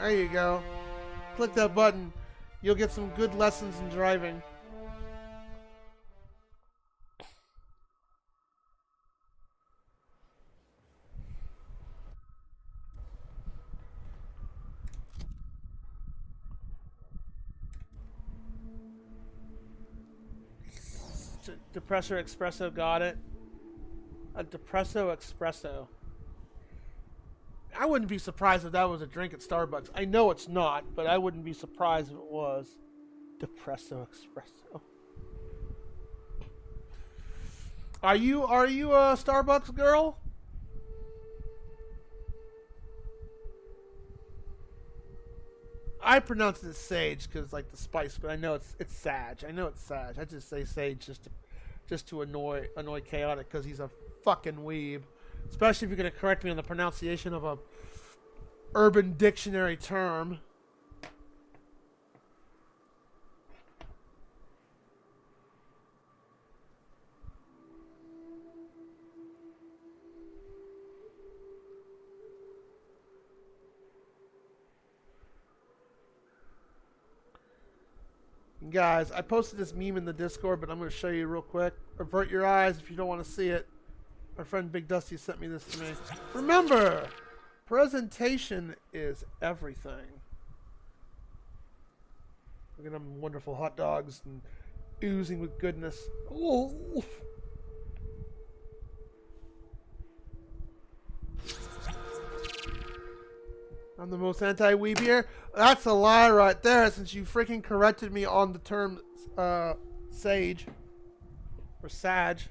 There you go. Click that button. You'll get some good lessons in driving. Depresso Espresso, got it. A Depresso Espresso. I wouldn't be surprised if that was a drink at Starbucks. I know it's not, but I wouldn't be surprised if it was. Depresso Espresso. Are you a Starbucks girl? I pronounce it sage because like the spice, but I know it's sage. I know it's sage. I just say sage just to annoy Chaotic because he's a fucking weeb. Especially if you're gonna correct me on the pronunciation of a Urban Dictionary term. Guys, I posted this meme in the Discord, but I'm going to show you real quick. Avert your eyes if you don't want to see it. My friend Big Dusty sent me this to me. Remember, presentation is everything. Look at them wonderful hot dogs and oozing with goodness. Ooh. I'm the most anti-weeb here. That's a lie right there, since you freaking corrected me on the term sage or sage.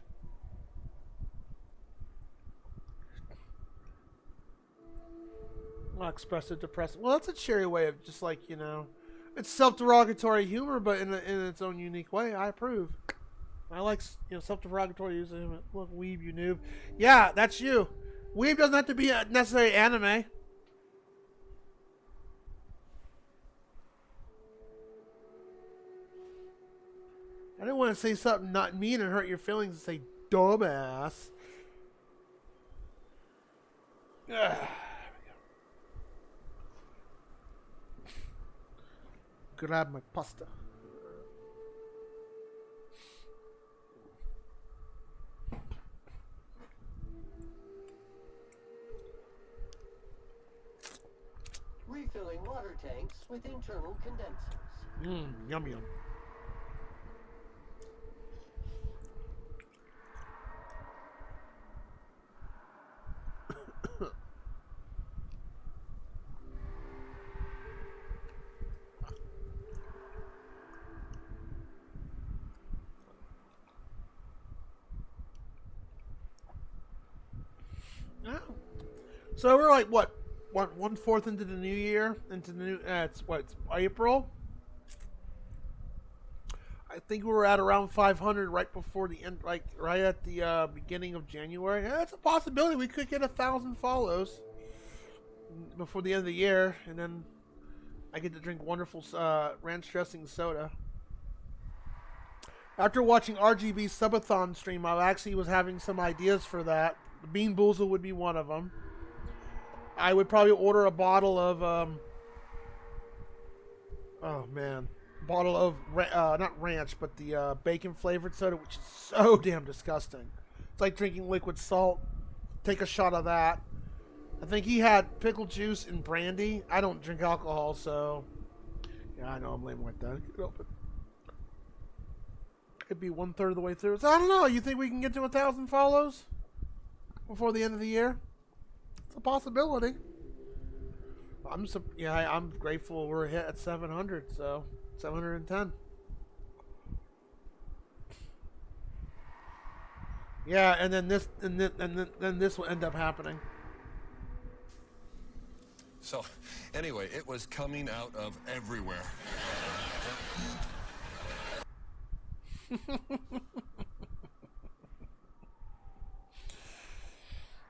Well, expressive depressive. Well, that's a cheery way of just like, you know, it's self-derogatory humor, but in its own unique way. I approve. I like, you know, self-derogatory humor. Look, weeb, you noob. Yeah, that's you. Weeb doesn't have to be a necessary anime. I didn't want to say something not mean and hurt your feelings and say dumbass. Grab my pasta. Refilling water tanks with internal condensers. Yum yum. So we're like what 1/4 into the new year, into the new. It's April. I think we were at around 500 right before the end, like right at the beginning of January. Yeah, it's a possibility we could get 1,000 follows before the end of the year, and then I get to drink wonderful ranch dressing soda. After watching RGB's subathon stream, I actually was having some ideas for that. The Bean Boozle would be one of them. I would probably order a bottle of, bottle of, not ranch, but the bacon flavored soda, which is so damn disgusting. It's like drinking liquid salt. Take a shot of that. I think he had pickle juice and brandy. I don't drink alcohol, so yeah, I know I'm lame with that. Could be 1/3 of the way through. So I don't know. You think we can get to 1,000 follows before the end of the year? It's a possibility. I'm grateful we're hit at 700, so 710. Yeah, and then this will end up happening. So, anyway, it was coming out of everywhere.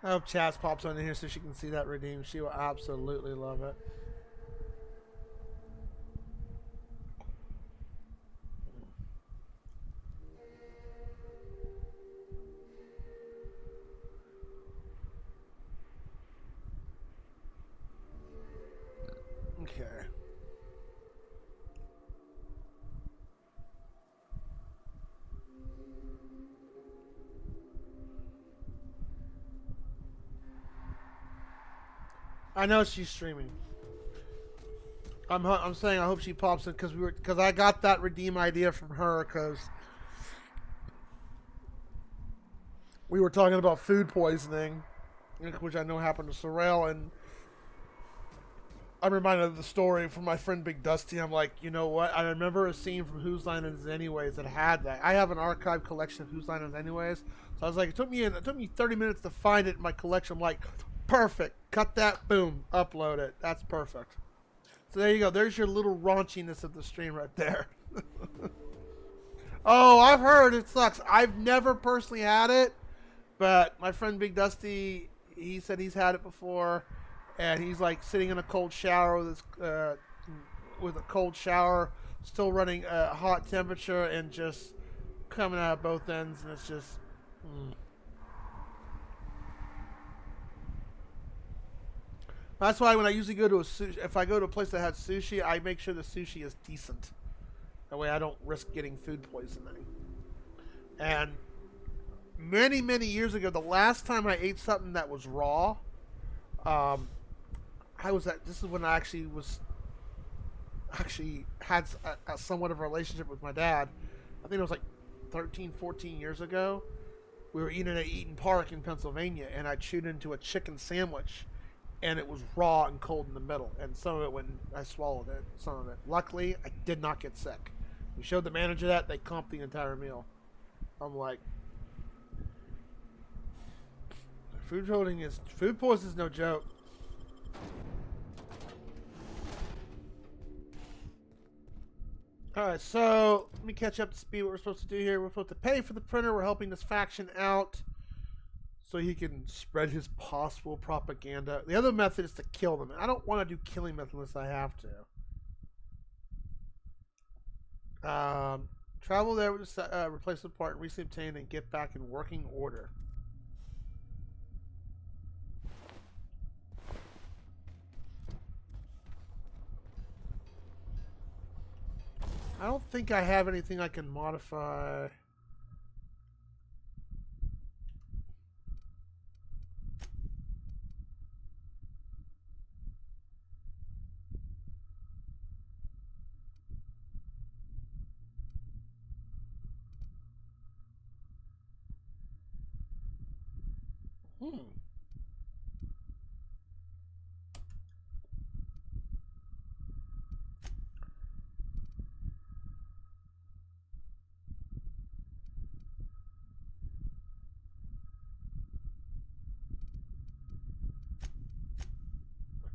I hope Chaz pops on in here so she can see that redeem. She will absolutely love it. Okay. I know she's streaming. I'm saying I hope she pops in because I got that redeem idea from her because we were talking about food poisoning, which I know happened to Sorrel, and I'm reminded of the story from my friend Big Dusty. I'm like, you know what? I remember a scene from Whose Line Is It Anyways that had that. I have an archive collection of Whose Line Is It Anyways, so I was like, it took me 30 minutes to find it in my collection. I'm like, perfect. Cut that. Boom. Upload it. That's perfect. So there you go. There's your little raunchiness of the stream right there. Oh, I've heard it sucks. I've never personally had it, but my friend Big Dusty, he said he's had it before, and he's like sitting in a cold shower with a cold shower, still running a hot temperature, and just coming out of both ends, and it's just. That's why when I usually go to if I go to a place that has sushi, I make sure the sushi is decent. That way I don't risk getting food poisoning. And many, many years ago, the last time I ate something that was raw, this is when I actually had a somewhat of a relationship with my dad. I think it was like 13, 14 years ago. We were eating at Eaton Park in Pennsylvania, and I chewed into a chicken sandwich. And it was raw and cold in the middle. And some of it, when I swallowed it, some of it. Luckily, I did not get sick. We showed the manager that. They comped the entire meal. I'm like, food poisoning is no joke. Alright, so let me catch up to speed what we're supposed to do here. We're supposed to pay for the printer. We're helping this faction out so he can spread his possible propaganda. The other method is to kill them. I don't want to do killing method unless I have to. Travel there with a replacement part recently obtained and get back in working order. I don't think I have anything I can modify.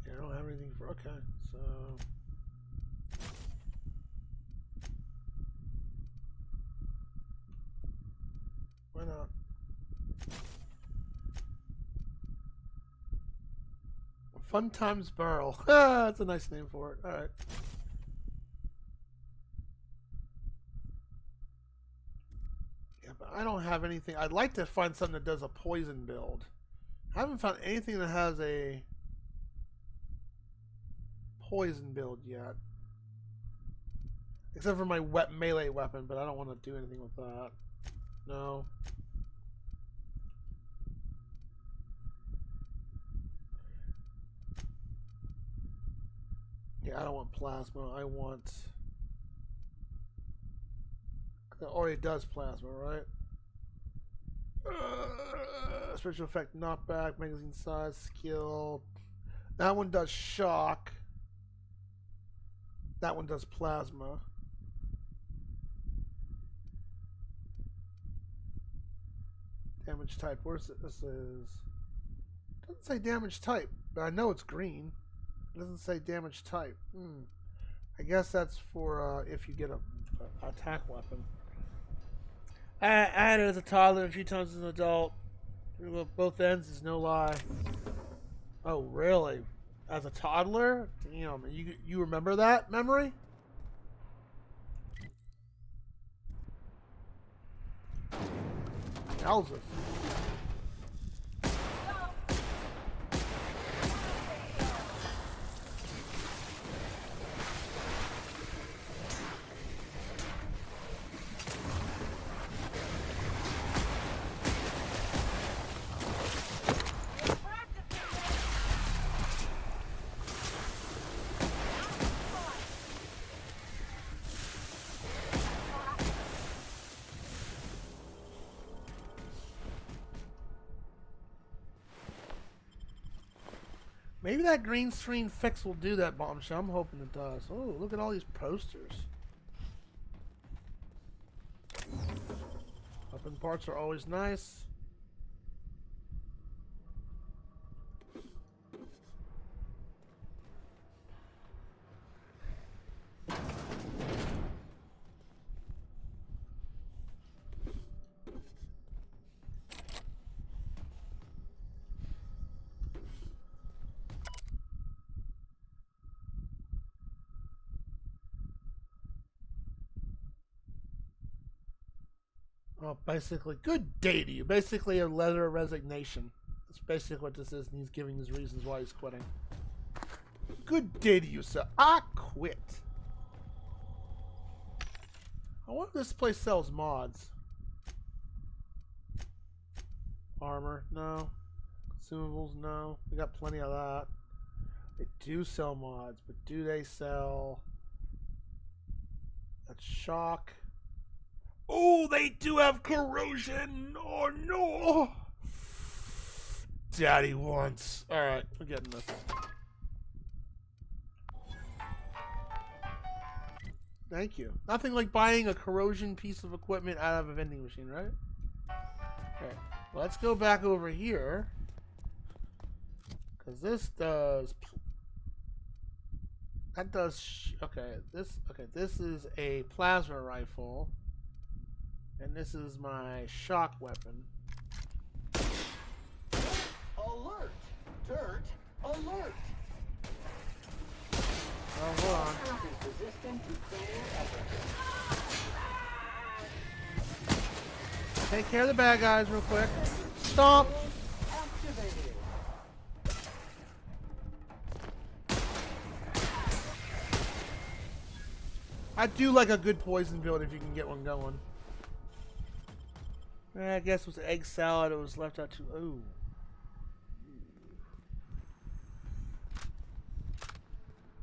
Okay, I don't have anything for. Okay, so. Why not? Fun Times Barrel. That's a nice name for it. Alright. Yeah, but I don't have anything. I'd like to find something that does a poison build. I haven't found anything that has a poison build yet. Except for my melee weapon, but I don't want to do anything with that. No. Yeah, I don't want plasma. I want. It already does plasma, right? Special effect, knockback, magazine size, skill. That one does shock. That one does plasma. Damage type. Where's it? This is. Doesn't say damage type, but I know it's green. It doesn't say damage type. I guess that's for if you get a attack weapon. I had it as a toddler and 3 times as an adult. Both ends is no lie. Oh, really? As a toddler? Damn, you remember that memory? How's this? Maybe that green screen fix will do that, Bombshell. I'm hoping it does. Oh, look at all these posters. Weapon parts are always nice. Oh, basically, good day to you. Basically, a letter of resignation. That's basically what this is, and he's giving his reasons why he's quitting. Good day to you, sir. I quit. I wonder if this place sells mods. Armor, no. Consumables, no. We got plenty of that. They do sell mods, but do they sell... That's shock. Oh, they do have corrosion. Oh, no. Daddy wants. All right, we're getting this. Thank you. Nothing like buying a corrosion piece of equipment out of a vending machine, right? All right, let's go back over here. Because this does... That does... Okay, this is a plasma rifle. And this is my shock weapon. Alert! Dirt alert! Oh, hold on. Is resistant to cleaning efforts. Take care of the bad guys real quick. Stomp! Activated. I do like a good poison build if you can get one going. I guess it was egg salad. It was left out too. Ooh.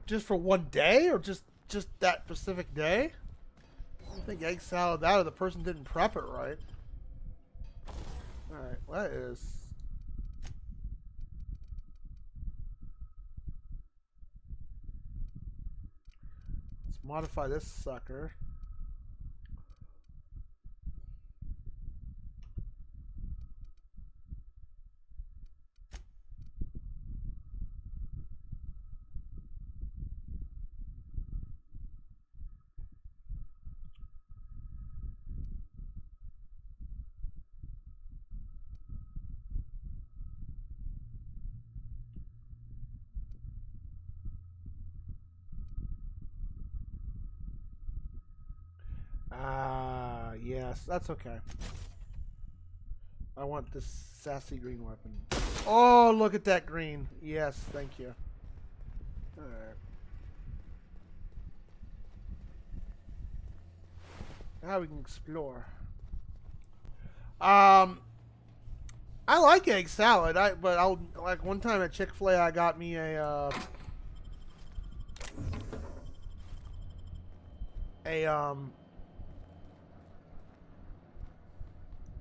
Just for one day, or just that specific day? I think egg salad that, or the person didn't prep it right. All right, well, that is. Let's modify this sucker. Ah, yes, that's okay. I want this sassy green weapon. Oh, look at that green. Yes, thank you. Alright. Now we can explore. I like egg salad. But I'll like one time at Chick-fil-A I got me a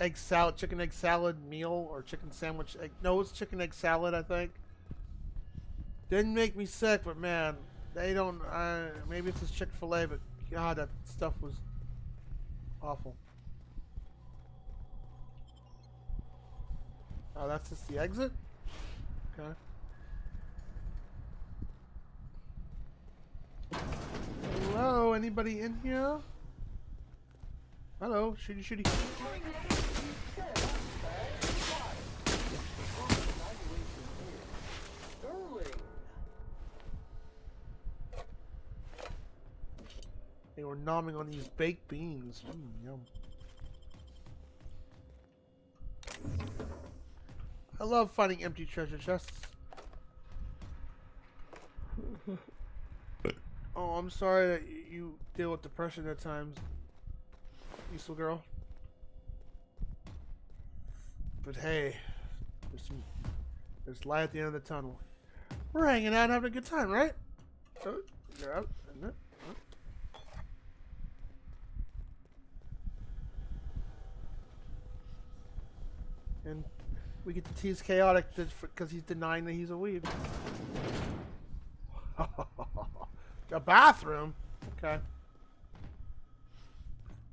egg salad, chicken egg salad meal, or chicken sandwich. No, it's chicken egg salad, I think. Didn't make me sick, but man, they don't. Maybe it's just Chick-fil-A, but God, that stuff was awful. Oh, that's just the exit? Okay. Hello, anybody in here? Hello, shooty shooty. They were nomming on these baked beans. Yum. I love finding empty treasure chests. Oh, I'm sorry that you deal with depression at times, useful girl. But hey, there's light at the end of the tunnel. We're hanging out and having a good time, right? Oh, you're out, isn't it? And We get to tease Chaotic because he's denying that he's a weeb. A bathroom? Okay.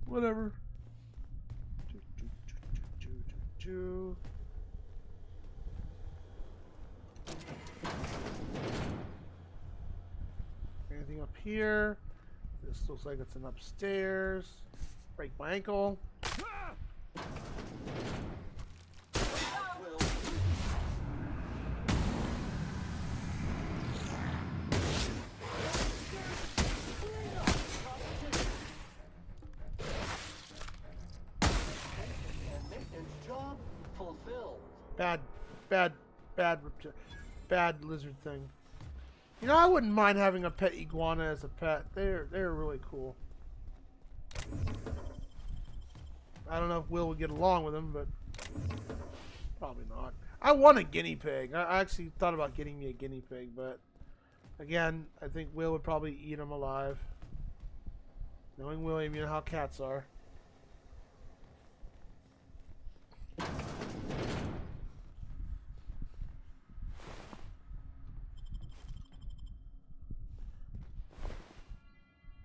Whatever. Anything up here? This looks like it's an upstairs. Break my ankle. Job fulfilled. Bad lizard thing. You know, I wouldn't mind having a pet iguana as a pet. They're really cool. I don't know if Will would get along with them, but probably not. I want a guinea pig. I actually thought about getting me a guinea pig, but again, I think Will would probably eat him alive. Knowing William, you know how cats are.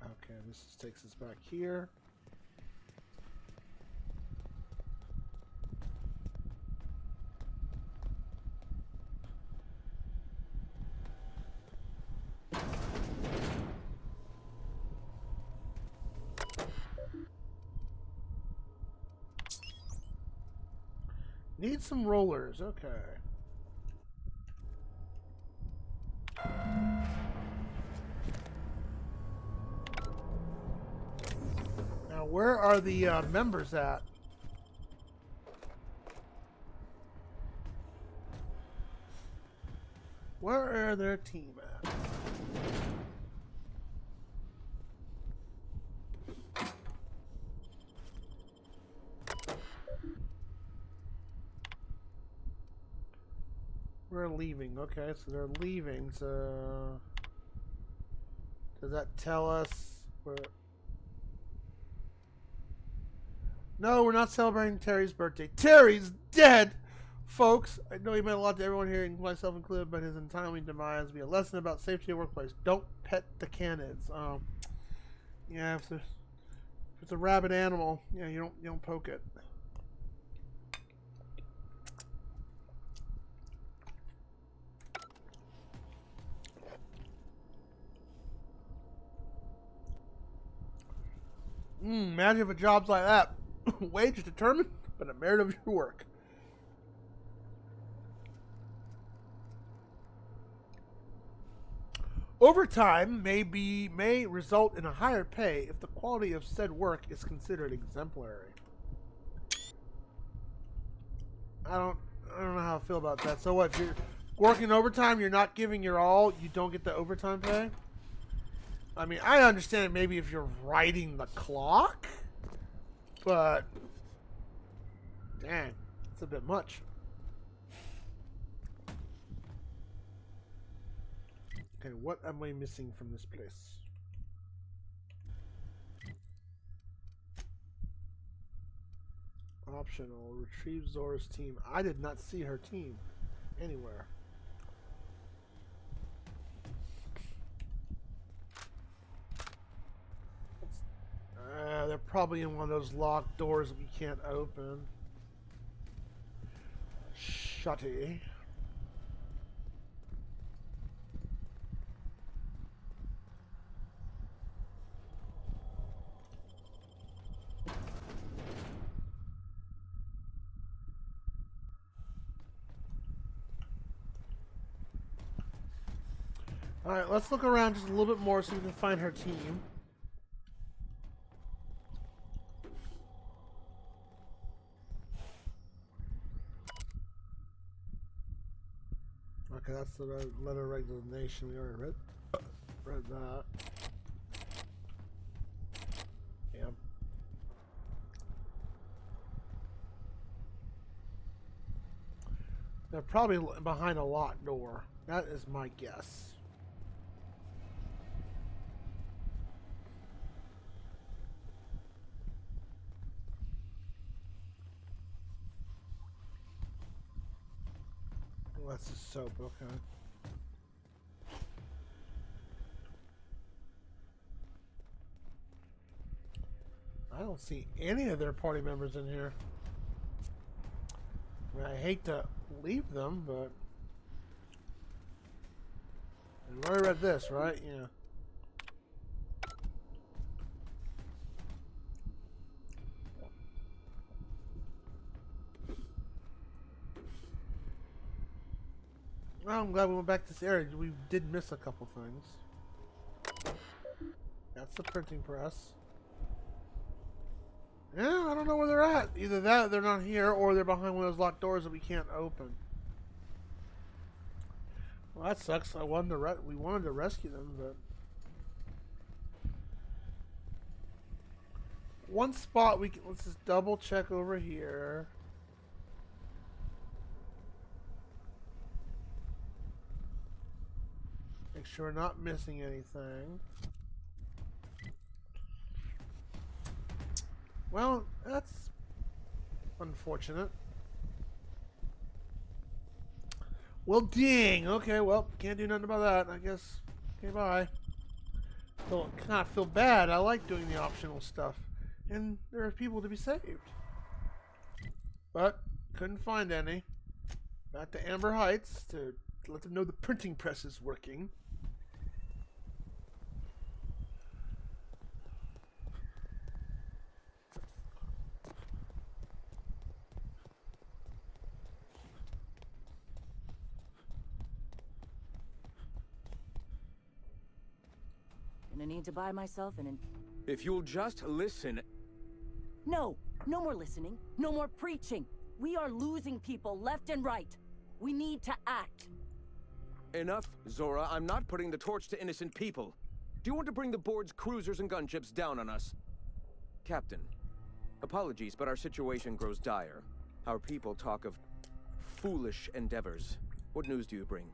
Okay, this takes us back here. Need some rollers, okay. Now, where are the members at? Where are their team at? We're leaving. Okay, so they're leaving. So does that tell us where? No, we're not celebrating Terry's birthday. Terry's dead, folks. I know he meant a lot to everyone here, myself included, but his untimely demise will be a lesson about safety at workplace. Don't pet the canids. Yeah, if it's a rabid animal, yeah, you don't poke it. Imagine if a job's like that. Wage is determined, but a merit of your work. Overtime may result in a higher pay if the quality of said work is considered exemplary. I don't know how I feel about that. So what, if you're working overtime, you're not giving your all, you don't get the overtime pay? I mean, I understand it maybe if you're riding the clock, but dang, it's a bit much. Okay, what am I missing from this place? Optional. Retrieve Zora's team. I did not see her team anywhere. They're probably in one of those locked doors that we can't open. Shutty. Alright, let's look around just a little bit more so we can find her team. Okay, that's the letter of resignation. We already read that. Yeah. They're probably behind a locked door. That is my guess. soap, okay. I don't see any of their party members in here. I mean, I hate to leave them, but... I've already read this, right? Yeah. Well, I'm glad we went back to this area. We did miss a couple things. That's the printing press. Yeah, I don't know where they're at. Either that, or they're not here, or they're behind one of those locked doors that we can't open. Well, that sucks. We wanted to rescue them, but one spot we can. Let's just double check over here. Make sure we're not missing anything. Well, that's unfortunate. Well, dang. Okay, well, can't do nothing about that. I guess. Okay, bye. Still kind of feel bad. I like doing the optional stuff. And there are people to be saved. But, couldn't find any. Back to Amber Heights to let them know the printing press is working. Gonna need to buy myself an... If you'll just listen... No! No more listening. No more preaching. We are losing people left and right. We need to act. Enough, Zora. I'm not putting the torch to innocent people. Do you want to bring the board's cruisers and gunships down on us? Captain, apologies, but our situation grows dire. Our people talk of foolish endeavors. What news do you bring?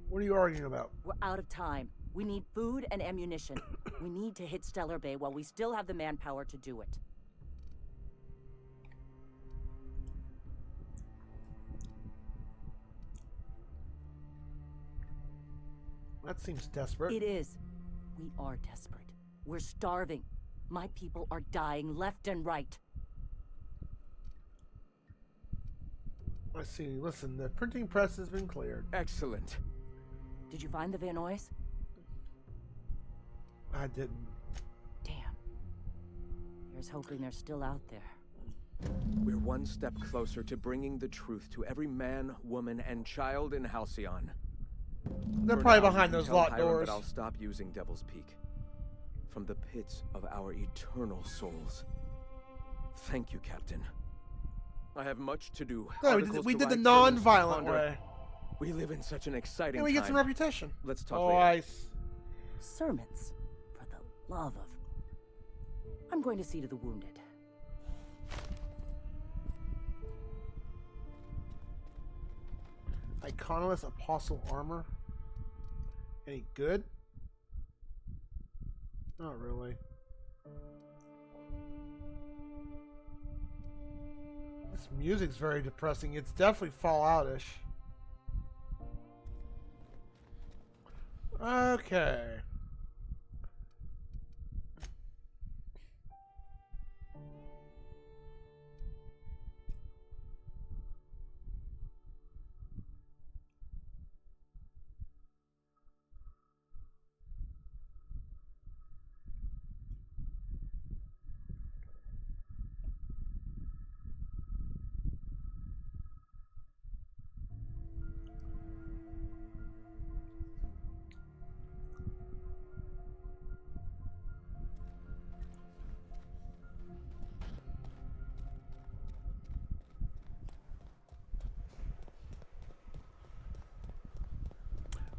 What are you arguing about? We're out of time. We need food and ammunition. We need to hit Stellar Bay while we still have the manpower to do it. That seems desperate. It is. We are desperate. We're starving. My people are dying left and right. I see. Listen, the printing press has been cleared. Excellent. Did you find the Vanoys? I didn't. Damn. Here's hoping they're still out there. We're one step closer to bringing the truth to every man, woman, and child in Halcyon. They're For probably now, behind you those tell locked Hiram doors. that I'll stop using Devil's Peak. From the pits of our eternal souls. Thank you, Captain. I have much to do. No, Articles we to did the write, sermons to non-violent ponder. way. We live in such an exciting And we get time. some reputation. Let's talk Oh, later. ice. Sermons. For the love of... I'm going to see to the wounded. Iconologist Apostle Armor. Any good? Not really. This music's very depressing. It's definitely Fallout-ish. Okay.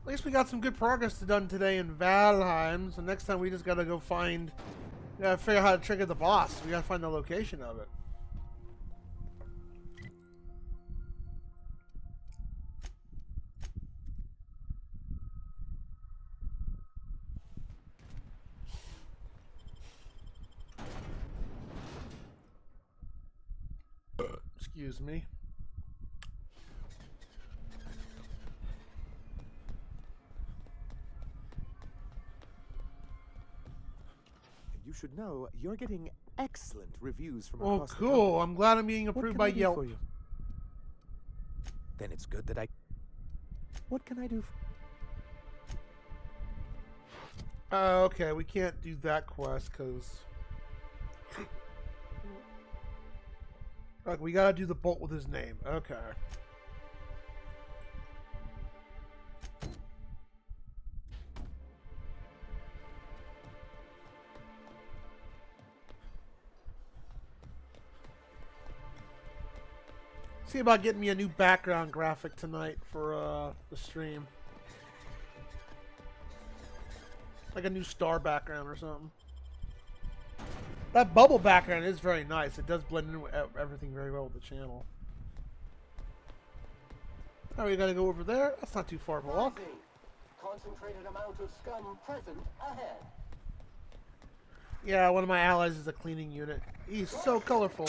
At least we got some good progress done today in Valheim. So next time we just gotta go find, figure out how to trigger the boss. We gotta find the location of it. Excuse me. You should know you're getting excellent reviews from Oh, across the cool. company. I'm glad I'm being What approved can by I do Yelp. for you? Then it's good that I... What can I do for... Okay, we can't do that quest because... Like, we gotta do the bolt with his name. Okay. See about getting me a new background graphic tonight for the stream. Like a new star background or something. That bubble background is very nice. It does blend in with everything very well with the channel. Now we gotta go over there. That's not too far of a walk. Rising. Concentrated amount of scum present ahead. Yeah, one of my allies is a cleaning unit. He's so colorful.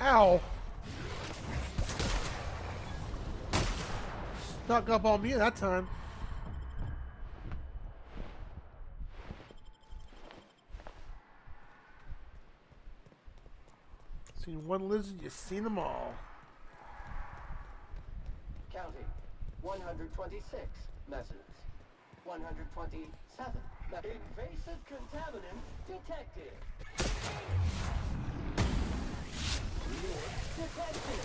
Ow! Snuck up on me that time. Seen one lizard, you've seen them all. Counting. 126 messages. 127. Invasive contaminant detected. Detected.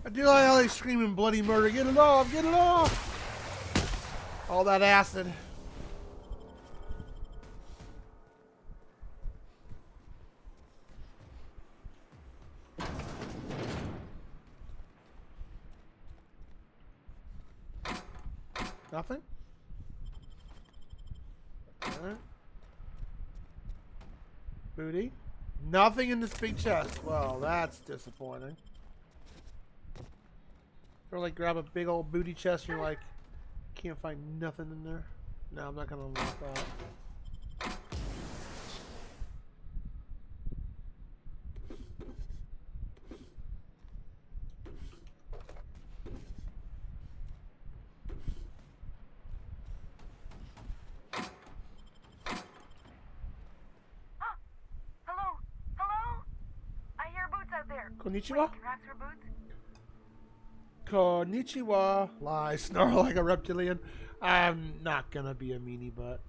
I do like how they screaming bloody murder. Get it off! Get it off! All that acid. Nothing? Alright. Booty. Nothing in this big chest. Well, that's disappointing. Or like grab a big old booty chest and you're like, can't find nothing in there. No, I'm not gonna unlock that. Hello? Hello? I hear boots out there. Konnichiwa? Wait, congrats for boots? Konnichiwa. Lie, snarl like a reptilian. I'm not gonna be a meanie butt.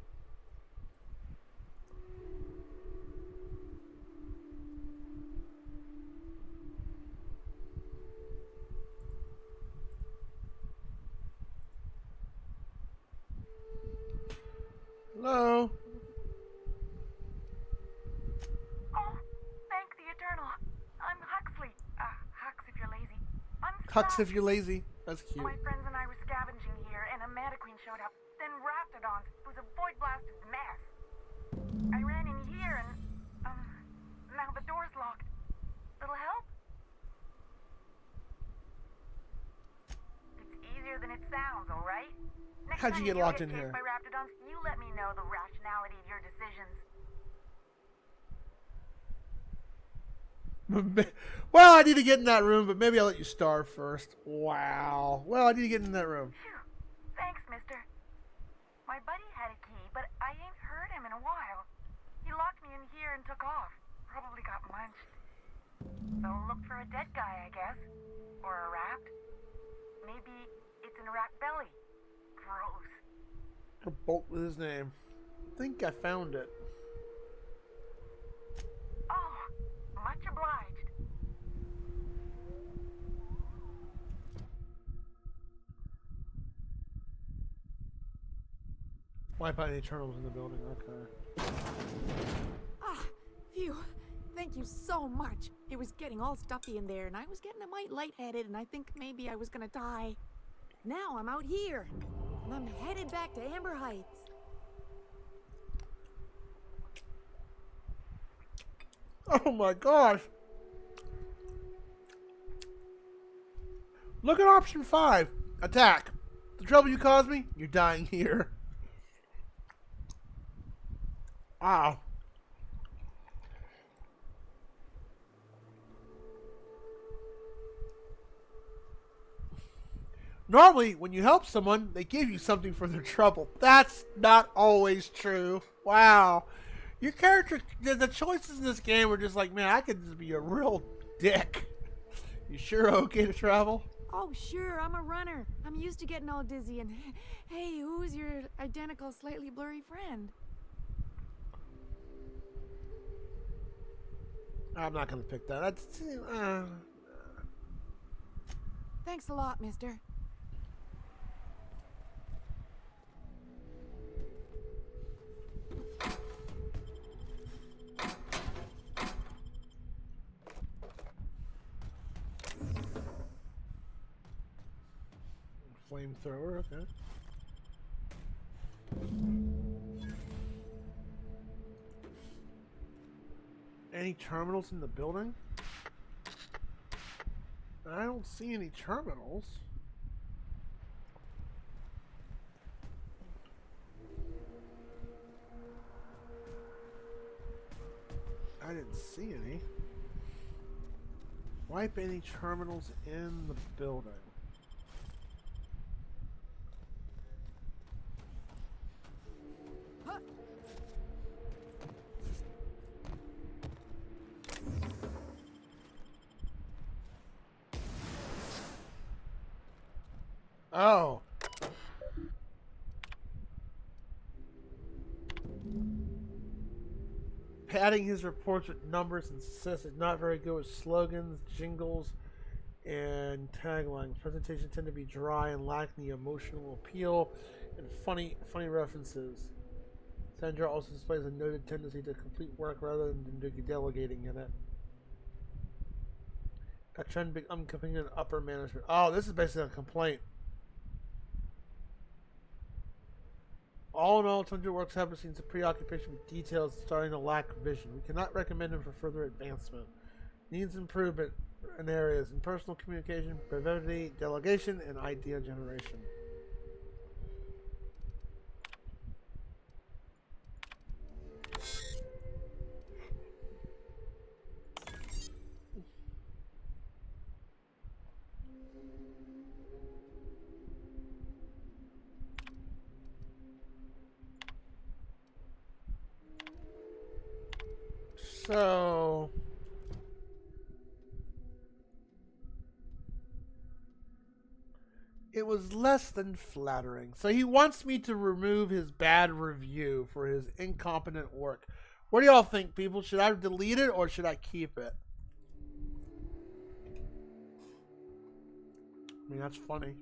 Hello? Oh, thank the Eternal. I'm Huxley. Hux if you're lazy. I'm Hux stuck. if you're lazy. That's cute. My friends and I were scavenging here, and a Meta-Queen showed up. Then Raptidons. It was a void-blasted mess. I ran in here, and, now the door's locked. Little help? It's easier than it sounds, alright? Next How'd you time get locked in chased here? by Raptidons, you let me know the rationality of your decisions. Well, I need to get in that room, but maybe I'll let you starve first. Wow. Well, I need to get in that room. Phew. Thanks, mister. My buddy had a key, but I ain't heard him in a while. He locked me in here and took off. Probably got munched. So look for a dead guy, I guess. Or a rat. Maybe it's in a rat belly. Gross. A bolt with his name. I think I found it. Oh, much obliged. Wipe out any turtles in the building. Okay. Ah, phew. Thank you so much. It was getting all stuffy in there, and I was getting a mite lightheaded, and I think maybe I was gonna die. Now I'm out here, and I'm headed back to Amber Heights. Oh my gosh. Look at option 5. Attack. The trouble you caused me, you're dying here. Wow. Normally, when you help someone, they give you something for their trouble. That's not always true. Wow. Your character, the choices in this game were just like, man, I could just be a real dick. You sure okay to travel? Oh, sure, I'm a runner. I'm used to getting all dizzy, and hey, who's your identical, slightly blurry friend? I'm not going to pick that. That's, Thanks a lot, mister. flamethrower, okay. Any terminals in the building? I don't see any terminals. I didn't see any. Wipe any terminals in the building. Oh. Padding his reports with numbers and statistics is not very good with slogans, jingles, and taglines. Presentations tend to be dry and lack the emotional appeal and funny references. Sandra also displays a noted tendency to complete work rather than delegating in it. A trend become in upper management. Oh, this is basically a complaint. All in all, Tundra Works have seen some preoccupation with details starting to lack vision. We cannot recommend him for further advancement. Needs improvement in areas in personal communication, brevity, delegation, and idea generation. So it was less than flattering. So he wants me to remove his bad review for his incompetent work. What do y'all think, people? Should I delete it or should I keep it? I mean, that's funny.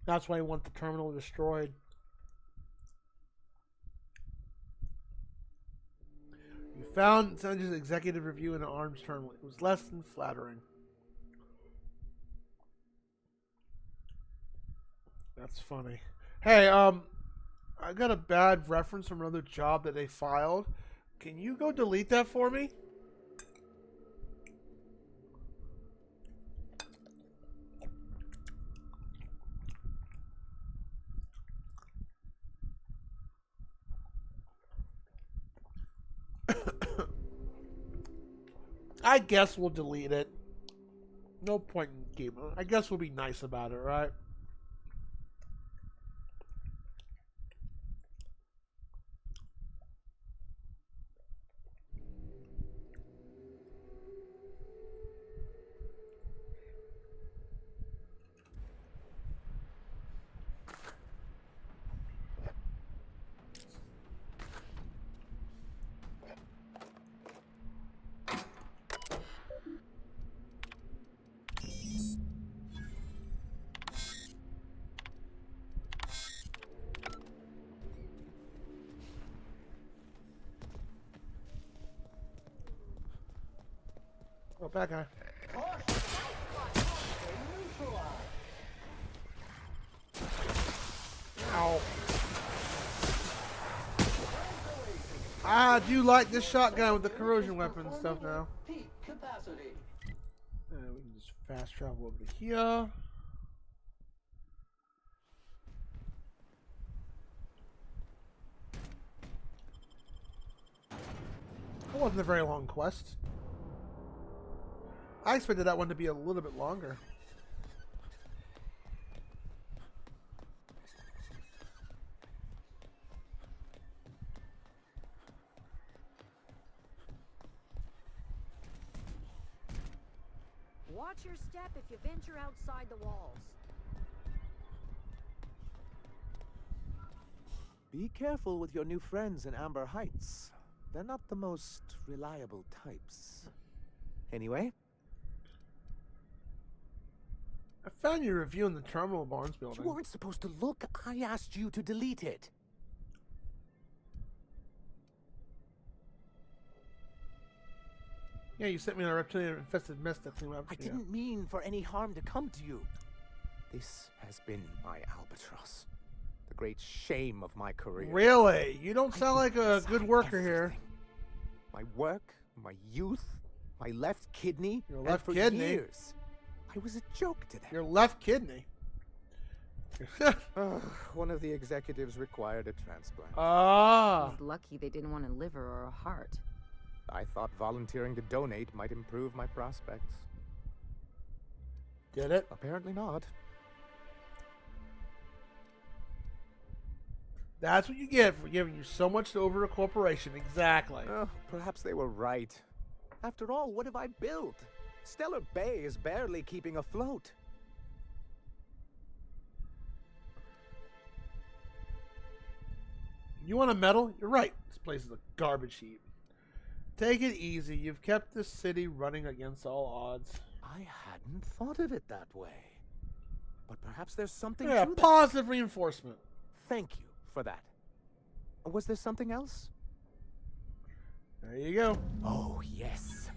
That's why I want the terminal destroyed. You found Sandra's executive review in an arms terminal. It was less than flattering. That's funny. Hey, I got a bad reference from another job that they filed. Can you go delete that for me? I guess we'll delete it. No point in keeping it. I guess we'll be nice about it, right? Oh, bad guy. Ow. I do like this shotgun with the corrosion weapon and stuff now. Peak capacity. And we can just fast travel over to here. That wasn't a very long quest. I expected that one to be a little bit longer. Watch your step if you venture outside the walls. Be careful with your new friends in Amber Heights. They're not the most reliable types. Anyway, I found you reviewing the Terminal Barnes building. you weren't supposed to look. I asked you to delete it. Yeah, you sent me on a reptilian-infested mess to clean up. I didn't mean for any harm to come to you. This has been my albatross. The great shame of my career. Really? You don't sound like a Inside good worker here. everything. My work, my youth, my left kidney. Your and left for kidney? years, I was a joke to them. Your left kidney. One of the executives required a transplant. Ah. He's lucky they didn't want a liver or a heart. I thought volunteering to donate might improve my prospects. Did it? Apparently not. That's what you get for giving you so much over a corporation. Exactly. Oh, perhaps they were right. After all, what have I built? Stellar Bay is barely keeping afloat. You want a medal? You're right. This place is a garbage heap. Take it easy. You've kept this city running against all odds. I hadn't thought of it that way. But perhaps there's something Yeah, to that. positive reinforcement. Thank you for that. Was there something else? There you go. Oh, yes.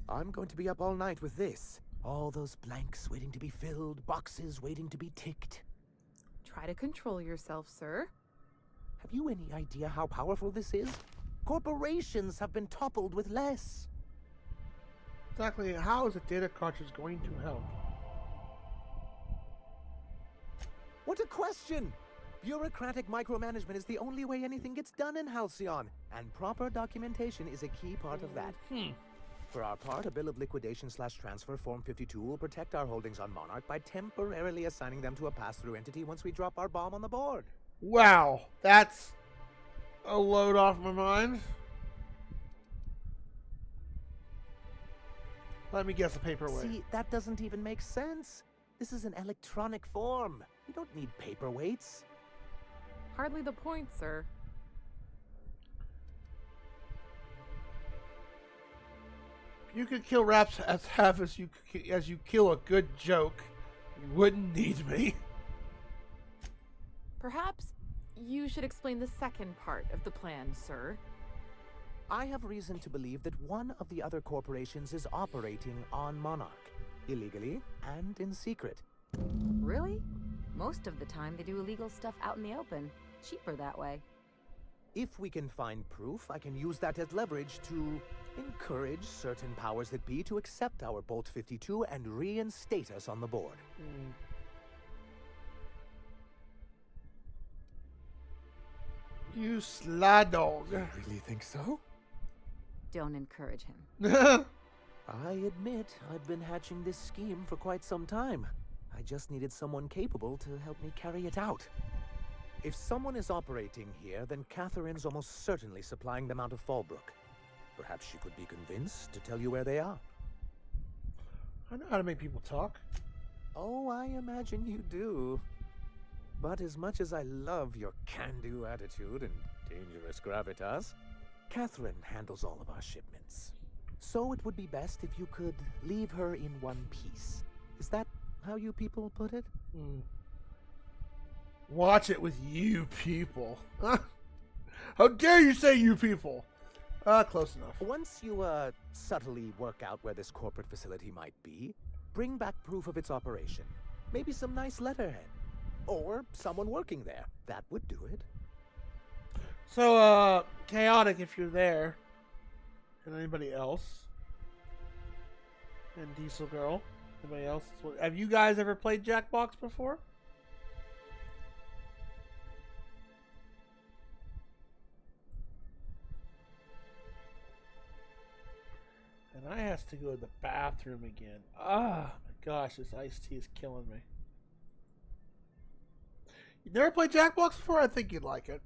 I'm going to be up all night with this. All those blanks waiting to be filled, boxes waiting to be ticked. Try to control yourself, sir. Have you any idea how powerful this is? Corporations have been toppled with less. Exactly. How is a data cartridge going to help? What a question! Bureaucratic micromanagement is the only way anything gets done in Halcyon, and proper documentation is a key part of that. For our part, a bill of liquidation/transfer Form 52 will protect our holdings on Monarch by temporarily assigning them to a pass-through entity once we drop our bomb on the board. Wow. That's a load off my mind. Let me guess a paperweight. See, that doesn't even make sense. This is an electronic form. We don't need paperweights. Hardly the point, sir. If you could kill raps as half as you kill a good joke, you wouldn't need me. Perhaps you should explain the second part of the plan, sir. I have reason to believe that one of the other corporations is operating on Monarch, illegally and in secret. Really? Most of the time they do illegal stuff out in the open. Cheaper that way. If we can find proof, I can use that as leverage to encourage certain powers that be to accept our Bolt 52 and reinstate us on the board. You sly dog. You really think so? Don't encourage him. I admit I've been hatching this scheme for quite some time. I just needed someone capable to help me carry it out. If someone is operating here, then Catherine's almost certainly supplying them out of Fallbrook. Perhaps she could be convinced to tell you where they are. I know how to make people talk. Oh, I imagine you do. But as much as I love your can-do attitude and dangerous gravitas, Catherine handles all of our shipments. So it would be best if you could leave her in one piece. Is that how you people put it? Watch it with you people. How dare you say you people? Close enough. Once you, subtly work out where this corporate facility might be, bring back proof of its operation. Maybe some nice letterhead. Or someone working there. That would do it. So, Chaotic, if you're there. And anybody else. And Diesel Girl. Anybody else? Have you guys ever played Jackbox before? And I has to go to the bathroom again. Ah, my gosh, this iced tea is killing me. You never played Jackbox before? I think you'd like it.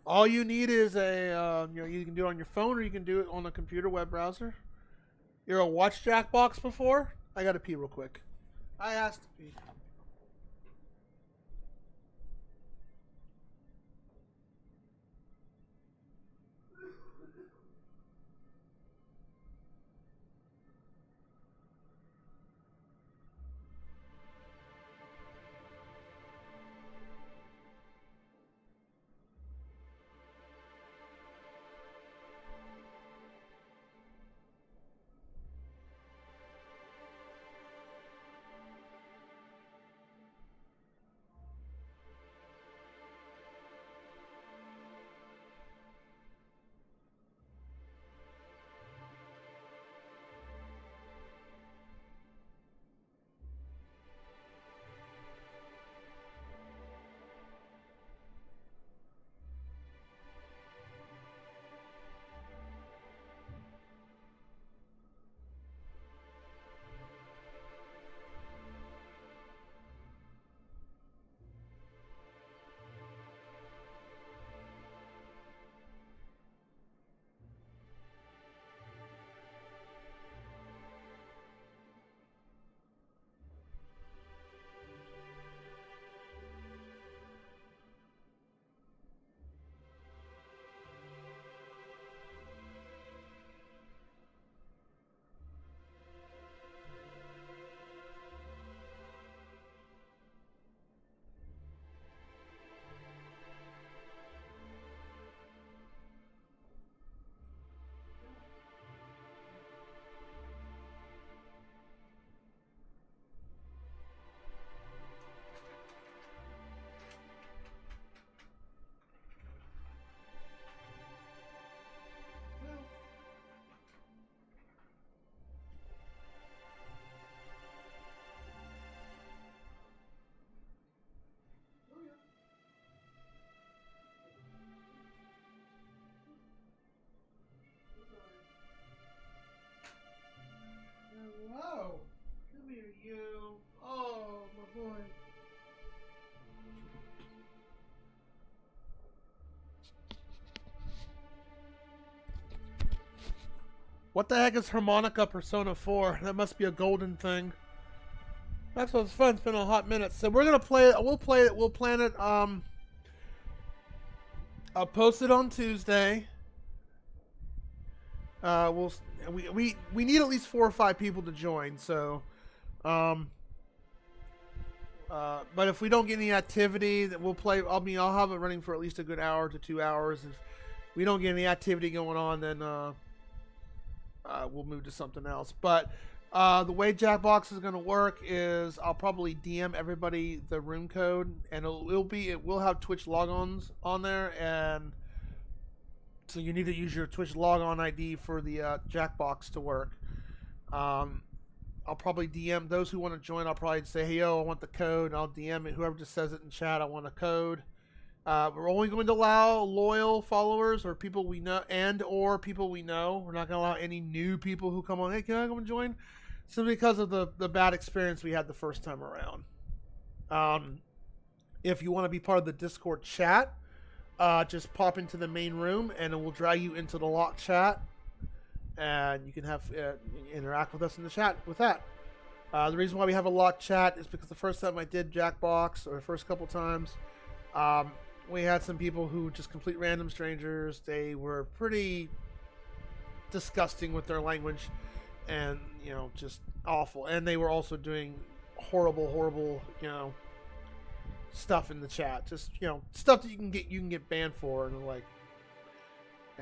All you need is a, you can do it on your phone or you can do it on a computer web browser. You ever watched Jackbox before? I gotta pee real quick. I asked to pee. Hello. Come here, you. Oh, my boy. What the heck is Harmonica Persona 4? That must be a golden thing. That's what's fun. It's been a hot minute. So we're gonna play it. We'll play it. We'll plan it. I'll post it on Tuesday. We need at least 4 or 5 people to join. So, but if we don't get any activity, that we'll play. I'll have it running for at least a good hour to 2 hours. If we don't get any activity going on, then we'll move to something else. But the way Jackbox is going to work is I'll probably DM everybody the room code, and it will have Twitch logons on there, and so you need to use your Twitch logon ID for the Jackbox to work. I'll probably DM those who want to join. I'll probably say, hey, yo, I want the code. And I'll DM it. Whoever just says it in chat, I want a code. We're only going to allow loyal followers or people we know or people we know. We're not going to allow any new people who come on. Hey, can I come and join? Simply because of the bad experience we had the first time around. If you want to be part of the Discord chat, just pop into the main room and it will drag you into the locked chat. And you can have interact with us in the chat with that. The reason why we have a locked chat is because the first time I did Jackbox, or the first couple times, we had some people who just complete random strangers. They were pretty disgusting with their language and, just awful. And they were also doing horrible, stuff in the chat. Just, stuff that you can get banned for.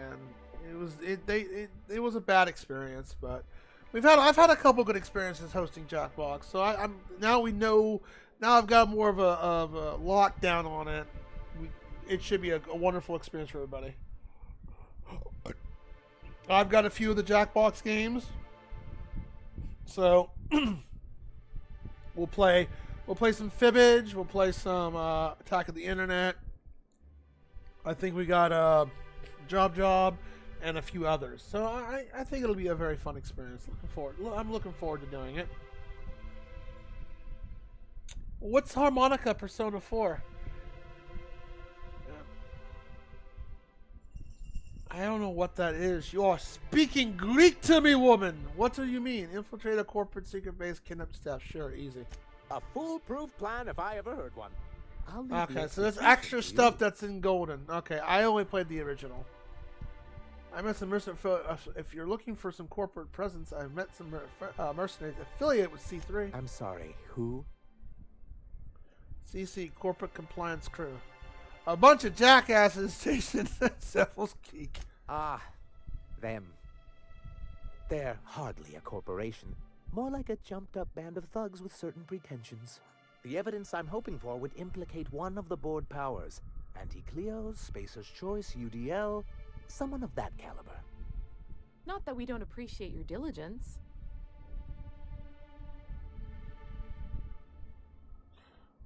and it was a bad experience. But I've had a couple good experiences hosting Jackbox, so I'm now we know. Now I've got more of a lockdown on it. It should be a wonderful experience for everybody. I've got a few of the Jackbox games, so we'll play some Fibbage, we'll play some Attack of the Internet. I think we got Job, and a few others. So I think it'll be a very fun experience. I'm looking forward to doing it. What's Harmonica Persona 4? I don't know what that is. You are speaking Greek to me, woman. What do you mean? Infiltrate a corporate secret base, kidnap staff. Sure, easy. A foolproof plan if I ever heard one. Okay, so there's extra stuff that's in Golden. Okay, I only played the original. I met some mercenaries. If you're looking for some corporate presence, I've met some mercenaries affiliated with C3. I'm sorry, who? CC, Corporate Compliance Crew. A bunch of jackasses stationed at Cephals Geek. Ah, them. They're hardly a corporation. More like a jumped-up band of thugs with certain pretensions. The evidence I'm hoping for would implicate one of the board powers. Anti-Cleos, Spacer's Choice, UDL, someone of that caliber. Not that we don't appreciate your diligence.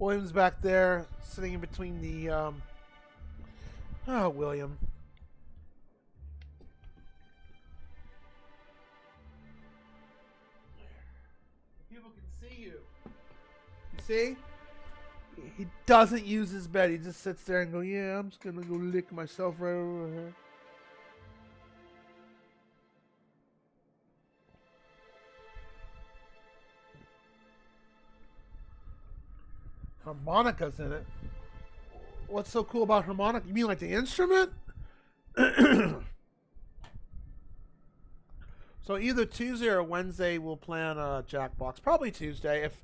William's back there, sitting in between the, William. People can see you. You see? He doesn't use his bed. He just sits there and go, yeah, I'm just going to go lick myself right over here. Harmonica's in it. What's so cool about harmonica? You mean like the instrument? So either Tuesday or Wednesday we'll plan a Jackbox. Probably Tuesday. If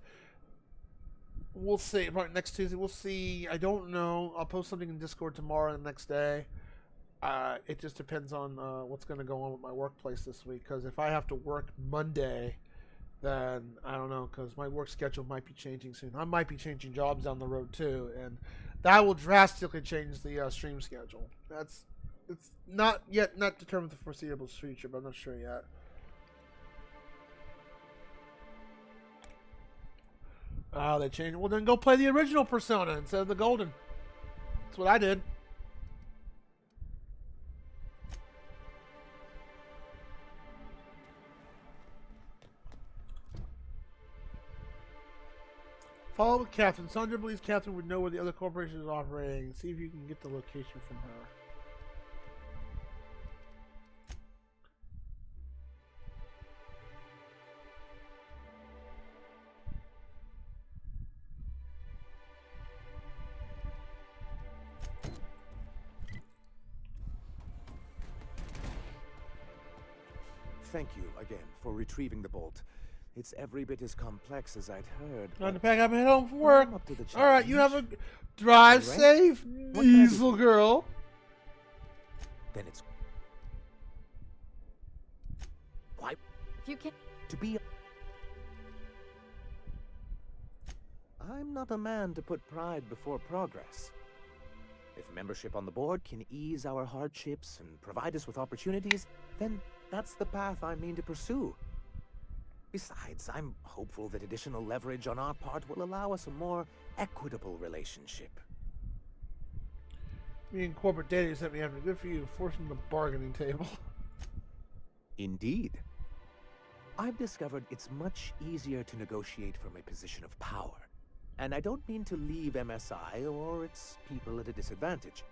we'll see. Right, next Tuesday we'll see. I don't know. I'll post something in Discord tomorrow and the next day. It just depends on what's going to go on with my workplace this week. Because if I have to work Monday, then I don't know, because my work schedule might be changing soon. I might be changing jobs down the road too, and that will drastically change the stream schedule. It's not determined for the foreseeable future, but I'm not sure yet. They changed. Well, then go play the original Persona instead of the Golden. That's what I did. Follow up with Catherine. Sandra believes Catherine would know where the other corporation is operating. See if you can get the location from her. Thank you again for retrieving the bolt. It's every bit as complex as I'd heard. Time to pack up and head home from work. Up to the All right, you have a challenge. drive All right. safe, What can I do diesel for you? girl. Then it's why If you can. to be. I'm not a man to put pride before progress. If membership on the board can ease our hardships and provide us with opportunities, then that's the path I mean to pursue. Besides, I'm hopeful that additional leverage on our part will allow us a more equitable relationship. Me and corporate data sent me after. Good for you, forcing the bargaining table. Indeed. I've discovered it's much easier to negotiate from a position of power. And I don't mean to leave MSI or its people at a disadvantage.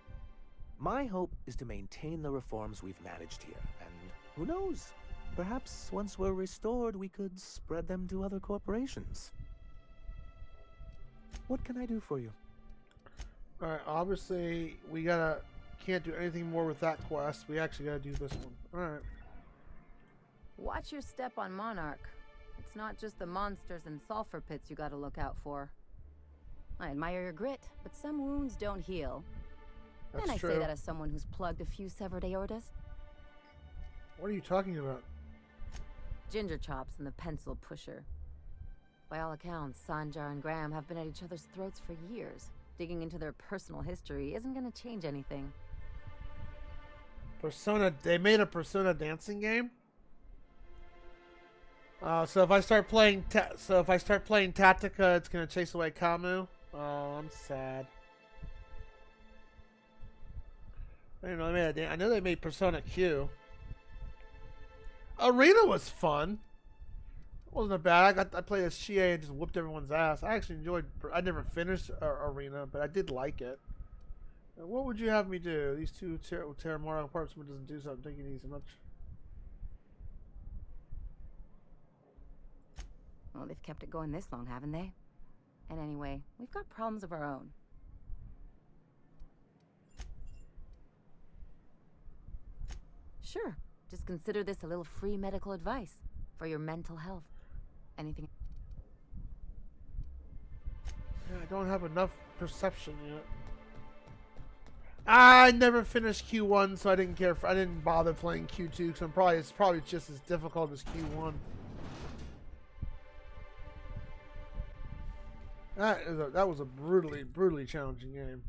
My hope is to maintain the reforms we've managed here, and who knows? Perhaps once we're restored, we could spread them to other corporations. What can I do for you? All right, obviously we can't do anything more with that quest. We actually gotta do this one. All right. Watch your step on Monarch. It's not just the monsters and sulfur pits you gotta look out for. I admire your grit, but some wounds don't heal. That's And I true. say that as someone who's plugged a few severed aortas. What are you talking about? Ginger Chops and the Pencil Pusher. By all accounts, Sanjar and Graham have been at each other's throats for years. Digging into their personal history isn't going to change anything. Persona. They made a Persona dancing game. So if I start playing, Tactica, it's gonna chase away Kamu. Oh, I'm sad. I didn't know they made I know they made Persona Q. Arena was fun. It wasn't bad. I played as Chie and just whooped everyone's ass. I actually enjoyed. I never finished Arena, but I did like it. What would you have me do? These two tear more apart. Someone doesn't do something. Take it easy much. Well, they've kept it going this long, haven't they? And anyway, we've got problems of our own. Sure. Just consider this a little free medical advice for your mental health. Anything? Yeah, I don't have enough perception yet. I never finished Q1, so I didn't care. I didn't bother playing Q2 because it's probably just as difficult as Q1. That was a brutally challenging game.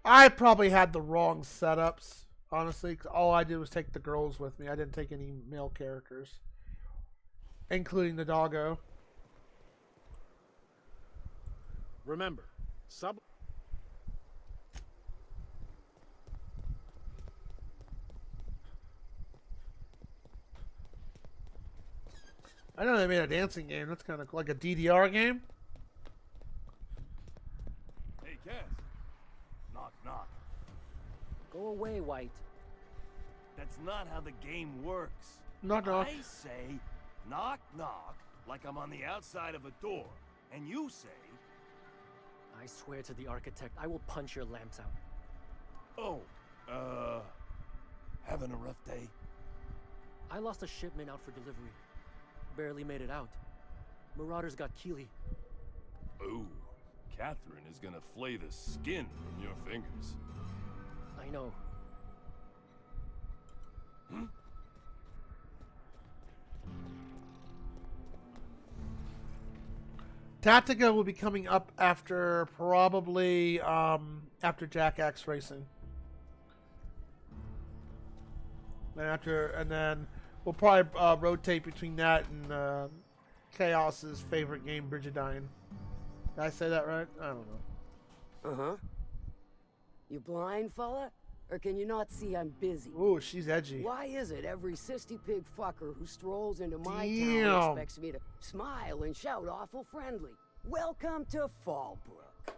I probably had the wrong setups, honestly, 'cause all I did was take the girls with me. I didn't take any male characters, including the doggo. Remember, I know they made a dancing game. That's kind of like a DDR game. Hey, Cass. Knock, knock. Go away, White. That's not how the game works. Knock, knock. I say, knock, knock, like I'm on the outside of a door. And you say... I swear to the architect, I will punch your lamps out. Oh, having a rough day? I lost a shipment out for delivery. Barely made it out. Marauders got Keeley. Ooh, Catherine is gonna flay the skin from your fingers. I know. Tactica will be coming up after probably after Jack Axe Racing. And then we'll probably rotate between that and Chaos's favorite game, Brigidine. Did I say that right? I don't know. Uh-huh. You blind, fella? Or can you not see I'm busy? Ooh, she's edgy. Why is it every cysty pig fucker who strolls into my town expects me to smile and shout awful friendly? Welcome to Fallbrook.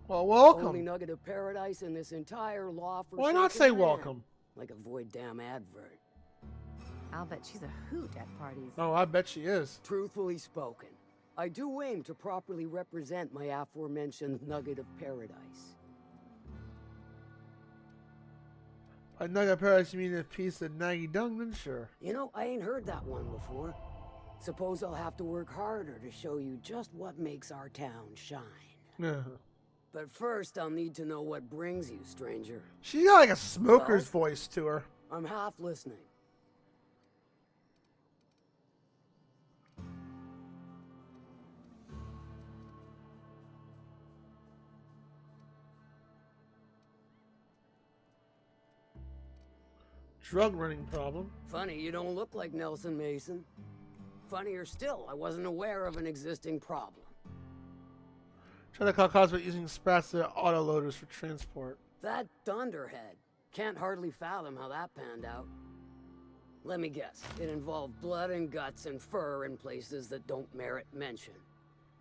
Well, welcome. Only nugget of paradise in this entire law for Why not say land. welcome? Like a void damn advert. I'll bet she's a hoot at parties. Oh, I bet she is. Truthfully spoken, I do aim to properly represent my aforementioned nugget of paradise. By nugget of paradise, you mean a piece of naggy dung? Then sure. You know, I ain't heard that one before. Suppose I'll have to work harder to show you just what makes our town shine. But first, I'll need to know what brings you, stranger. She got like a smoker's voice to her. I'm half listening. Drug running problem. Funny, you don't look like Nelson Mason. Funnier still, I wasn't aware of an existing problem. Trying to call Cosmic using Spratz autoloaders for transport. That dunderhead. Can't hardly fathom how that panned out. Let me guess, it involved blood and guts and fur in places that don't merit mention.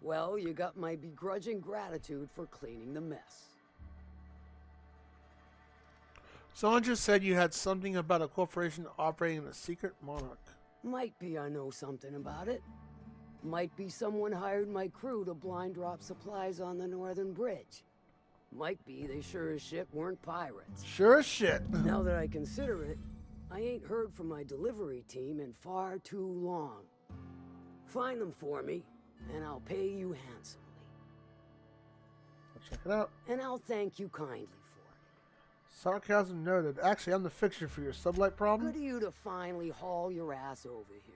Well, you got my begrudging gratitude for cleaning the mess. Someone just said you had something about a corporation operating a secret monarch. Might be I know something about it. Might be someone hired my crew to blind drop supplies on the northern bridge. Might be they sure as shit weren't pirates. Sure as shit. Now that I consider it, I ain't heard from my delivery team in far too long. Find them for me, and I'll pay you handsomely. Check it out. And I'll thank you kindly for it. Sarcasm noted. Actually, I'm the fixture for your sublight problem. Good of you to finally haul your ass over here.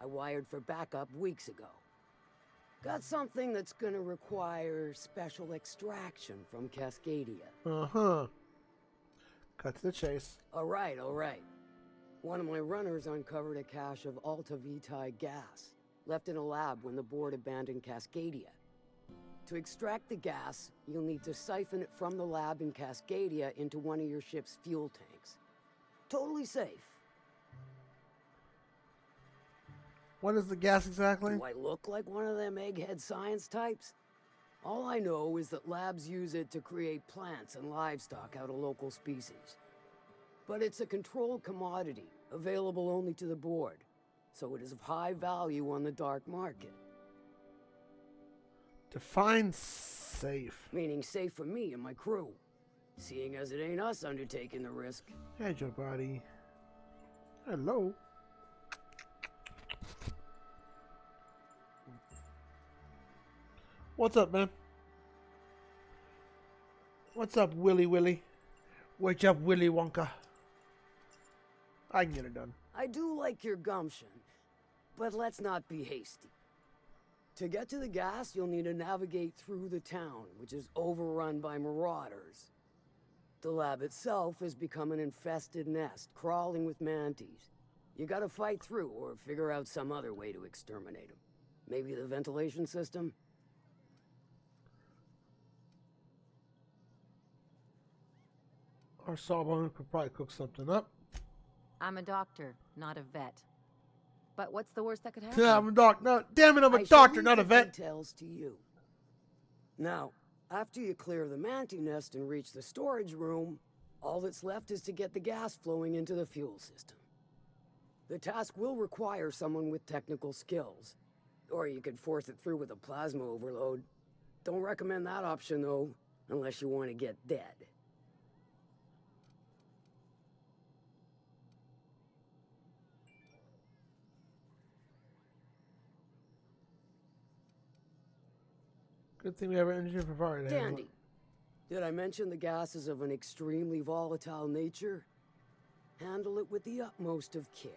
I wired for backup weeks ago. Got something that's gonna require special extraction from Cascadia. Uh-huh. Cut to the chase. All right. One of my runners uncovered a cache of ultimacj gas, left in a lab when the board abandoned Cascadia. To extract the gas, you'll need to siphon it from the lab in Cascadia into one of your ship's fuel tanks. Totally safe. What is the gas exactly? Do I look like one of them egghead science types? All I know is that labs use it to create plants and livestock out of local species. But it's a controlled commodity, available only to the board, so it is of high value on the dark market. Define safe. Meaning safe for me and my crew, seeing as it ain't us undertaking the risk. Hey, Joe Buddy. Hello. What's up, man? What's up, Willy Willy? What's up, Willy Wonka? I can get it done. I do like your gumption, but let's not be hasty. To get to the gas, you'll need to navigate through the town, which is overrun by marauders. The lab itself has become an infested nest, crawling with mantis. You gotta fight through or figure out some other way to exterminate them. Maybe the ventilation system? Our Sawbone could probably cook something up. I'm a doctor, not a vet. But what's the worst that could happen? Yeah, I'm a doctor. No, damn it, I'm a doctor, not a vet. Details to you. Now, after you clear the mantis nest and reach the storage room, all that's left is to get the gas flowing into the fuel system. The task will require someone with technical skills, or you could force it through with a plasma overload. Don't recommend that option, though, unless you want to get dead. Good thing we have an engineer for fire to handle it. Dandy. Did I mention the gas is of an extremely volatile nature? Handle it with the utmost of care.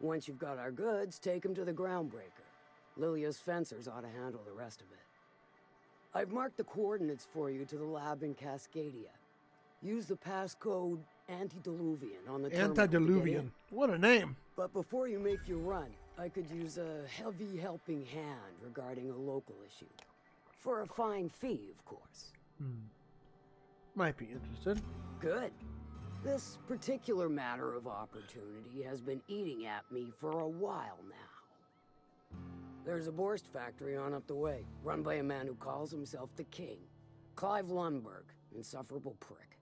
Once you've got our goods, take them to the groundbreaker. Lilia's fencers ought to handle the rest of it. I've marked the coordinates for you to the lab in Cascadia. Use the passcode Antediluvian on the terminal. Antediluvian. What a name. But before you make your run, I could use a heavy helping hand regarding a local issue. For a fine fee, of course. Might be interested. Good. This particular matter of opportunity has been eating at me for a while now. There's a Borst factory on up the way, run by a man who calls himself the King. Clive Lundberg, insufferable prick.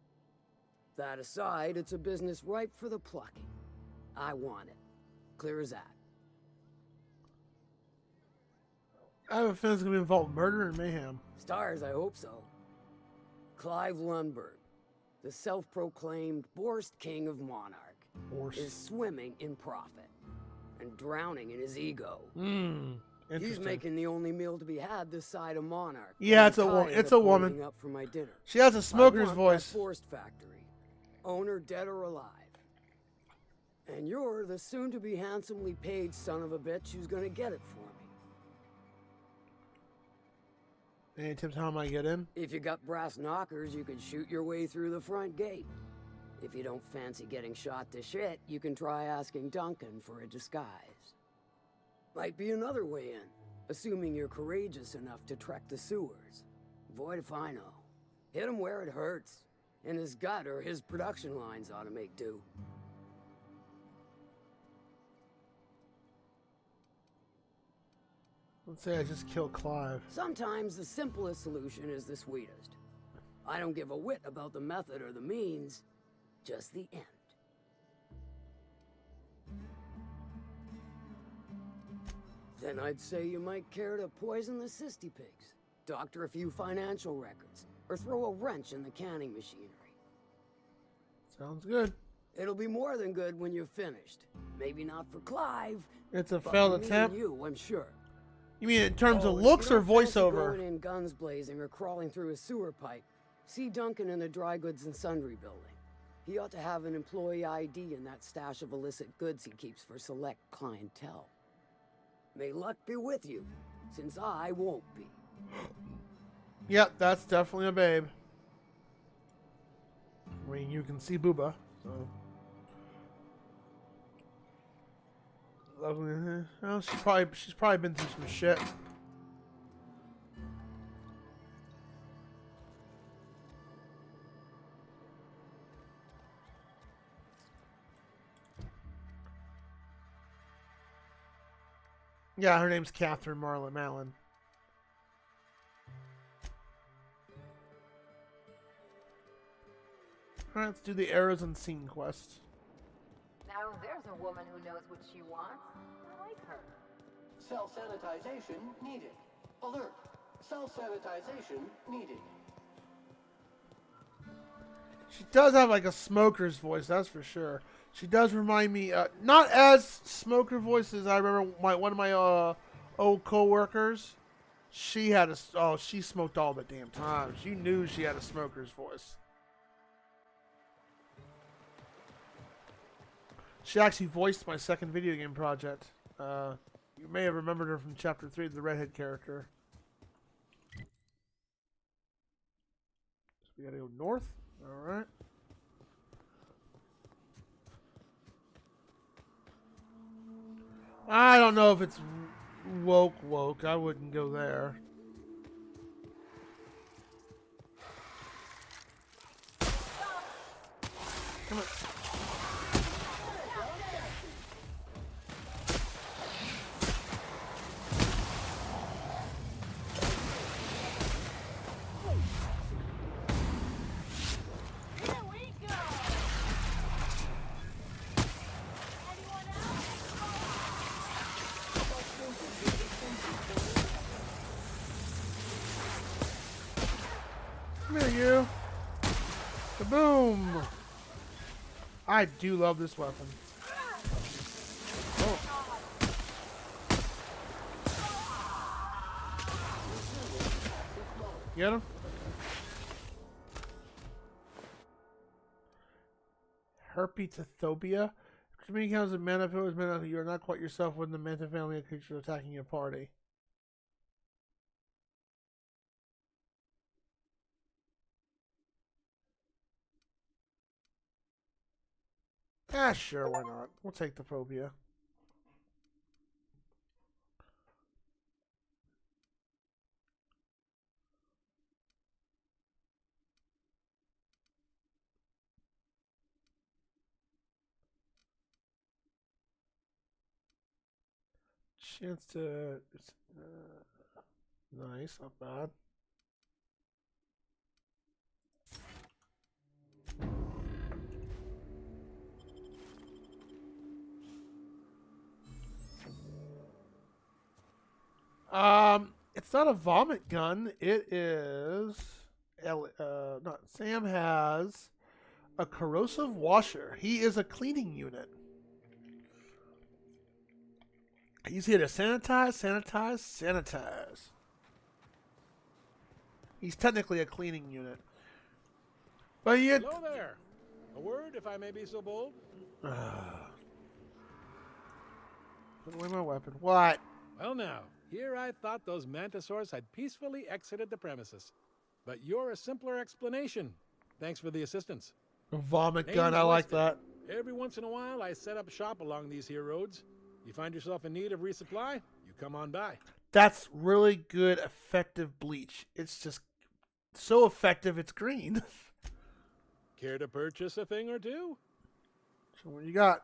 That aside, it's a business ripe for the plucking. I want it. Clear as that. I have a feeling it's going to involve murder and mayhem. Stars, I hope so. Clive Lundberg, the self-proclaimed Borst King of Monarch, is swimming in profit and drowning in his ego. He's making the only meal to be had this side of Monarch. Yeah, it's a woman. It's a woman. Up for my dinner. She has a smoker's voice. Borst factory, owner dead or alive. And you're the soon-to-be handsomely paid son of a bitch who's gonna get it for me. Any tips how I might get in? If you got brass knockers, you could shoot your way through the front gate. If you don't fancy getting shot to shit, you can try asking Duncan for a disguise. Might be another way in, assuming you're courageous enough to trek the sewers. Void if I know. Hit him where it hurts. In his gut, or his production lines ought to make do. Let's say I just killed Clive. Sometimes the simplest solution is the sweetest. I don't give a whit about the method or the means, just the end. Then I'd say you might care to poison the cysty pigs, doctor a few financial records, or throw a wrench in the canning machinery. Sounds good. It'll be more than good when you're finished. Maybe not for Clive. It's a but failed for me attempt. and you, I'm sure. You mean in terms of if looks you or don't fancy voiceover? Going in guns blazing or crawling through a sewer pipe. See Duncan in the dry goods and sundry building. He ought to have an employee ID in that stash of illicit goods he keeps for select clientele. May luck be with you, since I won't be. Yep, that's definitely a babe. I mean, you can see Booba, so. Lovely. Well, she's probably been through some shit. Yeah, her name's Catherine Marlon Mallon. Alright, let's do the Arrows Unseen quest. Now there's a woman who knows what she wants. I like her. Self-sanitization needed. Alert. Self-sanitization needed. She does have like a smoker's voice, that's for sure. She does remind me, not as smoker voice as I remember one of my old co-workers. She had she smoked all the damn time. You knew she had a smoker's voice. She actually voiced my second video game project. You may have remembered her from Chapter 3, the redhead character. So we gotta go north. Alright. I don't know if it's woke. I wouldn't go there. Come on. Come here, you. Kaboom! I do love this weapon. Oh. Get him? Herpetophobia. Too many counts of mana pillars meant that you are not quite yourself when the Manta family of creatures attacking your party. Ah, sure, why not? We'll take the phobia. Chance to... nice, not bad. It's not a vomit gun. It is... Sam has a corrosive washer. He is a cleaning unit. He's here to sanitize. He's technically a cleaning unit. But yet... Hello there. A word, if I may be so bold? Put away my weapon. What? Well now, here I thought those mantisaurs had peacefully exited the premises. But you're a simpler explanation. Thanks for the assistance. A vomit Name's gun, I like listed. that. Every once in a while, I set up shop along these here roads. You find yourself in need of resupply, you come on by. That's really good, effective bleach. It's just so effective, it's green. Care to purchase a thing or two? So what you got?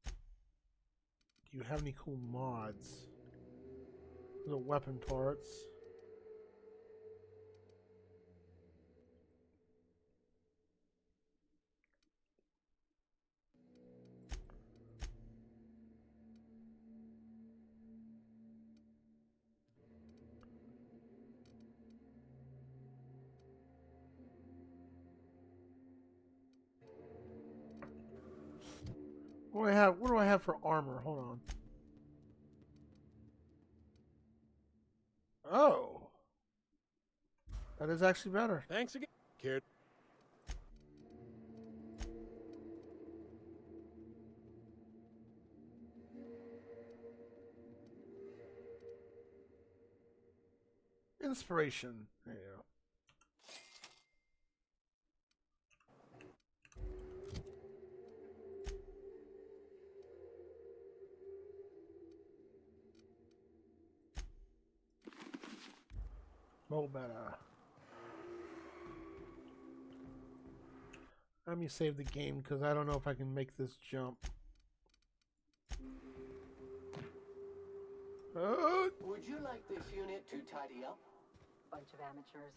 Do you have any cool mods? The weapon parts. What do I have for armor? Hold on. Oh. That is actually better. Thanks again. Cared. Inspiration. There you go. Mo better. Let me save the game because I don't know if I can make this jump. Would you like this unit to tidy up? Bunch of amateurs.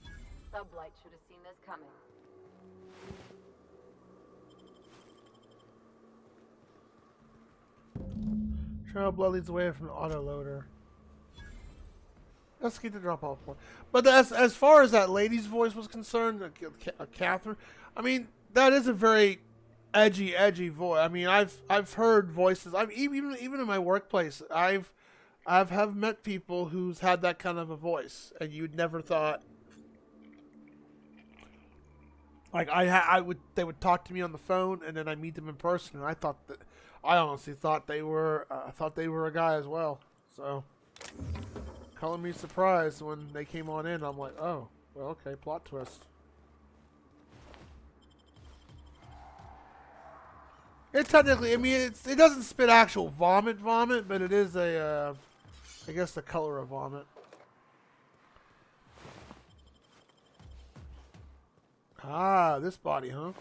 Sublight should have seen this coming. Trail blood leads away from the autoloader. Let's get the drop off point. But as far as that lady's voice was concerned, Catherine, I mean, that is a very edgy voice. I mean, I've heard voices. Even in my workplace, I've met people who's had that kind of a voice, and you'd never thought. Like they would talk to me on the phone, and then I meet them in person, and I honestly thought they were a guy as well. So, calling me surprised when they came on in, I'm like, oh, well, okay, plot twist. It technically, I mean, it doesn't spit actual vomit, but it is I guess the color of vomit. Ah, this body, huh?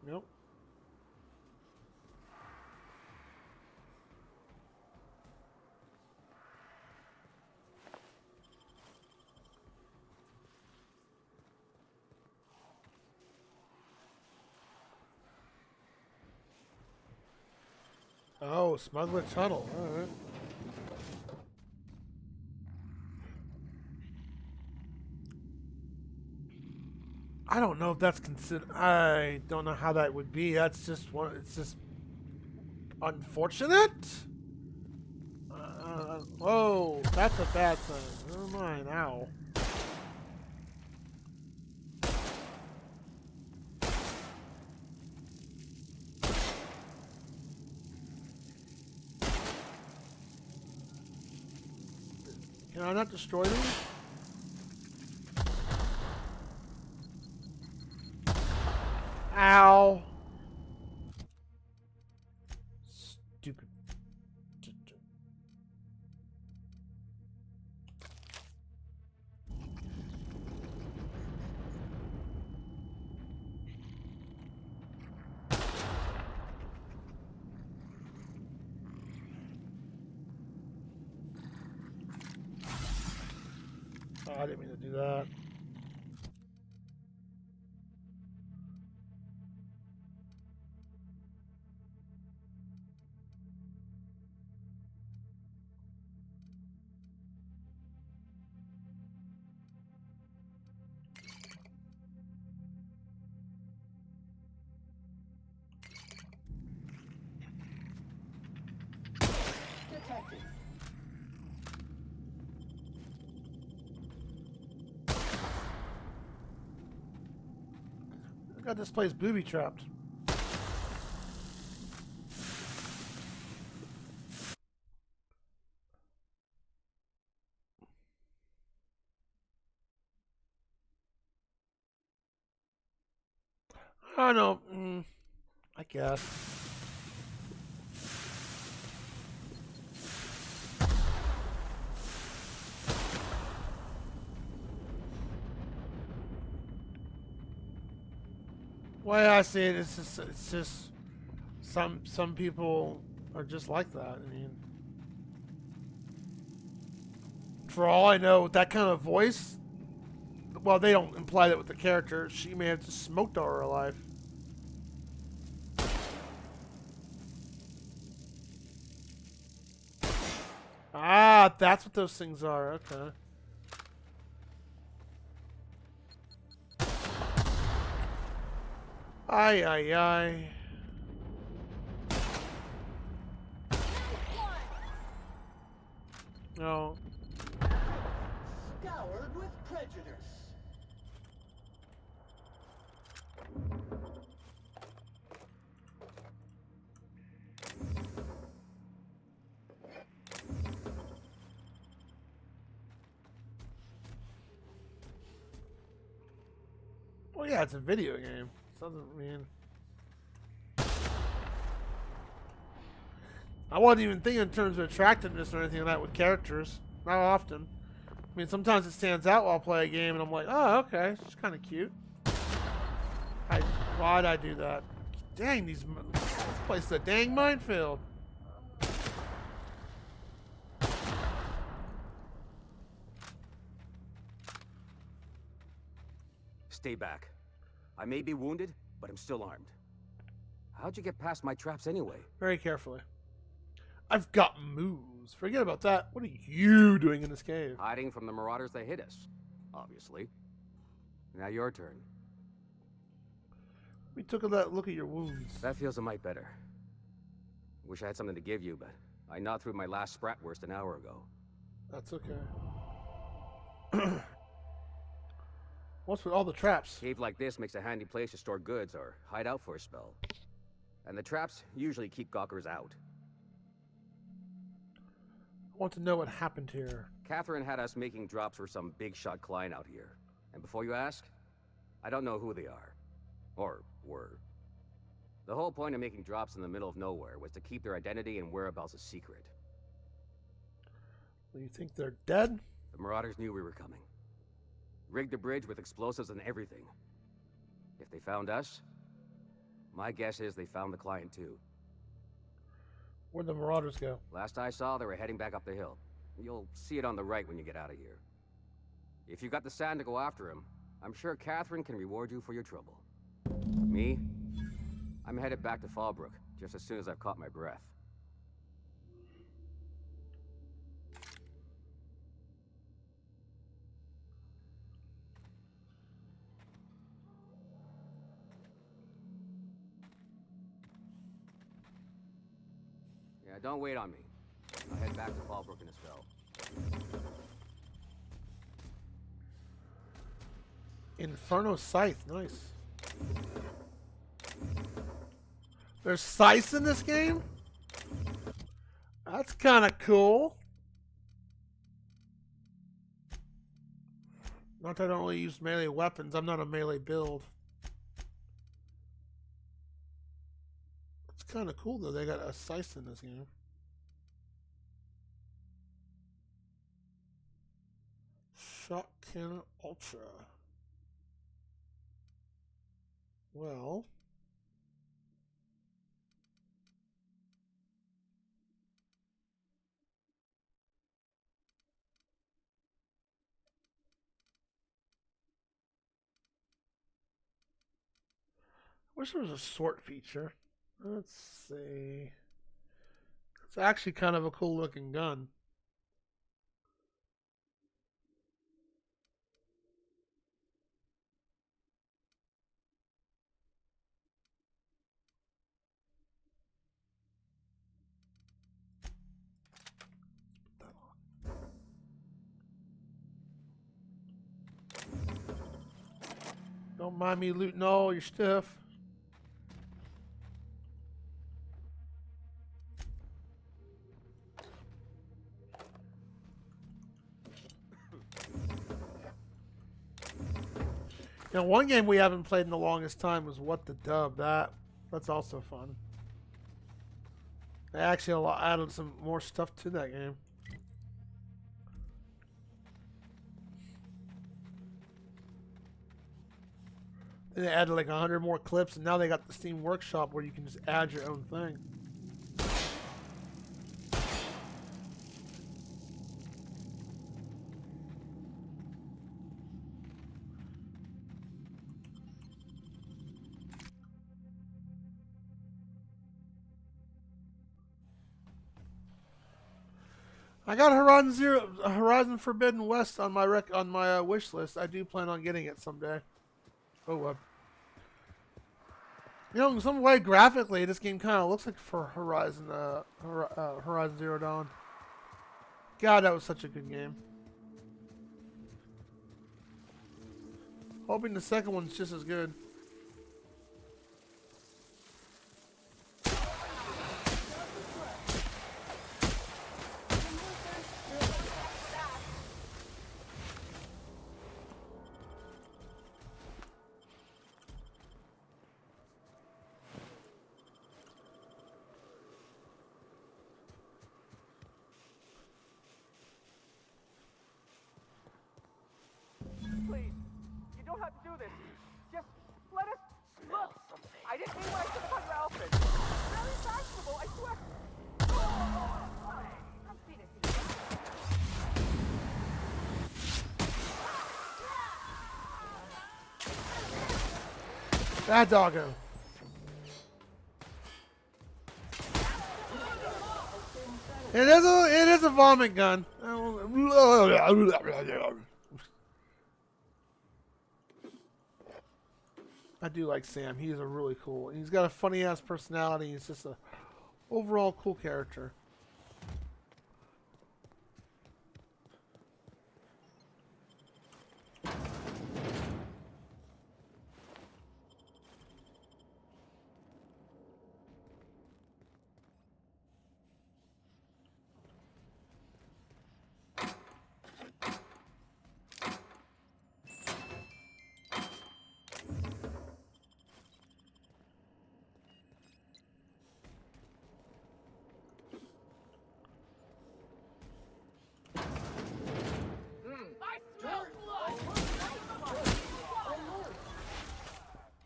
Nope. Oh, smuggler tunnel. All right. I don't know if that's considered. I don't know how that would be. That's just one. It's just unfortunate. Whoa, that's a bad thing. Never mind. Ow. Can I not destroy these? Ow. Stupid. Oh, I didn't mean to do that. Detected. I got this place booby trapped. I don't know. I guess. Way I see it, it's just some people are just like that. I mean, for all I know, with that kind of voice, well, they don't imply that with the character. She may have just smoked all her life. Ah, that's what those things are. Okay. Ay, ay, ay. No. scoured with prejudice. Well, yeah, it's a video game. Doesn't mean. I wasn't even thinking in terms of attractiveness or anything like that with characters. Not often. I mean, sometimes it stands out while I play a game, and I'm like, oh, okay, it's kind of cute. Why'd I do that? Dang, this place is a dang minefield. Stay back. I may be wounded, but I'm still armed. How'd you get past my traps anyway? Very carefully. I've got moves. Forget about that. What are you doing in this cave? Hiding from the marauders that hit us, obviously. Now your turn. We took a look at your wounds. That feels a mite better. Wish I had something to give you, but I gnawed through my last Spratwurst an hour ago. That's okay. What's with all the traps? A cave like this makes a handy place to store goods or hide out for a spell. And the traps usually keep gawkers out. I want to know what happened here. Catherine had us making drops for some big shot client out here. And before you ask, I don't know who they are. Or were. The whole point of making drops in the middle of nowhere was to keep their identity and whereabouts a secret. You think they're dead? The marauders knew we were coming. Rigged the bridge with explosives and everything. If they found us, my guess is they found the client too. Where'd the marauders go? Last I saw, they were heading back up the hill. You'll see it on the right when you get out of here. If you got the sand to go after him, I'm sure Catherine can reward you for your trouble. Me? I'm headed back to Fallbrook just as soon as I've caught my breath. Yeah, don't wait on me. I'll head back to Fallbrook in a spell. Inferno Scythe, nice. There's scythes in this game? That's kind of cool. Not that I don't really use melee weapons. I'm not a melee build. It's kind of cool though. They got a scythe in this game. Shot Cannon Ultra. Well, I wish there was a sort feature. Let's see. It's actually kind of a cool looking gun. Don't mind me looting all your stuff. You know, one game we haven't played in the longest time was What the Dub. That's also fun. They actually added some more stuff to that game. Then they added like 100 more clips, and now they got the Steam Workshop where you can just add your own thing. I got Horizon Forbidden West on my wish list. I do plan on getting it someday. Oh, you know, in some way graphically, this game kind of looks like for Horizon Zero Dawn. God, that was such a good game. Hoping the second one's just as good. Please, you don't have to do this. Just let us look. I didn't mean when I took upon your outfit. Very fashionable, I swear. I've seen it. Bad doggo. It is a vomit gun. I do like Sam. He's a really cool. He's got a funny ass personality. He's just a overall cool character.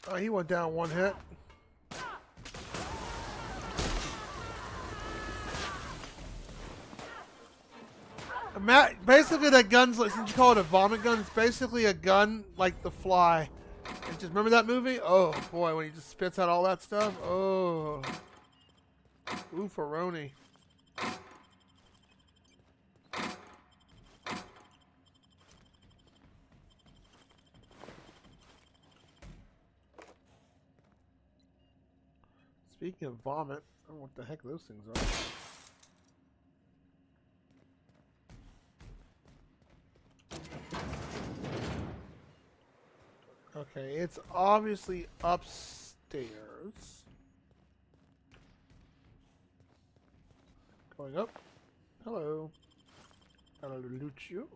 Oh, he went down one hit. Basically, that gun's like, since you call it a vomit gun, it's basically a gun like The Fly. And just remember that movie? Oh boy, when he just spits out all that stuff. Oh, ooh, Ferroni. Speaking of vomit, I don't know what the heck those things are. Okay, it's obviously upstairs. Going up. Hello. Hello, Lucio.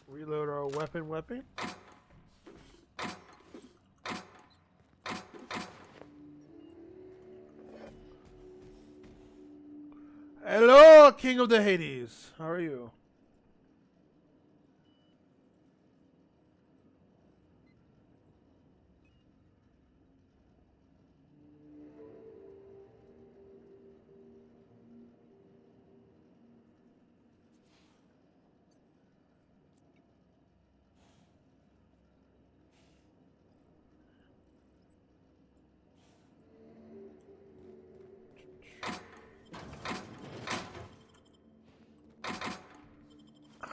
Reload our weapon. Hello, King of the Hades. How are you?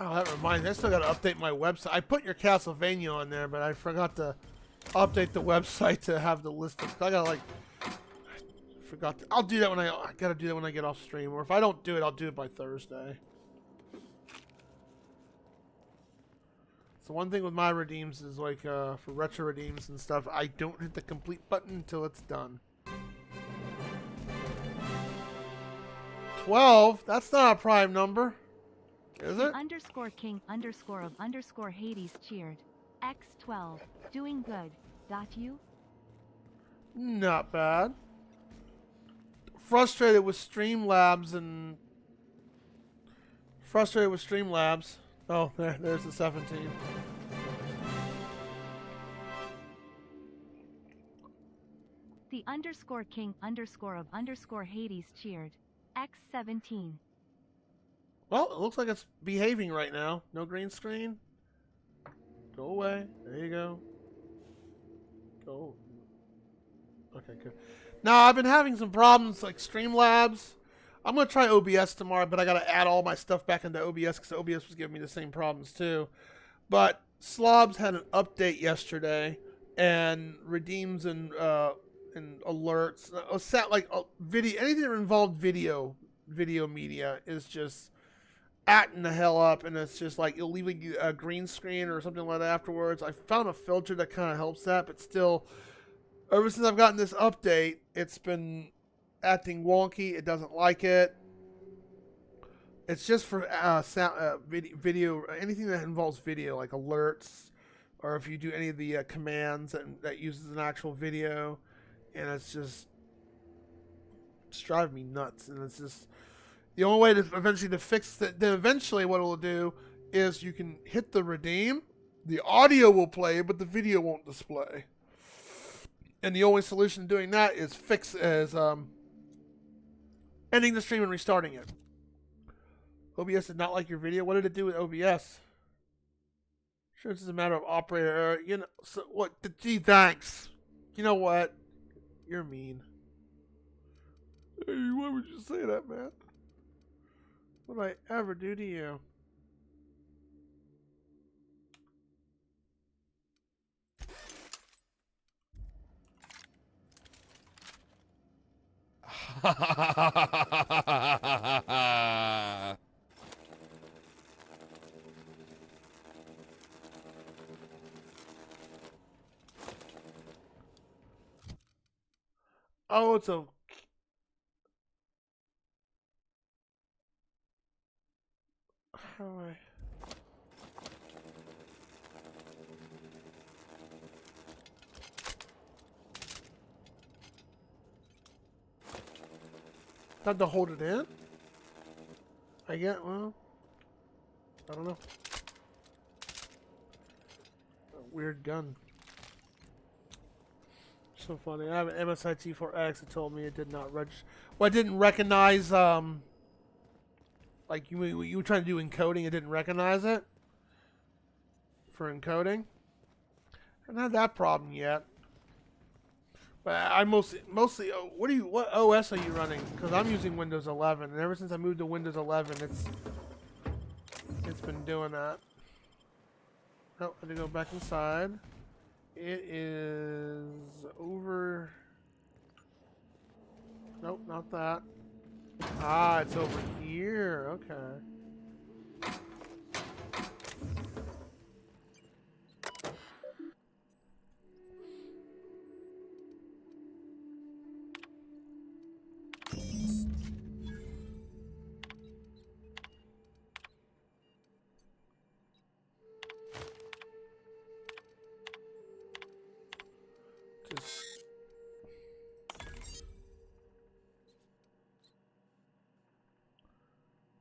Oh, that reminds me. I still got to update my website. I put your Castlevania on there, but I forgot to update the website to have the list of. I got forgot. I'll do that when I gotta do that when I get off stream, or if I don't do it, I'll do it by Thursday. So one thing with my redeems is like for retro redeems and stuff, I don't hit the complete button until it's done. 12? That's not a prime number. Is it? Underscore king underscore of underscore Hades cheered. X12. Doing good. Dot you? Not bad. Frustrated with Streamlabs and... Frustrated with Streamlabs. Oh, there's the 17. The underscore king underscore of underscore Hades cheered. X17. Well, it looks like it's behaving right now. No green screen. Go away. There you go. Go. Okay, good. Now, I've been having some problems like Streamlabs. I'm going to try OBS tomorrow, but I got to add all my stuff back into OBS because OBS was giving me the same problems too. But Slobs had an update yesterday, and redeems and alerts, like video, anything that involved video media is just acting the hell up, and it's just like you'll leave a green screen or something like that afterwards. I found a filter that kind of helps that, but still, ever since I've gotten this update, it's been acting wonky. It doesn't like it. It's just for sound, video, anything that involves video, like alerts, or if you do any of the commands that uses an actual video, and it's driving me nuts. And it's just the only way to eventually fix that. Then eventually, what it will do is you can hit the redeem, the audio will play, but the video won't display. And the only solution to doing that is ending the stream and restarting it. OBS did not like your video. What did it do with OBS? Sure, it's just a matter of operator error. You know, so what? Gee, thanks. You know what? You're mean. Hey, why would you say that, man? What did I ever do to you? Oh, it's a... How do I... Not to hold it in? I get, well... I don't know. A weird gun. So funny. I have an MSI T4X that told me it did not register. Well, it didn't recognize, like you were trying to do encoding, it didn't recognize it for encoding. I haven't had that problem yet. But I mostly, what OS are you running? Because I'm using Windows 11, and ever since I moved to Windows 11, it's been doing that. Oh, I had to go back inside. It is over. Nope, not that. Ah, it's over here. Okay.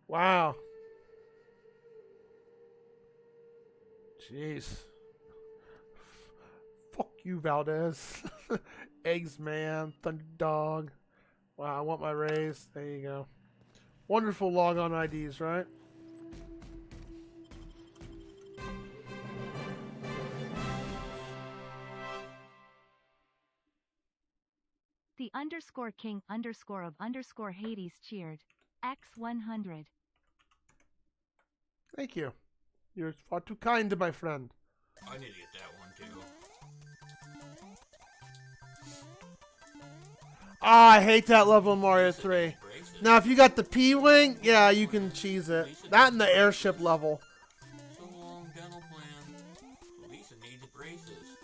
Wow. Jeez. Fuck you, Valdez. Eggs man, Thunder Dog. Wow, I want my raise. There you go. Wonderful logon IDs, right? The underscore king underscore of underscore Hades cheered. X100. Thank you. You're far too kind to my friend. I need to get that one too. Ah, I hate that level in Mario 3. Now, if you got the P-Wing, yeah, you can cheese it. That and the airship level. So long, dental plan. Lisa needs braces.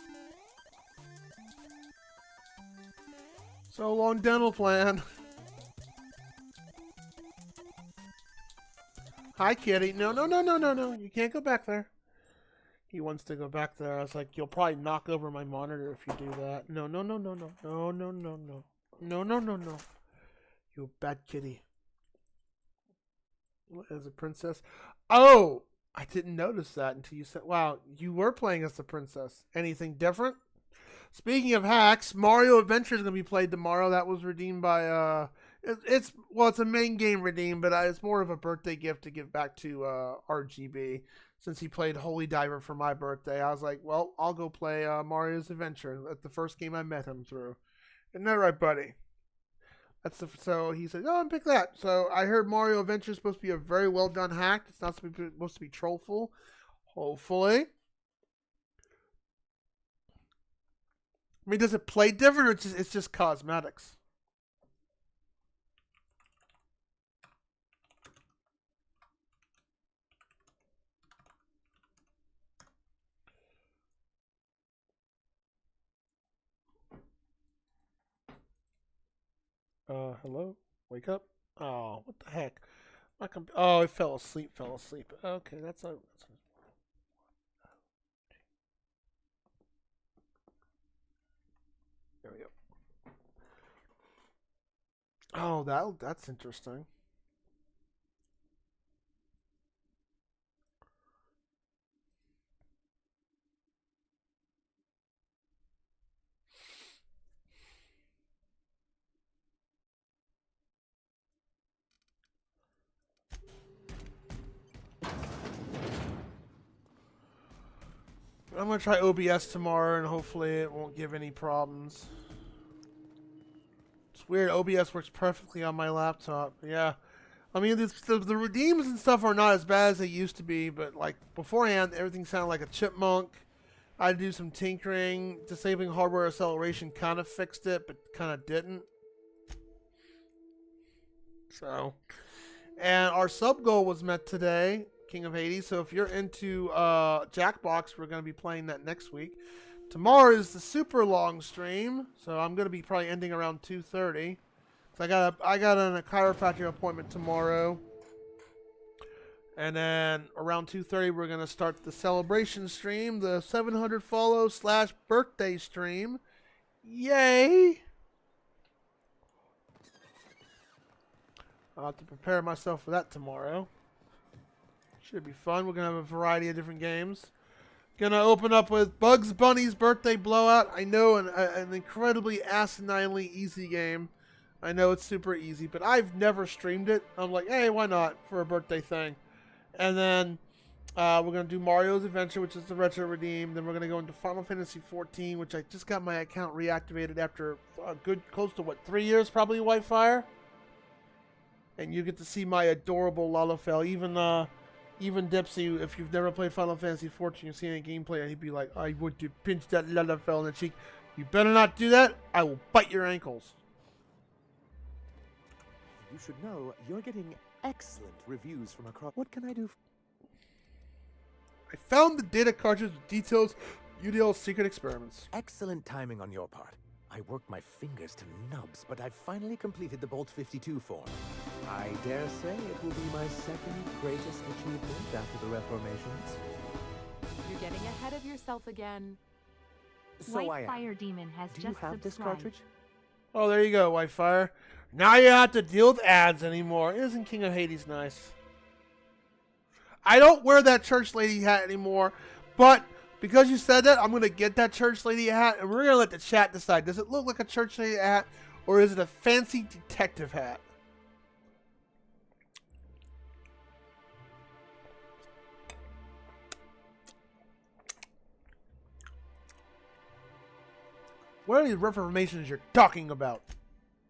So long, dental plan. Hi, kitty. No, no, no, no, no, no. You can't go back there. He wants to go back there. I was like, you'll probably knock over my monitor if you do that. No, no, no, no, no. No, no, no, no. No, no, no, no. You bad kitty. What, as a princess? Oh! I didn't notice that until you said, wow, you were playing as the princess. Anything different? Speaking of hacks, Mario Adventure is going to be played tomorrow. That was redeemed by, it's a main game redeemed, but it's more of a birthday gift to give back to RGB. Since he played Holy Diver for my birthday, I was like, well, I'll go play Mario's Adventure. That's the first game I met him through. Isn't that right, buddy? So he said, oh, pick that. So I heard Mario Adventure is supposed to be a very well done hack. It's not supposed to be trollful. Hopefully. I mean, does it play different, or it's just cosmetics? Hello? Wake up? Oh, what the heck? Oh, it fell asleep, Okay, that's a... There we go. Oh, that's interesting. I'm going to try OBS tomorrow, and hopefully it won't give any problems. It's weird. OBS works perfectly on my laptop. Yeah. I mean, the redeems and stuff are not as bad as they used to be, but like beforehand, everything sounded like a chipmunk. I had to do some tinkering. Disabling hardware acceleration kind of fixed it, but kind of didn't. So, and our sub goal was met today, King of Hades. So if you're into Jackbox, we're going to be playing that next week. Tomorrow is the super long stream, so I'm going to be probably ending around 2:30. So I got a chiropractic appointment tomorrow, and then around 2:30 we're going to start the celebration stream, the 700 follow / birthday stream. Yay! I'll have to prepare myself for that tomorrow. Should be fun. We're going to have a variety of different games. Going to open up with Bugs Bunny's Birthday Blowout. I know an incredibly asininely easy game. I know it's super easy, but I've never streamed it. I'm like, hey, why not for a birthday thing? And then we're going to do Mario's Adventure, which is the Retro Redeem. Then we're going to go into Final Fantasy 14, which I just got my account reactivated after a good, close to, 3 years probably, Whitefire? And you get to see my adorable Lalafell. Even Dipsy, if you've never played Final Fantasy 14, you see any gameplay, and he'd be like, I want to pinch that Lalafell in the cheek. You better not do that. I will bite your ankles. You should know you're getting excellent reviews from across. What can I do? I found the data cartridge with details UDL's secret experiments. Excellent timing on your part. I worked my fingers to nubs, but I finally completed the Bolt 52 form. I dare say it will be my second greatest achievement after the Reformations. You're getting ahead of yourself again. So White Fire Demon has Do just you have this subscribed. cartridge? Oh, there you go, Whitefire. Now you don't have to deal with ads anymore. Isn't King of Hades nice? I don't wear that church lady hat anymore, but because you said that, I'm going to get that church lady hat, and we're going to let the chat decide. Does it look like a church lady hat, or is it a fancy detective hat? What are these reformations you're talking about?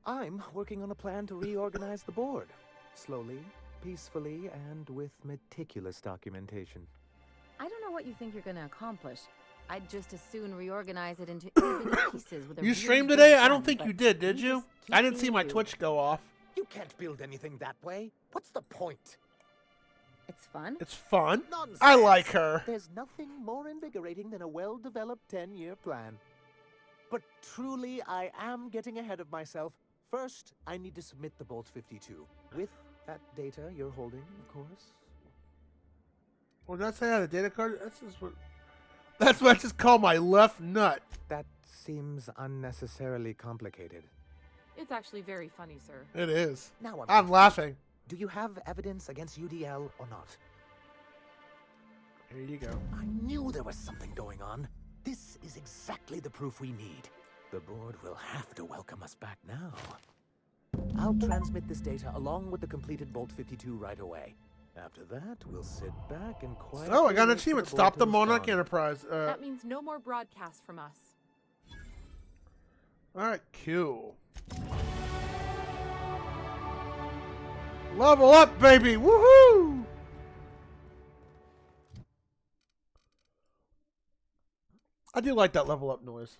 I'm working on a plan to reorganize the board. Slowly, peacefully, and with meticulous documentation. I don't know what you think you're going to accomplish. I'd just as soon reorganize it into even pieces with a You really streamed big today? I gun, don't think but you did you? just keep I didn't see being my you. Twitch go off. You can't build anything that way. What's the point? It's fun. It's fun. Nonsense. I like her. There's nothing more invigorating than a well-developed 10-year plan. But truly, I am getting ahead of myself. First, I need to submit the Bolt 52. With that data you're holding, of course. Well, that's how the data card. That's what I just call my left nut. That seems unnecessarily complicated. It's actually very funny, sir. It is. Now I'm laughing. Do you have evidence against UDL or not? Here you go. I knew there was something going on. This is exactly the proof we need. The board will have to welcome us back now. I'll transmit this data along with the completed Bolt 52 right away. After that, we'll sit back and quietly... Oh, I got an wait for achievement. the Stop board the to Monarch respond. Enterprise. That means no more broadcasts from us. Alright, cool. Level up, baby! Woohoo! I do like that level up noise.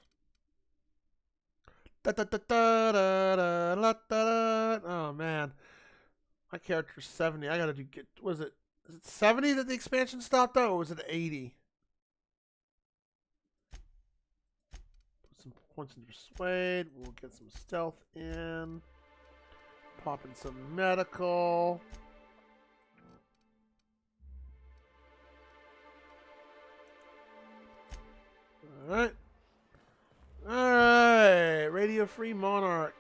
Oh man, my character's 70. I gotta do. Was it 70 that the expansion stopped at, or was it 80? Put some points in Persuade. We'll get some stealth in. Popping some medical. Alright. Alright. Radio Free Monarch.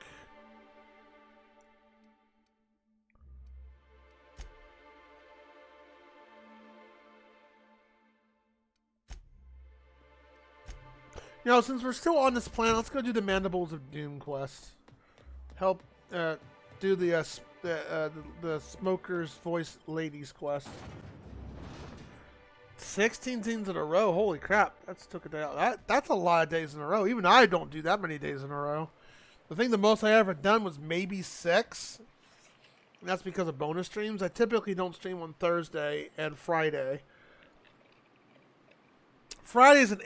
You know, since we're still on this planet, let's go do the Mandibles of Doom quest. Help do the Smoker's Voice Ladies quest. 16 teams in a row. Holy crap. That's took a day out. That's a lot of days in a row. Even I don't do that many days in a row. I think the most I ever done was maybe 6. And that's because of bonus streams. I typically don't stream on Thursday and Friday. Friday's an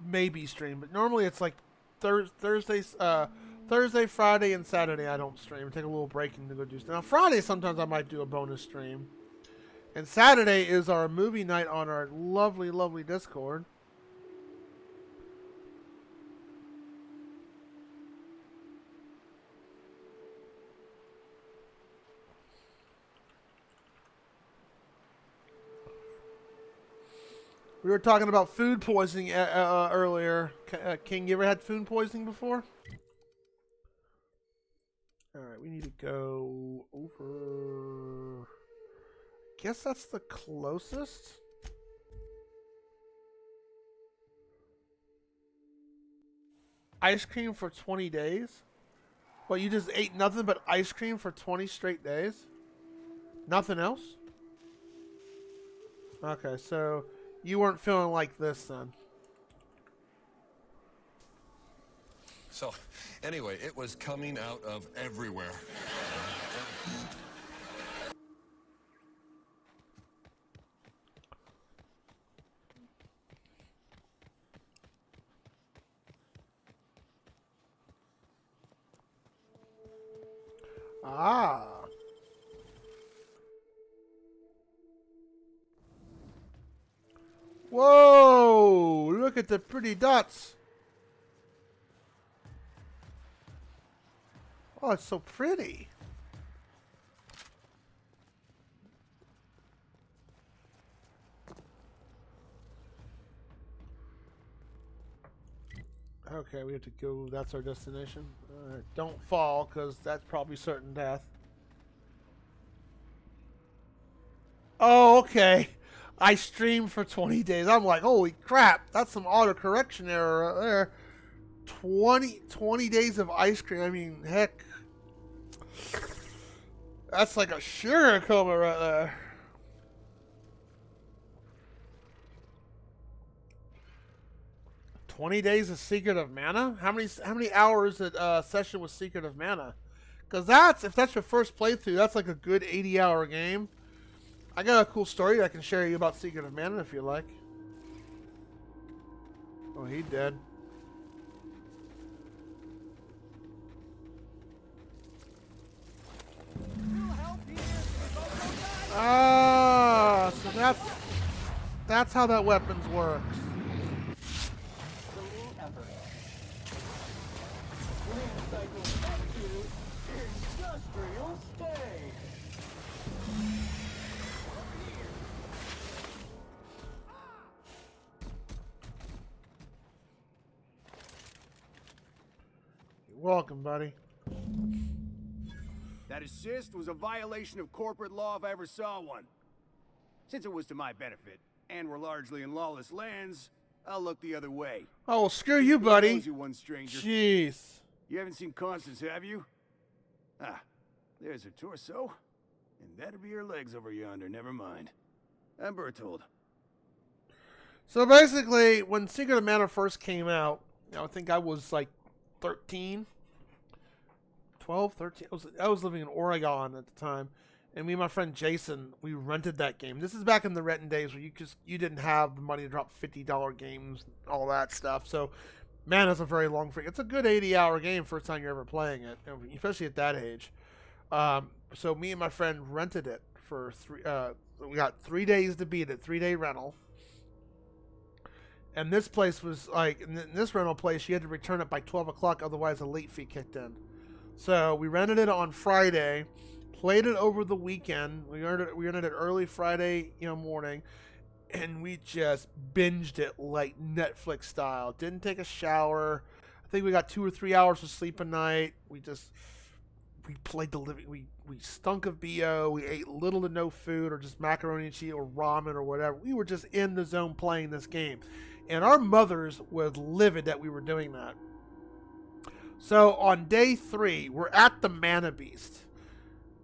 maybe stream, but normally it's like Thursday, Friday, and Saturday I don't stream. Take a little break and go do stuff. Now Friday sometimes I might do a bonus stream. And Saturday is our movie night on our lovely, lovely Discord. We were talking about food poisoning earlier. King, you ever had food poisoning before? Alright, we need to go over... Guess that's the closest. Ice cream for 20 days? Well, you just ate nothing but ice cream for 20 straight days? Nothing else? Okay, so you weren't feeling like this then. So, anyway, it was coming out of everywhere. Ah. Whoa! Look at the pretty dots. Oh, it's so pretty. Okay, we have to go. That's our destination. Alright, don't fall, because that's probably certain death. Oh, okay. I streamed for 20 days. I'm like, holy crap. That's some auto-correction error right there. 20 days of ice cream. I mean, heck. That's like a sugar coma right there. "20 days of Secret of Mana"? How many hours at session was Secret of Mana? Because if that's your first playthrough, that's like a good 80-hour game. I got a cool story I can share you about Secret of Mana if you like. Oh, he dead. Ah, so that's how that weapons works. Industrial stay. You're welcome, buddy. That assist was a violation of corporate law if I ever saw one. Since it was to my benefit, and we're largely in lawless lands, I'll look the other way. Oh, well, screw you, buddy. Knows you, one stranger. Jeez. You haven't seen Constance, have you? Ah, there's her torso. And that'll be her legs over yonder, never mind. I'm Bertold. So basically, when Secret of Mana first came out, I think I was like 13. 12, 13. I was living in Oregon at the time. And me and my friend Jason, we rented that game. This is back in the renting days where you didn't have the money to drop $50 games, all that stuff. So, man, it's a very long free. It's a good 80-hour game first time you're ever playing it, especially at that age. So me and my friend rented it for we got 3 days to beat it, 3-day rental. And this place was like, in this rental place, you had to return it by 12 o'clock, otherwise a late fee kicked in. So we rented it on Friday, played it over the weekend. We rented it early Friday, morning, and we just binged it like Netflix style. Didn't take a shower. I think we got 2 or 3 hours of sleep a night. We played the living. We stunk of BO. We ate little to no food, or just macaroni and cheese, or ramen, or whatever. We were just in the zone playing this game, and our mothers was livid that we were doing that. So on day 3, we're at the Mana Beast.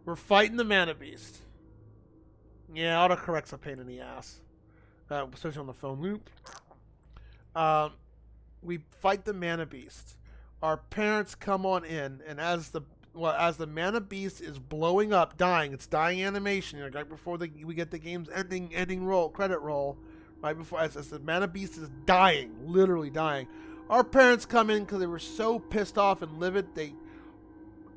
We're fighting the Mana Beast. Yeah, autocorrect's a pain in the ass, especially on the phone loop. We fight the Mana Beast. Our parents come on in, and as the Mana Beast is blowing up, dying, it's dying animation, right before we get the game's ending roll, credit roll, right before as the Mana Beast is dying, literally dying. Our parents come in because they were so pissed off and livid, they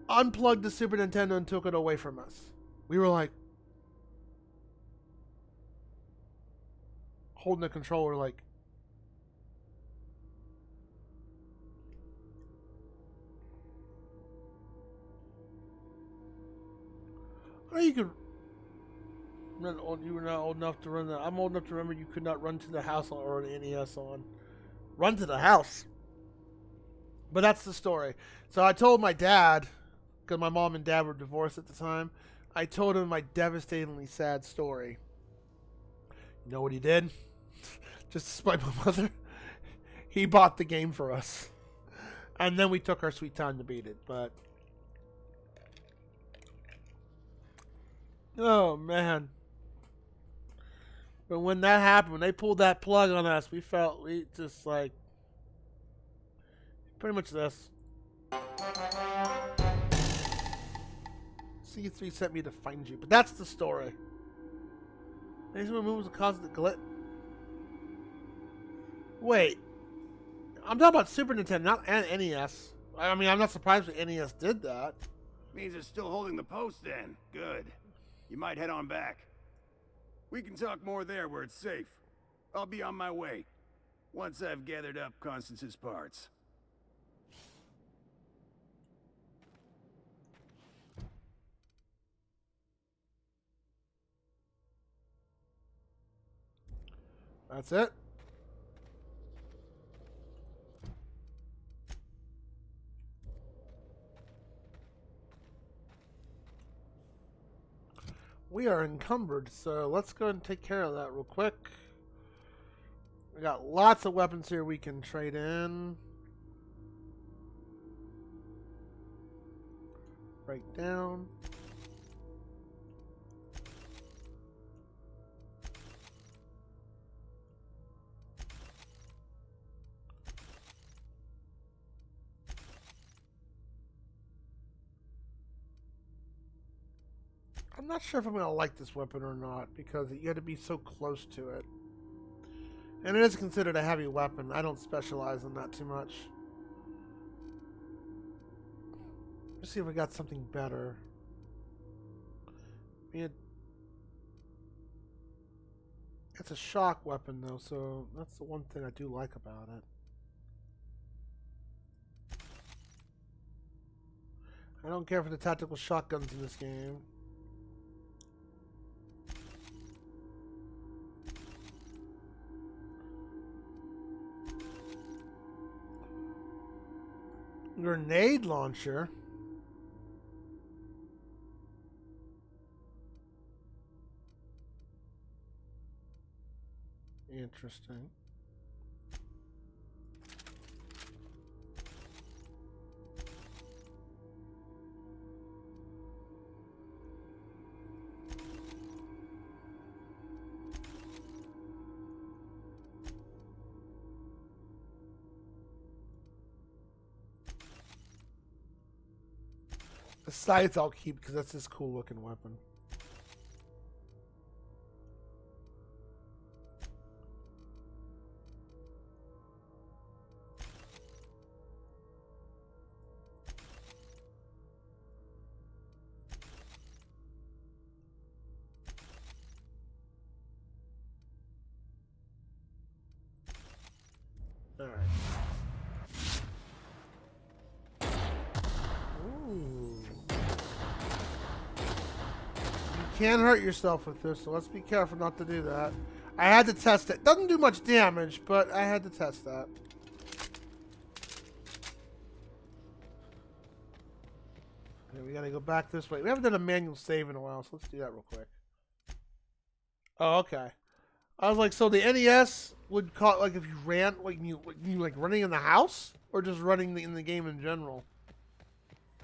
unplugged the Super Nintendo and took it away from us. We were like, holding the controller like, oh, you could run. You were not old enough to run that. I'm old enough to remember you could not run to the house or an NES on. Run to the house. But that's the story. So I told my dad, because my mom and dad were divorced at the time, I told him my devastatingly sad story. You know what he did? Just to spite my mother? He bought the game for us. And then we took our sweet time to beat it, but... Oh, man. But when that happened, when they pulled that plug on us, we just like... Pretty much this. C3 sent me to find you, but that's the story. These moves the cause of the glitch. Wait. I'm talking about Super Nintendo, not NES. I mean, I'm not surprised the NES did that. Means it's still holding the post then. Good. You might head on back. We can talk more there where it's safe. I'll be on my way, once I've gathered up Constance's parts. That's it. We are encumbered, so let's go and take care of that real quick. We got lots of weapons here we can trade in. Break down. I'm not sure if I'm going to like this weapon or not, because you had to be so close to it. And it is considered a heavy weapon. I don't specialize in that too much. Let's see if we got something better. It's a shock weapon, though, so that's the one thing I do like about it. I don't care for the tactical shotguns in this game. Grenade launcher. Interesting. The scythe I'll keep because that's this cool looking weapon. All right. Ooh. can hurt yourself with this, so let's be careful not to do that. I had to test it. Doesn't do much damage, but I had to test that. Okay, we gotta go back this way. We haven't done a manual save in a while, so let's do that real quick. Oh, okay. I was like, so the NES would call, like, if you ran, like, you like running in the house, or just running in the game in general?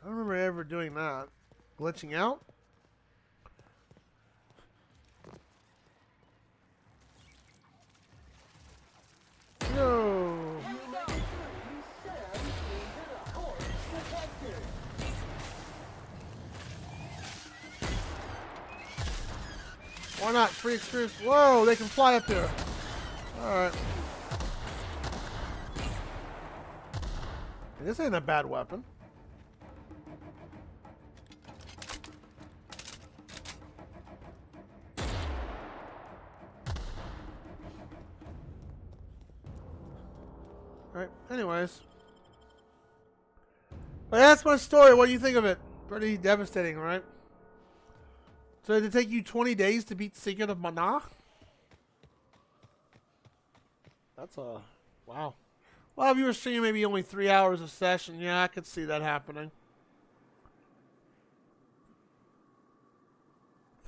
I don't remember ever doing that. Glitching out? No. Why not? Free experience. Whoa, they can fly up here. Alright. This ain't a bad weapon. Alright, anyways. But that's my story. What do you think of it? Pretty devastating, right? So did it take you 20 days to beat Secret of Mana? That's a... wow. Well, if you were streaming maybe only 3 hours a session, yeah, I could see that happening.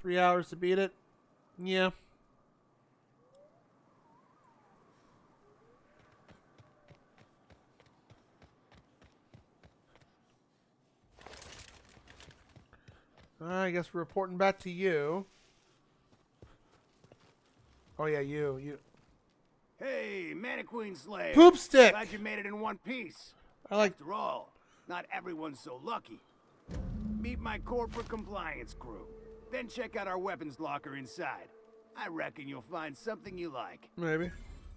3 hours to beat it? Yeah. I guess we're reporting back to you. Oh yeah, you. Hey, Mannequin Slayer. Poop stick. Glad you made it in one piece. I like. After all, not everyone's so lucky. Meet my corporate compliance crew. Then check out our weapons locker inside. I reckon you'll find something you like. Maybe.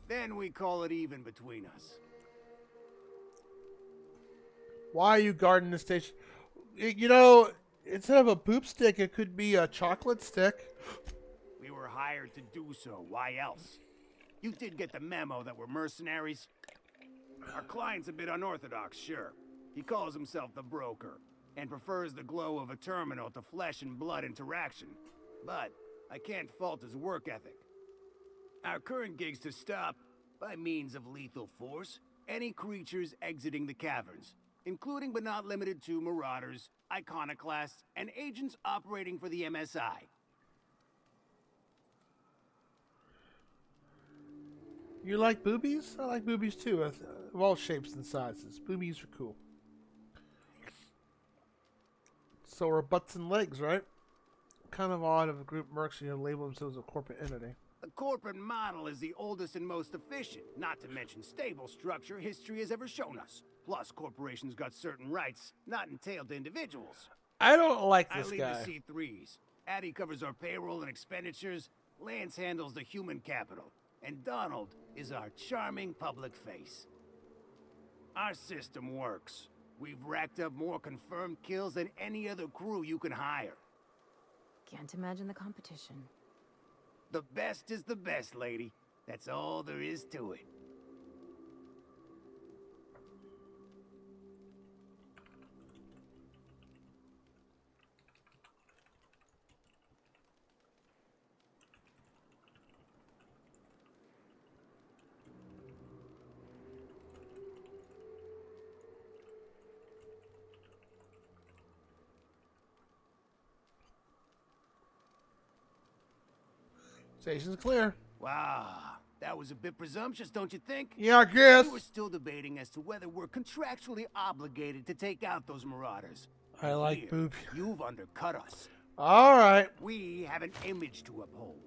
Then we call it even between us. Why are you guarding the station? You know, instead of a poop stick, it could be a chocolate stick. We were hired to do so. Why else? You did get the memo that we're mercenaries? Our client's a bit unorthodox, sure. He calls himself the broker, and prefers the glow of a terminal to flesh and blood interaction. But I can't fault his work ethic. Our current gig's to stop, by means of lethal force, any creatures exiting the caverns, including but not limited to marauders, iconoclasts, and agents operating for the MSI. You like boobies? I like boobies too, of all shapes and sizes. Boobies are cool. So are butts and legs, right? Kind of odd of a group mercs who label themselves a corporate entity. The corporate model is the oldest and most efficient, not to mention stable structure history has ever shown us. Plus, corporations got certain rights not entailed to individuals. I don't like this I lead guy. the C3s. Addy covers our payroll and expenditures. Lance handles the human capital. And Donald is our charming public face. Our system works. We've racked up more confirmed kills than any other crew you can hire. Can't imagine the competition. The best is the best, lady. That's all there is to it. Station's clear. Wow, that was a bit presumptuous, don't you think? Yeah, I guess. We were still debating as to whether we're contractually obligated to take out those marauders. I like Here, boobies. You've undercut us. Alright. We have an image to uphold.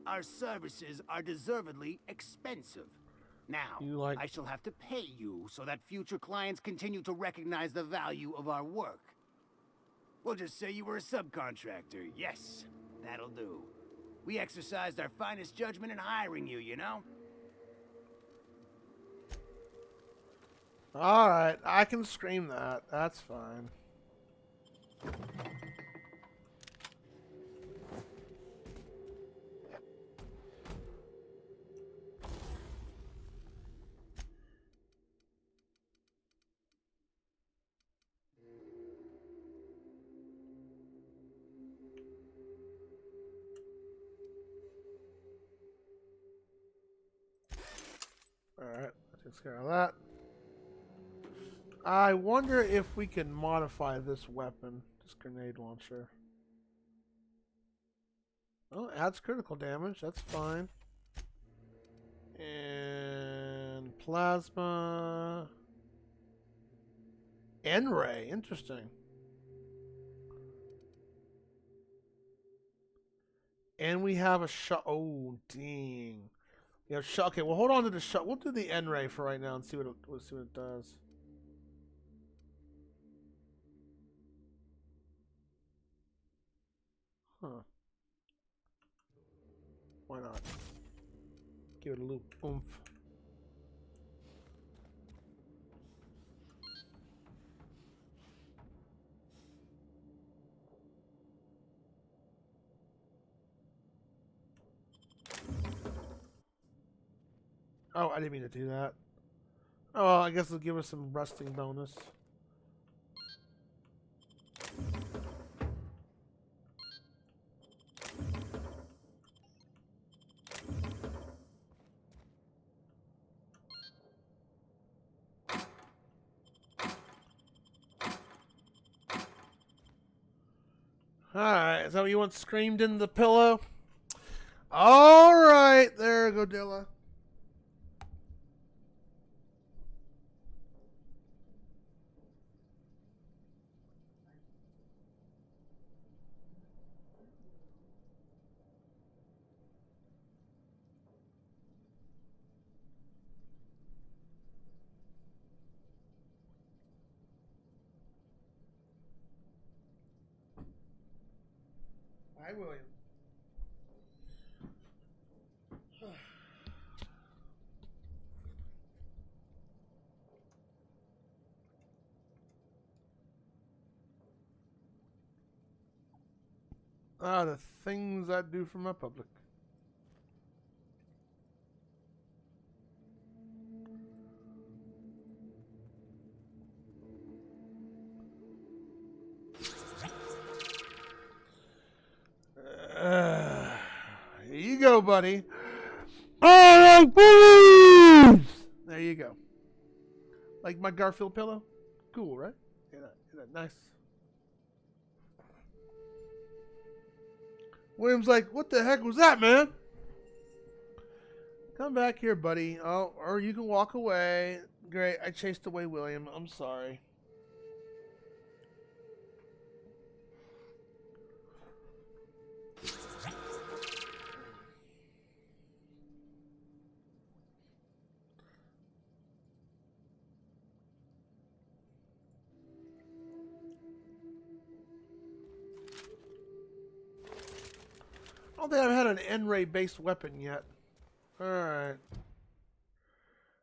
Our services are deservedly expensive. Now, I shall have to pay you so that future clients continue to recognize the value of our work. We'll just say you were a subcontractor. Yes, that'll do. We exercised our finest judgment in hiring you, you know? Alright, I can scream that. That's fine. Takes care of that. I wonder if we can modify this weapon, this grenade launcher. Oh, it adds critical damage. That's fine. And plasma. N-ray. Interesting. And we have a shot. Oh, dang. We have shot. Okay, well, hold on to the shot. We'll do the N-ray for right now and see what it does. Huh. Why not? Give it a little oomph. Oh, I didn't mean to do that. Oh, I guess it'll give us some rusting bonus. Alright, is that what you want screamed in the pillow? Alright, there, Godilla. Hi, William. The things I do for my public. Here you go, buddy. Alright, please! There you go. Like my Garfield pillow? Cool, right? Isn't that nice? William's like, what the heck was that, man? Come back here, buddy. Oh, or you can walk away. Great, I chased away William. I'm sorry. I don't think I've had an N-ray based weapon yet. Alright.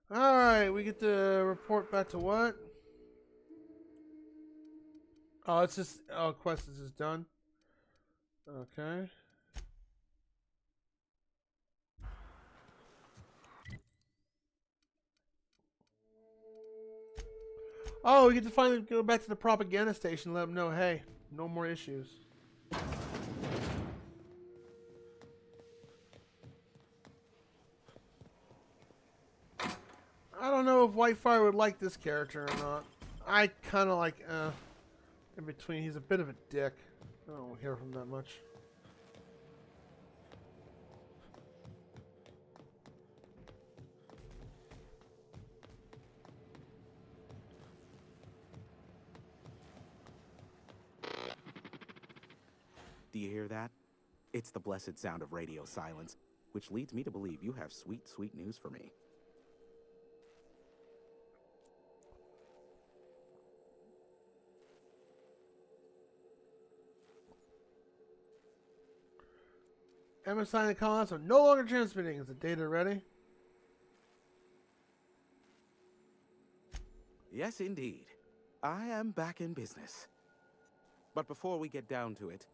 Alright, we get to report back to what? Oh, it's just, quest is just done. Okay. Oh, we get to finally go back to the propaganda station and let them know, hey, no more issues. I don't know if Whitefire would like this character or not. I kind of like, in between. He's a bit of a dick. I don't hear from him that much. Do you hear that? It's the blessed sound of radio silence, which leads me to believe you have sweet, sweet news for me. MSI and the colonists are no longer transmitting. Is the data ready? Yes, indeed. I am back in business. But before we get down to it,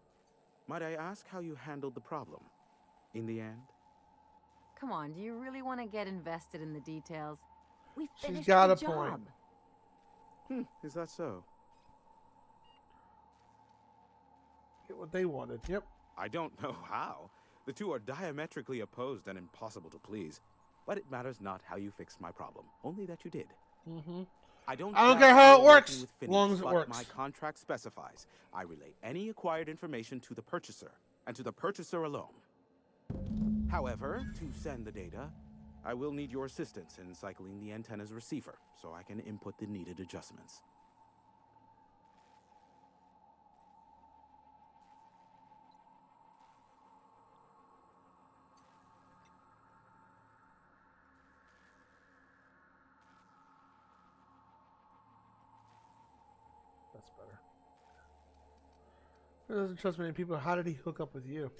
might I ask how you handled the problem in the end? Come on, do you really want to get invested in the details? We finished She's got the a job. point. Is that so? Get what they wanted. Yep. I don't know how. The two are diametrically opposed and impossible to please. But it matters not how you fixed my problem, only that you did. Mm-hmm. I don't care how it you're works, working with as long Phineas, as it but works. my contract specifies I relay any acquired information to the purchaser, and to the purchaser alone. However, to send the data, I will need your assistance in cycling the antenna's receiver, so I can input the needed adjustments. That's better. He doesn't trust many people. How did he hook up with you?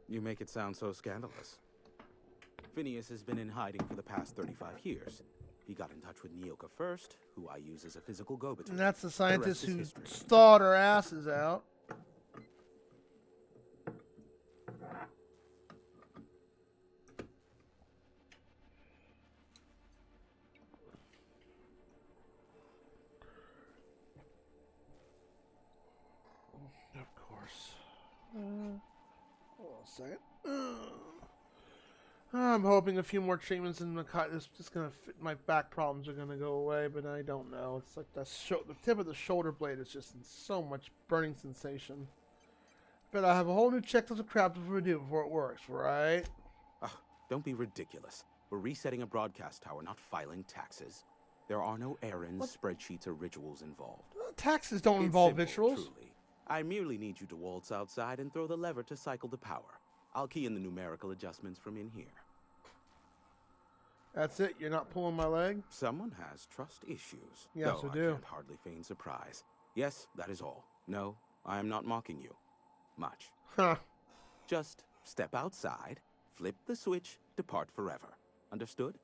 You make it sound so scandalous. Phineas has been in hiding for the past 35 years. He got in touch with Nyoka first, who I use as a physical go-between. And that's the scientist rest who is history. thawed our asses out. Of course. Hold on a second. I'm hoping a few more treatments and the just gonna fit, my back problems are gonna go away, but I don't know. It's like the tip of the shoulder blade is just in so much burning sensation. But I have a whole new checklist of crap to do before it works, right? Oh, don't be ridiculous. We're resetting a broadcast tower, not filing taxes. There are no errands, spreadsheets, or rituals involved. Taxes don't It's involve simple, rituals. Truly. I merely need you to waltz outside and throw the lever to cycle the power. I'll key in the numerical adjustments from in here. That's it? You're not pulling my leg? Someone has trust issues. Yes, though I do. Can't hardly feign surprise. Yes, that is all. No, I am not mocking you. Much. Huh. Just step outside, flip the switch, depart forever. Understood?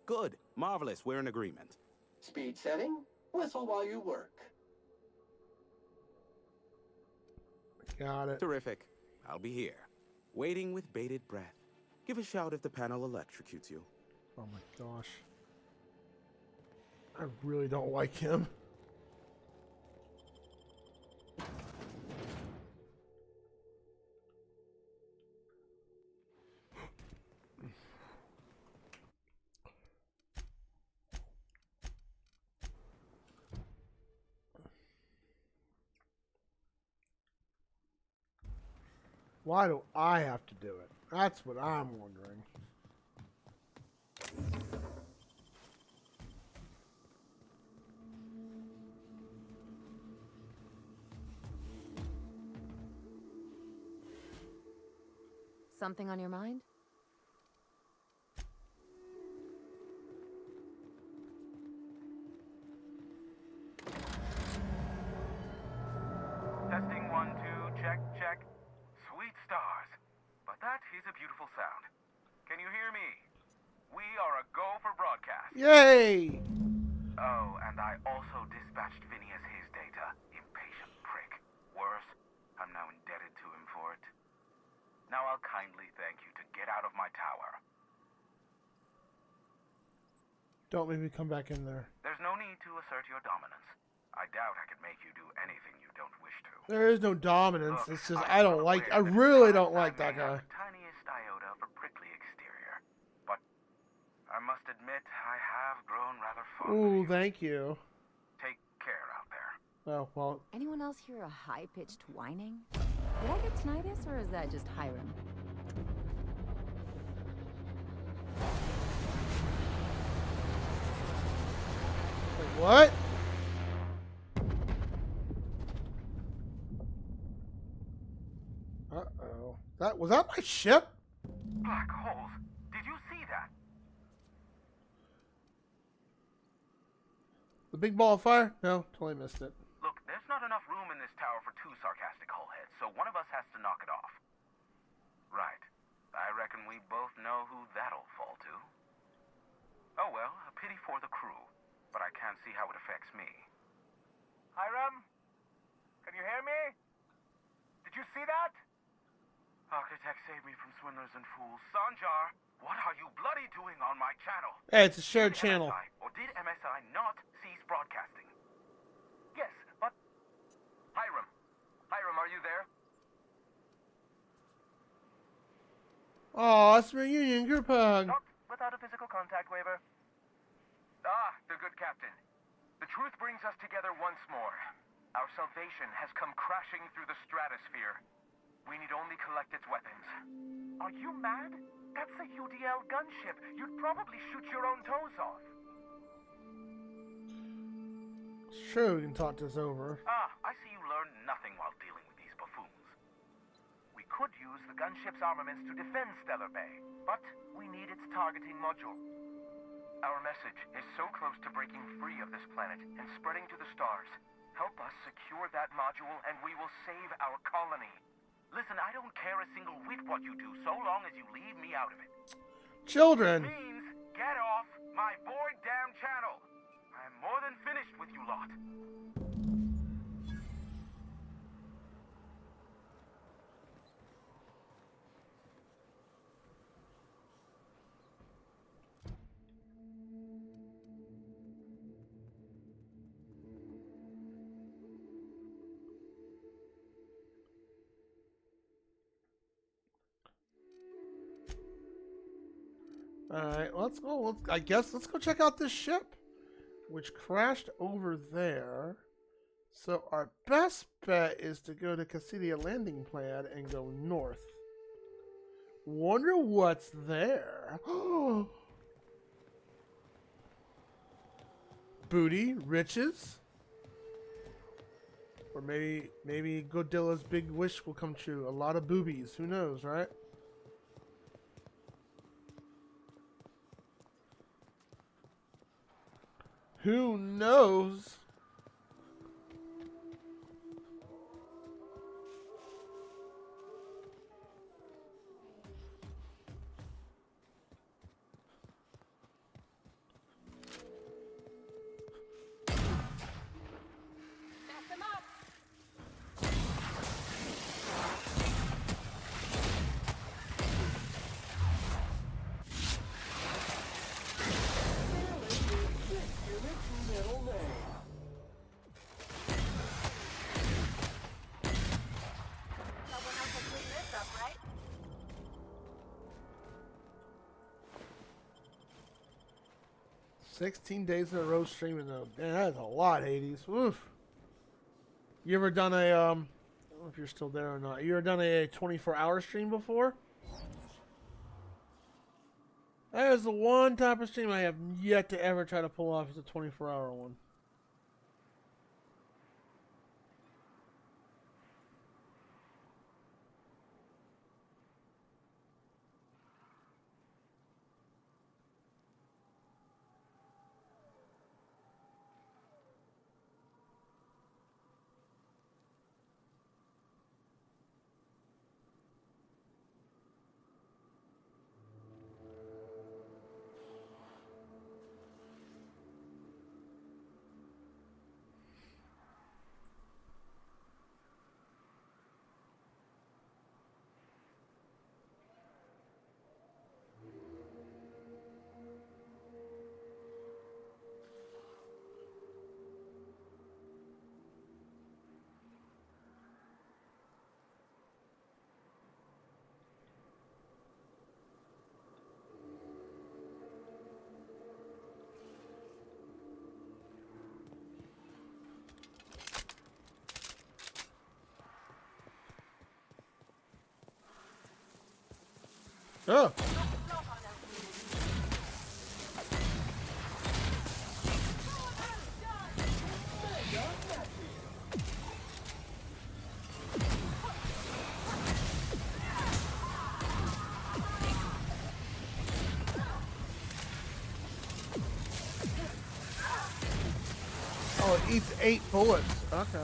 Good. Marvelous. We're in agreement. Speed setting. Whistle while you work. Got it. Terrific. I'll be here, waiting with bated breath. Give a shout if the panel electrocutes you. Oh my gosh. I really don't like him. Why do I have to do it? That's what I'm wondering. Something on your mind? Testing 1, 2, check, check. Sweet stars. But that is a beautiful sound. Can you hear me? We are a go for broadcast. Yay! Oh, and I also dispatched Phineas his data. Impatient prick. Worse, I'm now indebted to him for it. Now I'll kindly thank you to get out of my tower. Don't make me come back in there. There's no need to assert your dominance. I doubt I could make you do anything you don't wish to. There is no dominance. Look, It's just I'm I don't well like. aware I that really at don't times like I that may have guy. the tiniest iota of a prickly exterior, but I must admit I have grown rather fond of Ooh, you. thank you. Take care out there. Oh well. Anyone else hear a high-pitched whining? Did I get tinnitus, or is that just Hiram? Wait, what? Uh-oh. Was that my ship? Black holes. Did you see that? The big ball of fire? No, totally missed it. Look, there's not enough room in this tower for two sarcastic hullheads, so one of us has to knock it off. Right. I reckon we both know who that'll fall to. Oh well, a pity for the crew, but I can't see how it affects me. Hiram? Can you hear me? Did you see that? Architect, save me from swindlers and fools. Sanjar, what are you bloody doing on my channel? Hey, it's a shared Did channel. MSI, or did MSI not cease broadcasting? Yes, but... Hiram, are you there? Oh, it's a reunion group hug. Not with without a physical contact waiver? Ah, the good captain. The truth brings us together once more. Our salvation has come crashing through the stratosphere. We need only collect its weapons. Are you mad? That's a UDL gunship. You'd probably shoot your own toes off. Sure, we can talk this over. Ah, I see you learned nothing while dealing with these buffoons. We could use the gunship's armaments to defend Stellar Bay, but we need its targeting module. Our message is so close to breaking free of this planet and spreading to the stars. Help us secure that module and we will save our colony. Listen, I don't care a single whit what you do, so long as you leave me out of it. Children! Which means, get off my bored damn channel. I'm more than finished with you lot. Alright, let's go. Let's go check out this ship, which crashed over there. So our best bet is to go to Cassidia landing pad and go north. Wonder what's there. Booty, riches, or maybe Godilla's big wish will come true. A lot of boobies. Who knows, right? Who knows? Someone else will clean this up, right? $16 days in a row streaming though. Man, that is a lot, Hades. Woof. You ever done a I don't know if you're still there or not. You ever done a 24-hour stream before? That is the one type of stream I have yet to ever try to pull off as a 24-hour one. Oh. Oh, it eats 8 bullets. Okay.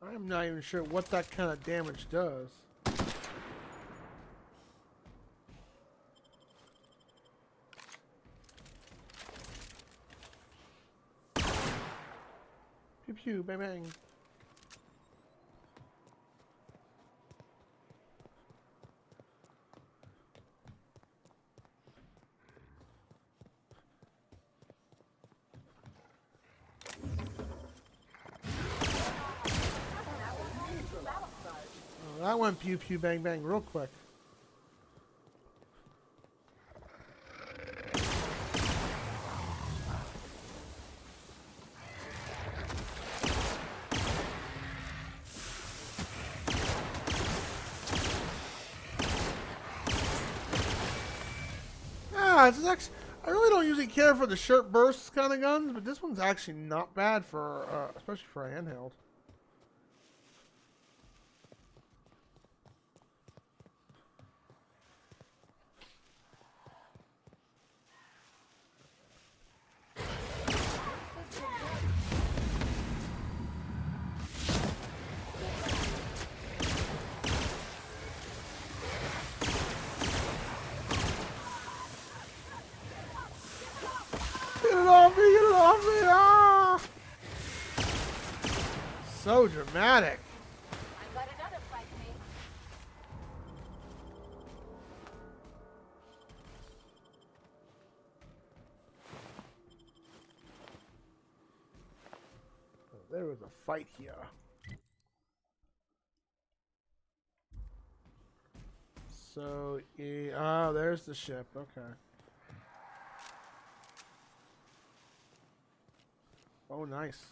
I'm not even sure what that kind of damage does. Pew pew, bang bang. Well, that went pew pew bang bang real quick. It's actually, I really don't usually care for the shirt bursts kind of guns, but this one's actually not bad for, especially for a handheld. Get it off me! Get it off me! Ah! So dramatic. I've got another fight me. There was a fight here. So, there's the ship. Okay. Oh, nice.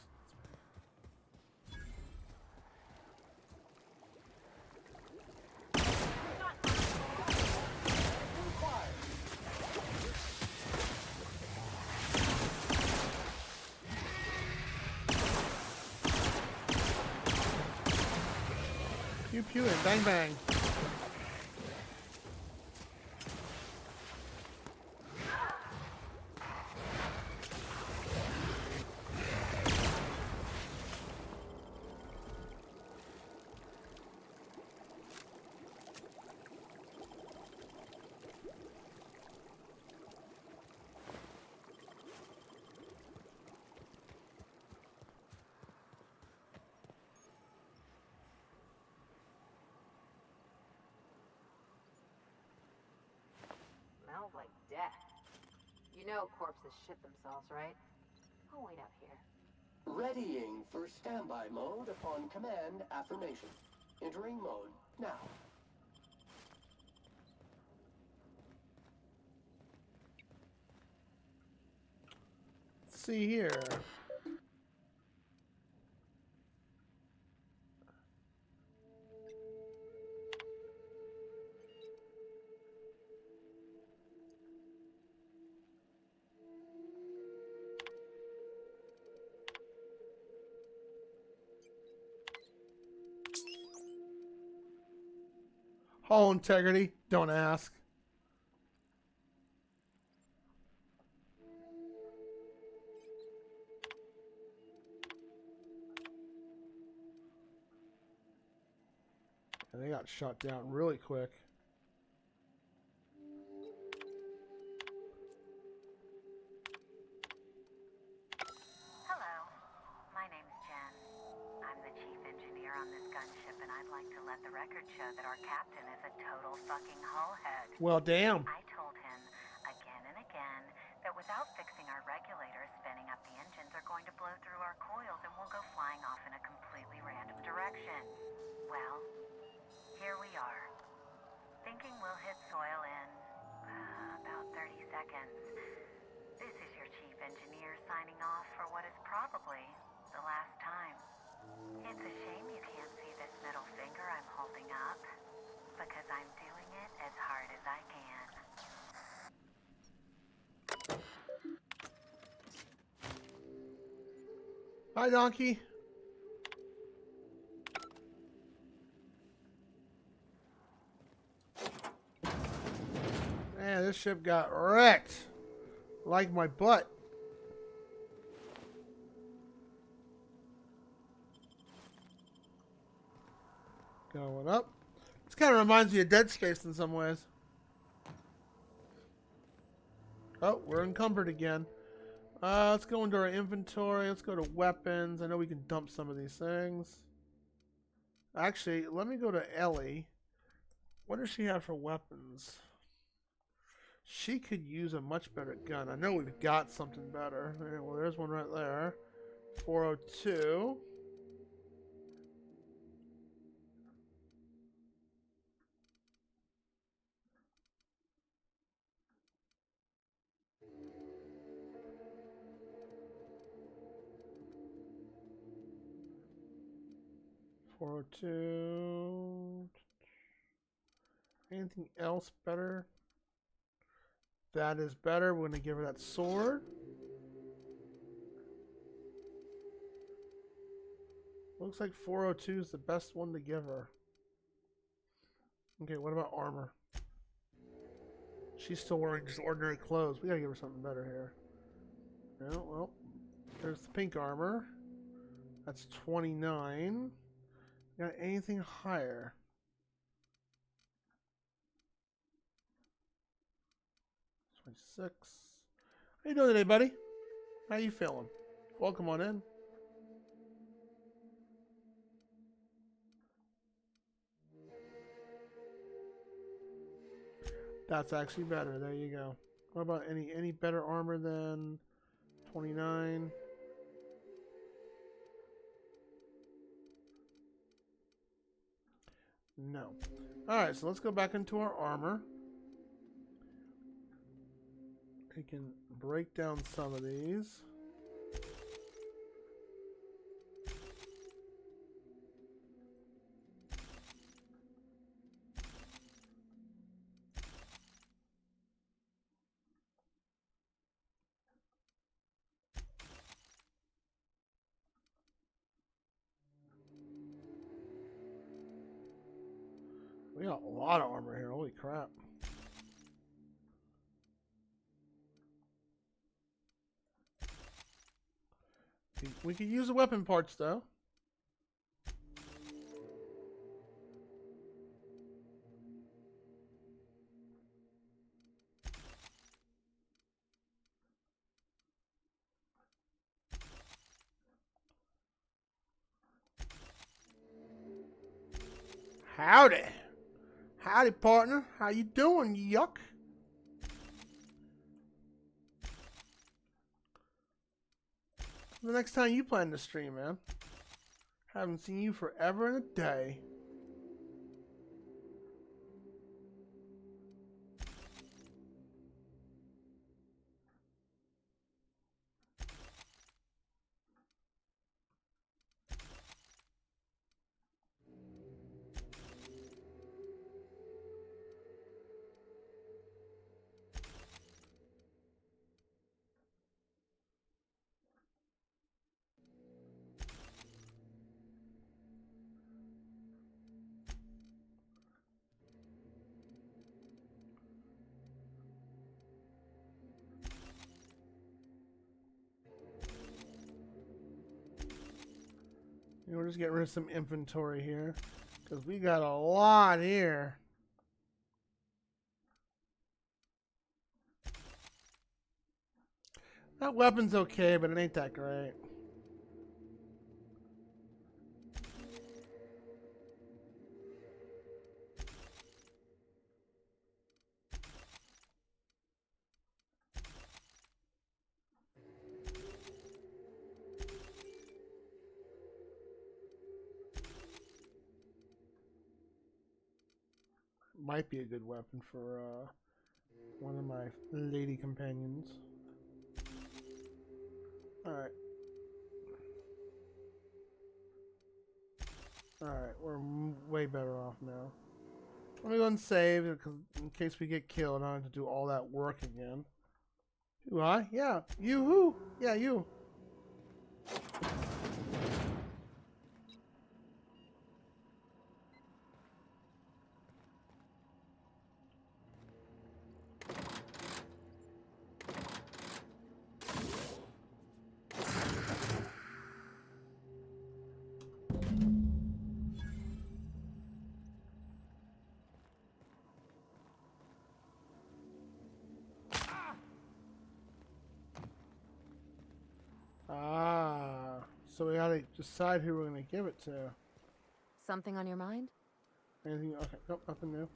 Pew pew and bang bang. Smells like death. You know corpses shit themselves, right? I'll wait out here. Readying for standby mode upon command affirmation. Entering mode now. Let's see here. Hull integrity, don't ask. And they got shot down really quick. Hello, my name's Jen. I'm the chief engineer on this gunship, and I'd like to let the record show that our captain is a total fucking hullhead. Well, damn. I told him again and again that without fixing our regulators, spinning up the engines are going to blow through our coils and we'll go flying off in a completely random direction. Well, here we are. Thinking we'll hit soil in about 30 seconds. This is your chief engineer signing off for what is probably the last time. It's a shame you can't see this middle finger I'm holding up, because I'm doing it as hard as I can. Hi, donkey. Man, this ship got wrecked. Like my butt. Going up. This kind of reminds me of Dead Space in some ways. Oh, we're encumbered again. Let's go into our inventory. Let's go to weapons. I know we can dump some of these things. Actually, let me go to Ellie. What does she have for weapons? She could use a much better gun. I know we've got something better. Well, there's one right there. 402. 402. Anything else better? That is better. We're going to give her that sword. Looks like 402 is the best one to give her. Okay, what about armor? She's still wearing just ordinary clothes. We gotta give her something better here. No, well, there's the pink armor. That's 29. Got anything higher? Six. How you doing today, buddy? How you feeling? Welcome on in. That's actually better. There you go. What about any better armor than 29? No. Alright, so let's go back into our armor. We can break down some of these. We got a lot of armor here. Holy crap. We could use the weapon parts, though. Howdy. Howdy, partner. How you doing, yuck? The next time you plan to stream, man. Haven't seen you forever and a day. We're just getting rid of some inventory here, because we got a lot here. That weapon's okay, but it ain't that great. Might be a good weapon for one of my lady companions. Alright. Alright, we're way better off now. Let me go and save, because in case we get killed, I don't have to do all that work again. Do I? Yeah. You who? Yeah, you. Ah, so we gotta decide who we're gonna give it to. Something on your mind? Anything? Okay, nope, nothing new.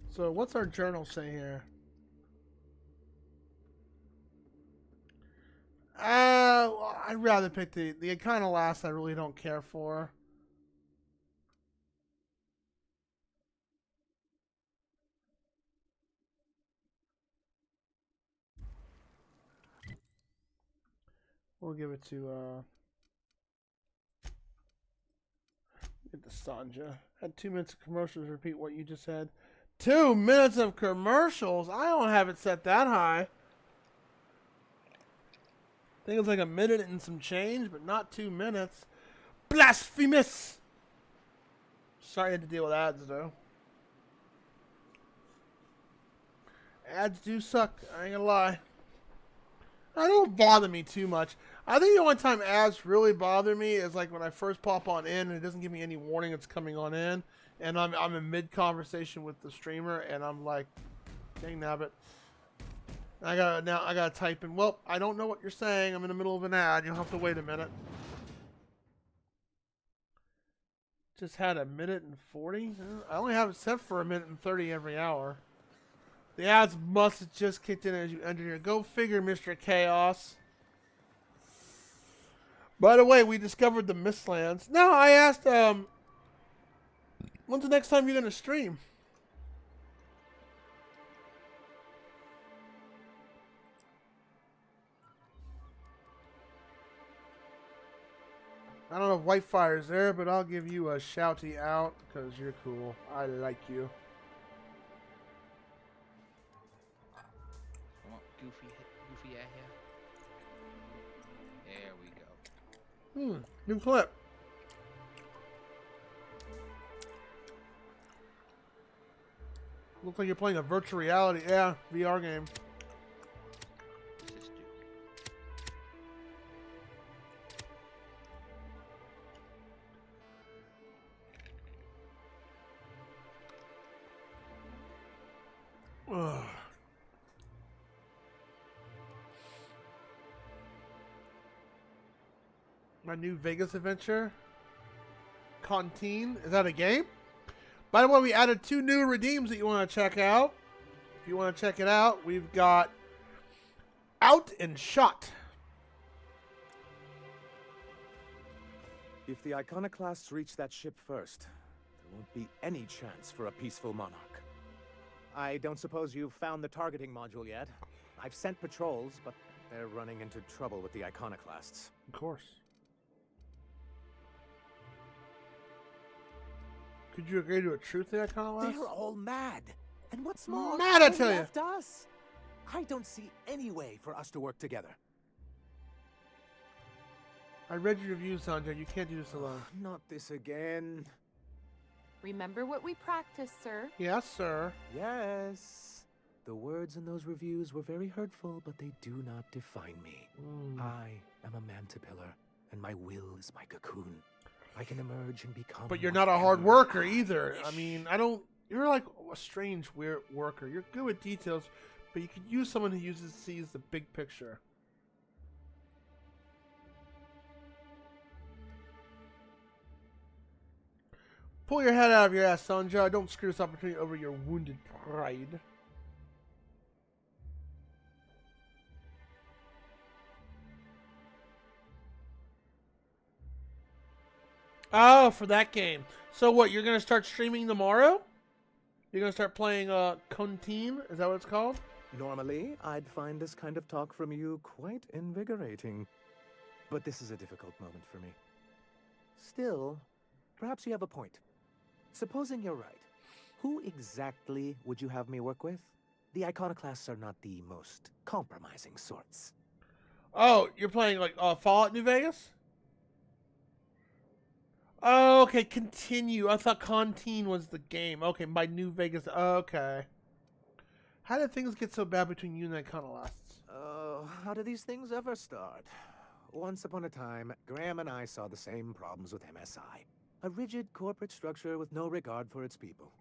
So what's our journal say here? Well, I'd rather pick the kind of last I really don't care for. We'll give it to Get the Sanja. Had 2 minutes of commercials. Repeat what you just said. 2 minutes of commercials? I don't have it set that high. I think it's like a minute and some change, but not 2 minutes. Blasphemous! Sorry I had to deal with ads, though. Ads do suck. I ain't gonna lie. They don't bother me too much. I think the only time ads really bother me is like when I first pop on in and it doesn't give me any warning it's coming on in, and I'm in mid conversation with the streamer and I'm like, dang nabbit. I gotta type in. Well, I don't know what you're saying. I'm in the middle of an ad. You'll have to wait a minute. Just had a minute and 40. I only have it set for a minute and 30 every hour. The ads must have just kicked in as you enter here. Go figure, Mr. Chaos. By the way, we discovered the Mistlands. No, I asked, when's the next time you're going to stream? I don't know if Whitefire's there, but I'll give you a shouty out because you're cool. I like you. I want Goofy out here. There we go. New clip. Looks like you're playing a virtual reality, VR game. What's this do? Ugh. My new Vegas adventure. Canteen. Is that a game? By the way, we added 2 new redeems that you want to check out. If you want to check it out, we've got Out and Shot. If the Iconoclasts reach that ship first, there won't be any chance for a peaceful monarch. I don't suppose you've found the targeting module yet. I've sent patrols, but they're running into trouble with the Iconoclasts. Of course. Could you agree to a truth to the Iconoclasts? They're all mad. And what's more, mad, I they tell you. left us. I don't see any way for us to work together. I read your reviews, Sanjay. You can't do this alone. Not this again. Remember what we practiced, sir. Yes, sir. Yes. The words in those reviews were very hurtful, but they do not define me. I am a mantipillar, and my will is my cocoon. I can emerge and become. But you're not a hard worker either. I mean, you're like a strange, weird worker. You're good with details, but you could use someone who sees the big picture. Pull your head out of your ass, Sanja. Don't screw this opportunity over your wounded pride. Oh, for that game. So what, you're going to start streaming tomorrow? You're going to start playing Canteen? Is that what it's called? Normally, I'd find this kind of talk from you quite invigorating. But this is a difficult moment for me. Still, perhaps you have a point. Supposing you're right, who exactly would you have me work with? The Iconoclasts are not the most compromising sorts. Oh, you're playing like Fallout New Vegas? Oh, okay, continue. I thought Canteen was the game. Okay, by New Vegas. Okay. How did things get so bad between you and the Iconoclasts? How do these things ever start? Once upon a time, Graham and I saw the same problems with MSI. A rigid corporate structure with no regard for its people.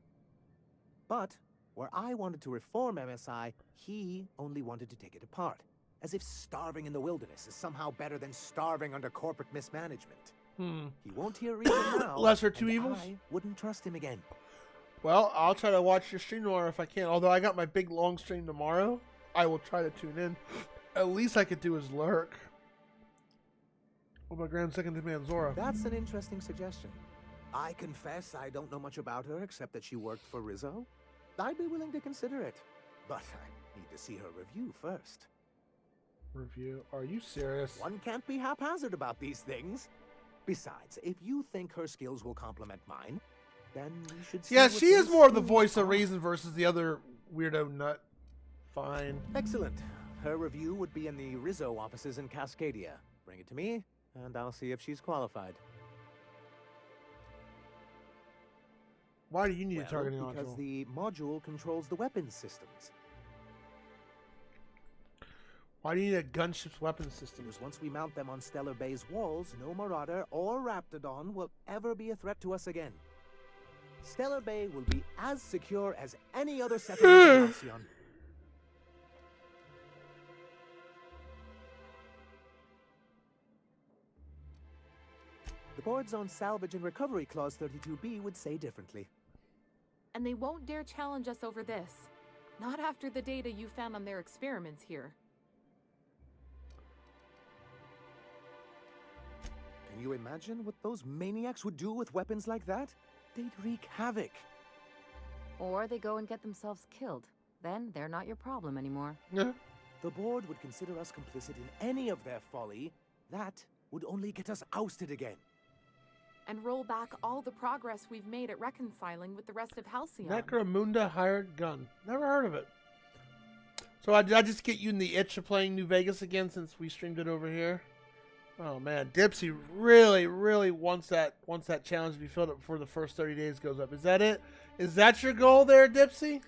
But, where I wanted to reform MSI, he only wanted to take it apart. As if starving in the wilderness is somehow better than starving under corporate mismanagement. He won't hear reason now. Lesser two evils? I wouldn't trust him again. Well, I'll try to watch your stream tomorrow if I can. Although I got my big long stream tomorrow, I will try to tune in. At least I could do is lurk. Oh, my grand second demand, Zora. That's an interesting suggestion. I confess I don't know much about her except that she worked for Rizzo. I'd be willing to consider it, but I need to see her review first. Review? Are you serious? One can't be haphazard about these things. Besides, if you think her skills will complement mine, then we should see Yeah, what she is these more the things voice of are. reason versus the other weirdo nut. Fine. Excellent. Her review would be in the Rizzo offices in Cascadia. Bring it to me, and I'll see if she's qualified. Why do you need a targeting because module? the module controls the weapons systems. Why do you need a gunship's weapons system? Because once we mount them on Stellar Bay's walls, no Marauder or Raptidon will ever be a threat to us again. Stellar Bay will be as secure as any other settlement in Halcyon. The board's own salvage and recovery clause 32B would say differently. And they won't dare challenge us over this. Not after the data you found on their experiments here. Can you imagine what those maniacs would do with weapons like that? They'd wreak havoc. Or they go and get themselves killed. Then they're not your problem anymore. Yeah. The board would consider us complicit in any of their folly. That would only get us ousted again. And roll back all the progress we've made at reconciling with the rest of Halcyon. Necromunda hired gun. Never heard of it. So did I just get you in the itch of playing New Vegas again since we streamed it over here? Oh man, Dipsy really, really wants that challenge to be filled up before the first 30 days goes up. Is that it? Is that your goal there, Dipsy?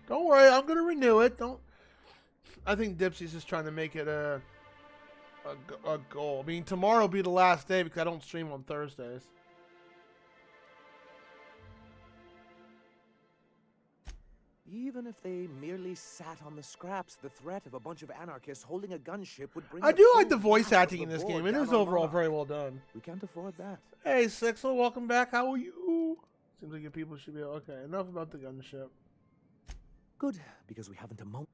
Don't worry, I'm gonna renew it. Don't. I think Dipsy's just trying to make it a goal. I mean, tomorrow will be the last day because I don't stream on Thursdays. Even if they merely sat on the scraps, the threat of a bunch of anarchists holding a gunship would bring. I do like the voice acting in this game. It is overall very well done. We can't afford that. Hey, Sixel, welcome back. How are you? Seems like your people should be okay. Enough about the gunship. Good, because we haven't a moment.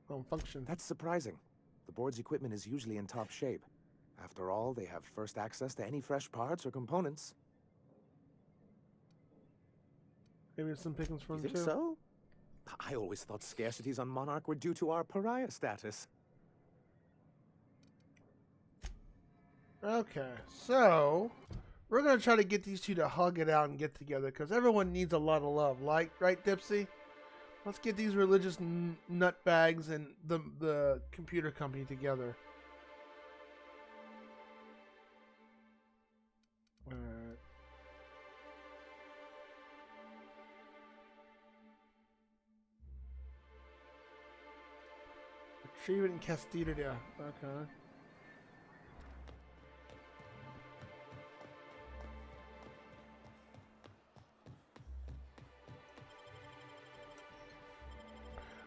Won't function. That's surprising. The board's equipment is usually in top shape. After all, they have first access to any fresh parts or components. Maybe it's some pickings from You them think too. so? I always thought scarcities on Monarch were due to our pariah status. Okay, so we're gonna try to get these two to hug it out and get together because everyone needs a lot of love, like right, Dipsy? Let's get these religious nutbags and the computer company together. Alright. Retrieve it in Castilla. Okay.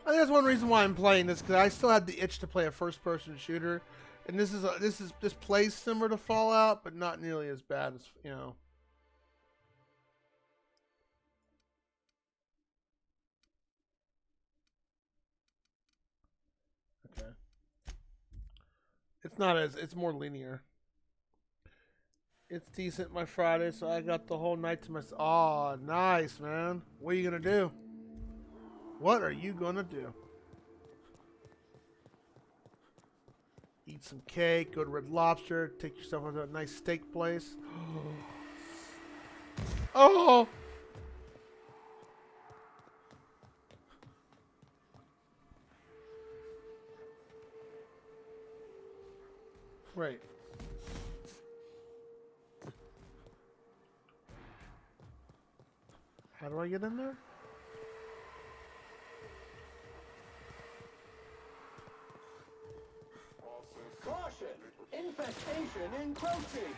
I think that's one reason why I'm playing this, because I still had the itch to play a first-person shooter, and this plays similar to Fallout, but not nearly as bad as, you know. Okay. It's more linear. It's decent my Friday, so I got the whole night to myself. Aw, nice, man. What are you gonna do? What are you gonna do? Eat some cake, go to Red Lobster, take yourself to a nice steak place. Oh! Wait. How do I get in there? Caution! Infestation encroaching!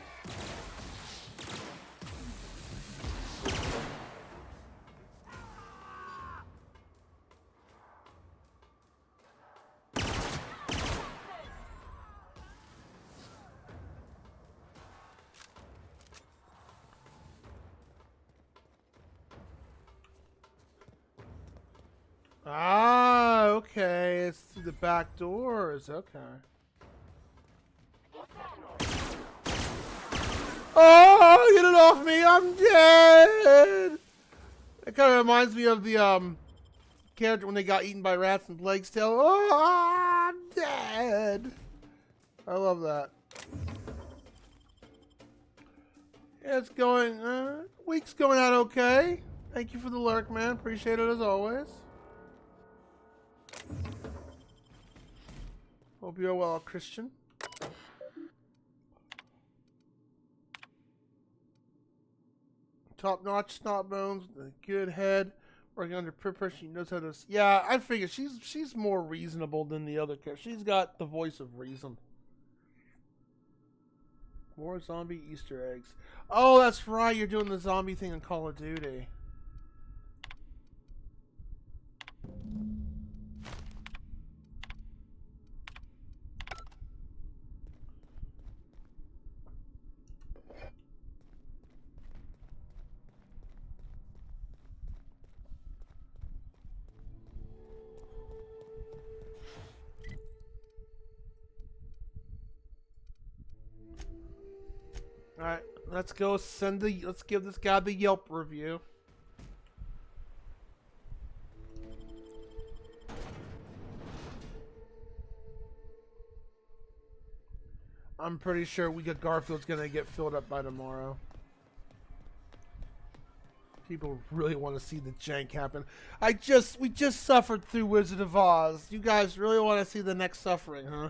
Ah, okay. It's through the back doors. Okay. Oh, get it off me! I'm dead. It kind of reminds me of the character when they got eaten by rats in Plague's Tale. Oh, I'm dead. I love that. Yeah, it's going. Week's going out okay. Thank you for the lurk, man. Appreciate it as always. Hope you're well, Christian. Top notch snot bones, a good head, working under peer pressure. She knows how to. Yeah, I figure she's more reasonable than the other character. She's got the voice of reason. More zombie Easter eggs. Oh, that's right. You're doing the zombie thing in Call of Duty. All right, let's go let's give this guy the Yelp review. I'm pretty sure we got Garfield's gonna get filled up by tomorrow. People really want to see the jank happen. We just suffered through Wizard of Oz. You guys really want to see the next suffering, huh?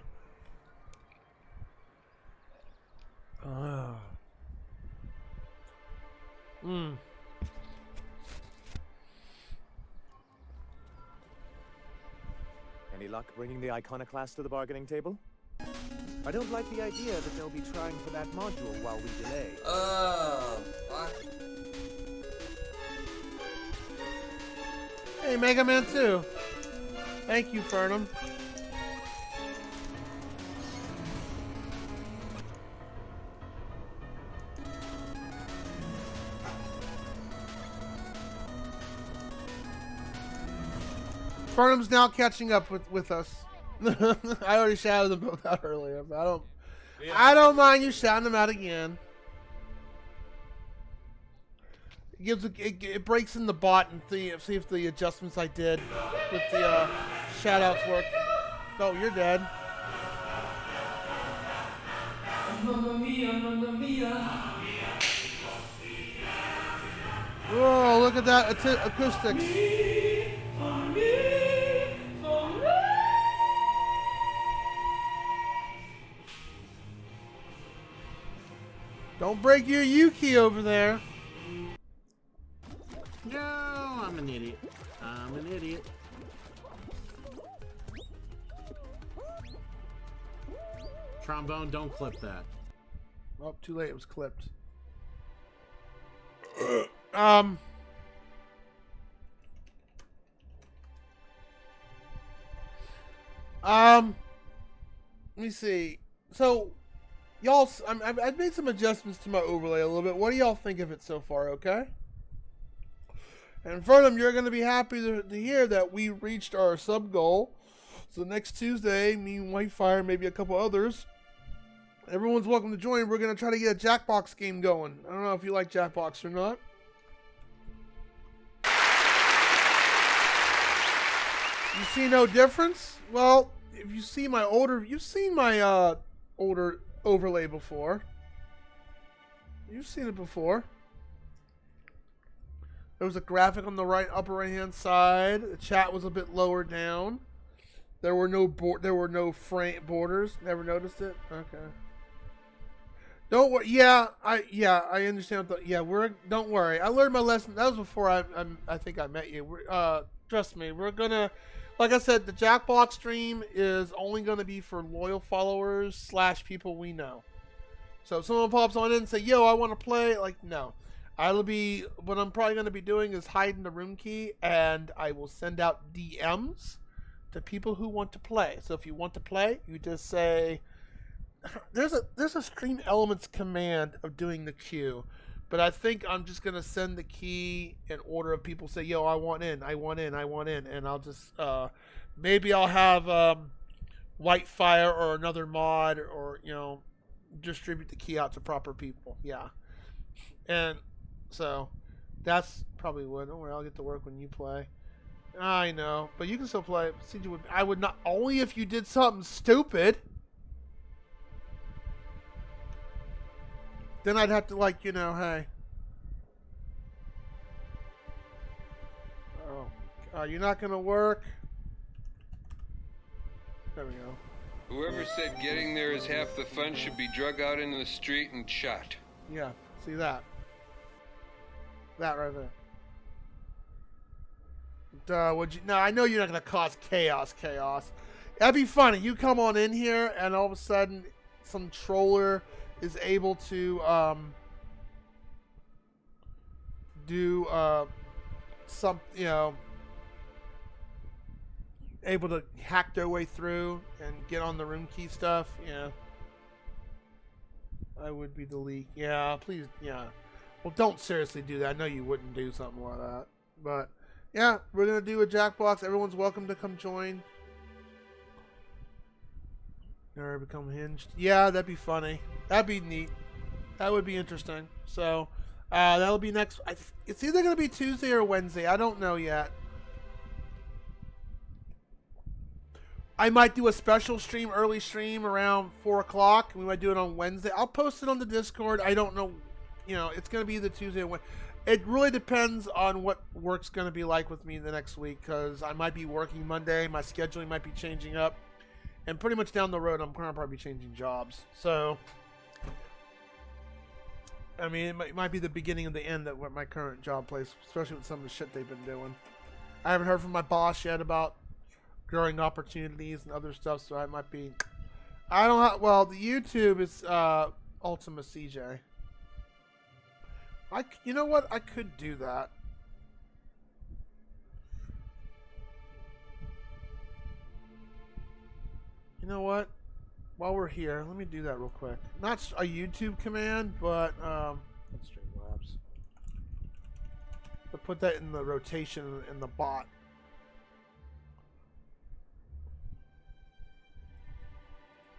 Any luck bringing the iconoclast to the bargaining table? I don't like the idea that they'll be trying for that module while we delay. Fuck. Hey, Mega Man 2. Thank you, Fernum. Fernum's now catching up with us. I already shouted them both out earlier, but I don't mind you shouting them out again. It breaks in the bot and see if the adjustments I did with the shout outs work. Oh, you're dead. Whoa, look at that acoustics. Don't break your U-key over there. No, I'm an idiot. I'm an idiot. Trombone, don't clip that. Oh, too late. It was clipped. Let me see. So, y'all, I've made some adjustments to my overlay a little bit. What do y'all think of it so far, okay? And Fernum, you're going to be happy to hear that we reached our sub goal. So next Tuesday, me and Whitefire, maybe a couple others, everyone's welcome to join. We're going to try to get a Jackbox game going. I don't know if you like Jackbox or not. You see no difference? Well, if you see my older, you've seen my older overlay before. You've seen it before. There was a graphic on the upper right hand side. The chat was a bit lower down. There were no frame borders. Never noticed it. Okay. Don't worry. Yeah, I understand. Don't worry. I learned my lesson. That was before I think I met you. Trust me. We're gonna, like I said, the Jackbox stream is only gonna be for loyal followers / people we know. So if someone pops on in and say, "Yo, I want to play," like, no. What I'm probably going to be doing is hiding the room key, and I will send out DMs to people who want to play. So if you want to play, you just say, there's a stream elements command of doing the queue, but I think I'm just going to send the key in order of people say, yo, I want in, and I'll just, maybe I'll have Whitefire or another mod, or, distribute the key out to proper people. Yeah. And so that's probably would. Don't worry, I'll get to work when you play. I know, but you can still play. CJ would. I would not. Only if you did something stupid. Then I'd have to, like, hey. Oh, you're not gonna work. There we go. Whoever said getting there is half the fun should be drug out into the street and shot. Yeah, see that. That right there. Would you? No, I know you're not gonna cause chaos. That'd be funny. You come on in here, and all of a sudden, some troller is able to do some, able to hack their way through and get on the room key stuff. Yeah, I would be the leak. Yeah, please. Yeah. Well, don't seriously do that. I know you wouldn't do something like that, but. Yeah, we're going to do a Jackbox. Everyone's welcome to come join. Or become hinged. Yeah, that'd be funny. That'd be neat. That would be interesting. So, that'll be next. It's either going to be Tuesday or Wednesday. I don't know yet. I might do a special stream, early stream around 4 o'clock. We might do it on Wednesday. I'll post it on the Discord. I don't know. It's going to be either Tuesday or Wednesday. It really depends on what work's going to be like with me the next week, because I might be working Monday. My scheduling might be changing up. And pretty much down the road, I'm going to probably be changing jobs. So, I mean, it might be the beginning of the end at what my current job place, especially with some of the shit they've been doing. I haven't heard from my boss yet about growing opportunities and other stuff, so I might be... I don't have... Well, the YouTube is ultimacj. You know what? I could do that. You know what? While we're here, let me do that real quick. Not a YouTube command, but let's Streamlabs. But put that in the rotation in the bot.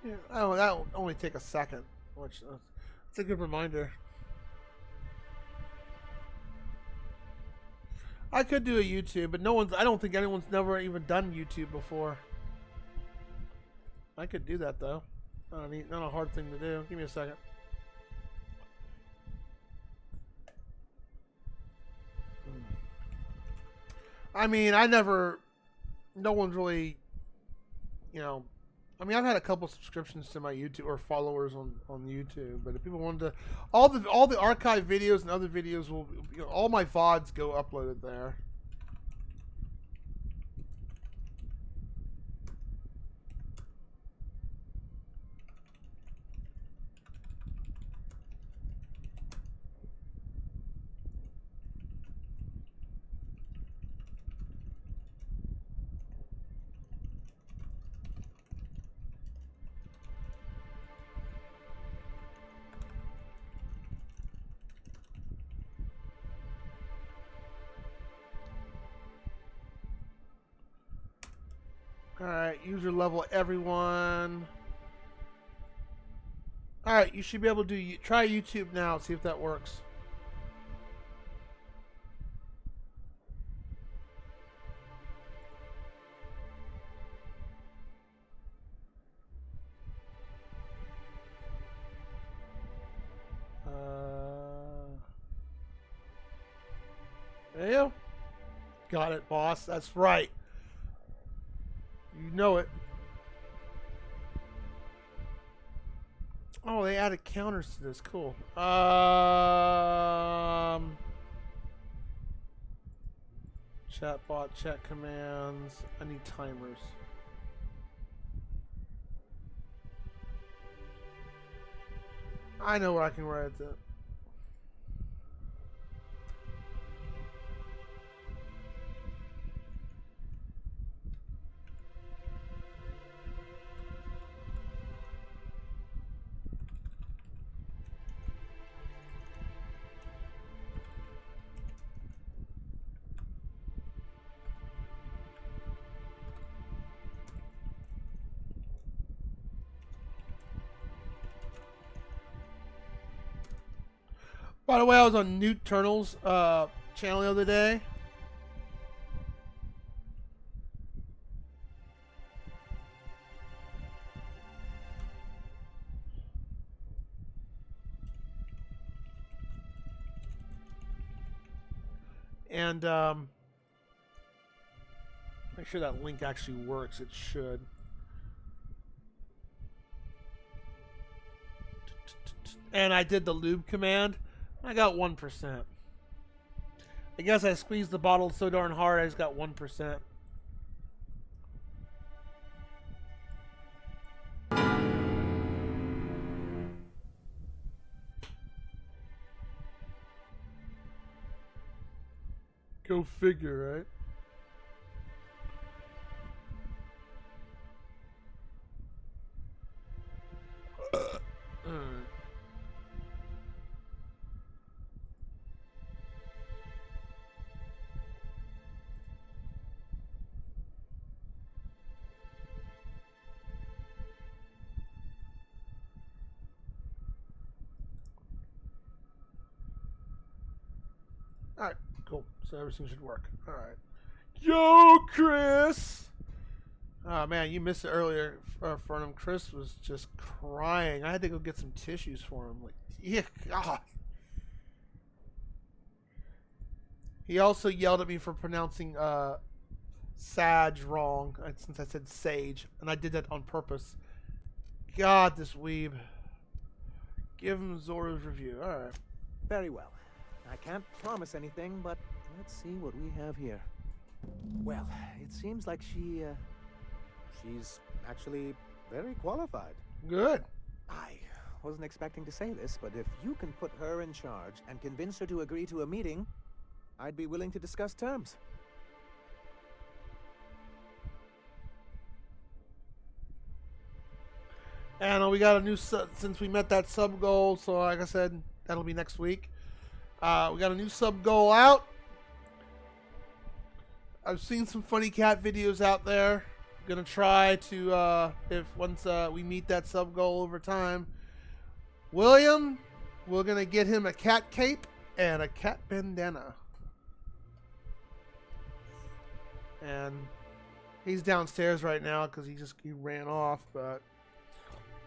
Yeah, oh, that'll only take a second. Which it's a good reminder. I could do a YouTube, but I don't think anyone's never even done YouTube before. I could do that though. Not a hard thing to do. Give me a second. I mean, no one's really, I mean, I've had a couple subscriptions to my YouTube or followers on YouTube, but if people wanted to, all the archive videos and other videos will, all my VODs go uploaded there. Alright, user level everyone. Alright, you should be able to try YouTube now, see if that works. There you go. Got it, boss. That's right. You know it. Oh, they added counters to this. Cool. Chatbot, chat commands. I need timers. I know where I can write that. By the way, I was on Newt Turnell's channel the other day. And make sure that link actually works. It should. And I did the lube command. I got 1%. I guess I squeezed the bottle so darn hard I just got 1%. Go figure, right? Alright, cool. So everything should work. Alright. Yo, Chris! Oh, man, you missed it earlier, Fernum. Chris was just crying. I had to go get some tissues for him. Like, yeah, God. He also yelled at me for pronouncing Sage wrong, since I said Sage, and I did that on purpose. God, this weeb. Give him Zora's review. Alright. Very well. I can't promise anything, but let's see what we have here. Well, it seems like she's actually very qualified. Good. I wasn't expecting to say this, but if you can put her in charge and convince her to agree to a meeting, I'd be willing to discuss terms. And we got a new since we met that sub goal, so like I said, that'll be next week. We got a new sub goal out. I've seen some funny cat videos out there. Gonna try to if once we meet that sub goal over time. William, we're gonna get him a cat cape and a cat bandana. And he's downstairs right now because he ran off, but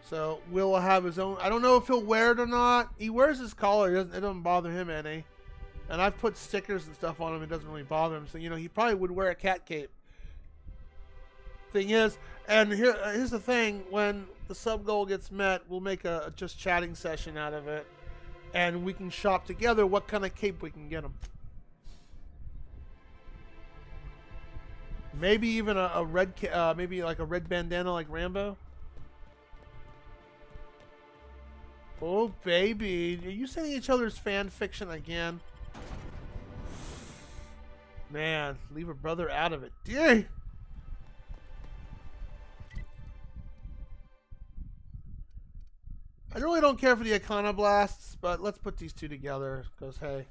so Will have his own. I don't know if he'll wear it or not. He wears his collar. It doesn't bother him any. And I've put stickers and stuff on him. It doesn't really bother him. So, he probably would wear a cat cape. Thing is, and here's the thing. When the sub goal gets met, we'll make a just chatting session out of it. And we can shop together what kind of cape we can get him. Maybe even a red, maybe like a red bandana like Rambo. Oh, baby. Are you sending each other's fan fiction again? Man, leave a brother out of it. Dang! I really don't care for the iconoblasts, but let's put these two together, because, hey,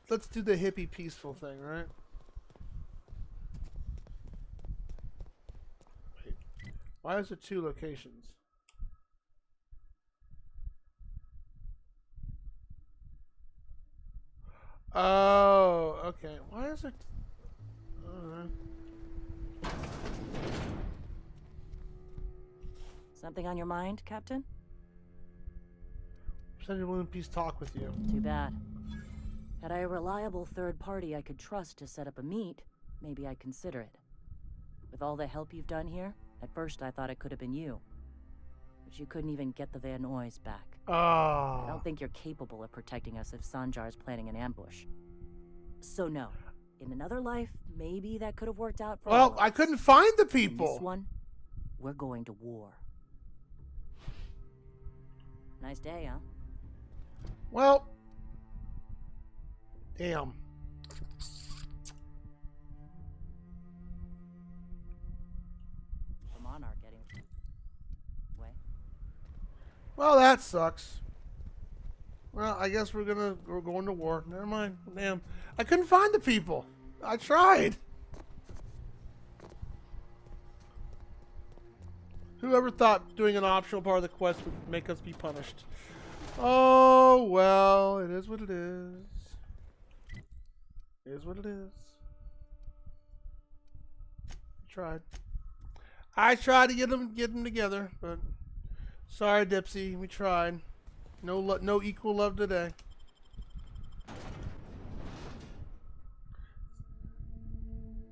let's do the hippie peaceful thing, right? Wait, why is there 2 locations? Oh, okay. Why is it? Something on your mind, Captain? Senator William Peace talk with you. Too bad. Had I a reliable third party I could trust to set up a meet, maybe I'd consider it. With all the help you've done here, at first I thought it could have been you. But you couldn't even get the Van Nuys back. Oh. I don't think you're capable of protecting us if Sanjar's planning an ambush. So no. In another life, maybe that could have worked out for all of us. I couldn't find the people. In this one, we're going to war. Nice day, huh? Well, damn. The Monarch getting away. Well, that sucks. Well, I guess we're going to war. Never mind. Damn. I couldn't find the people. I tried. Whoever thought doing an optional part of the quest would make us be punished? Oh, well, it is what it is. It is what it is. Tried. I tried to get them together, but sorry, Dipsy, we tried. No equal love today.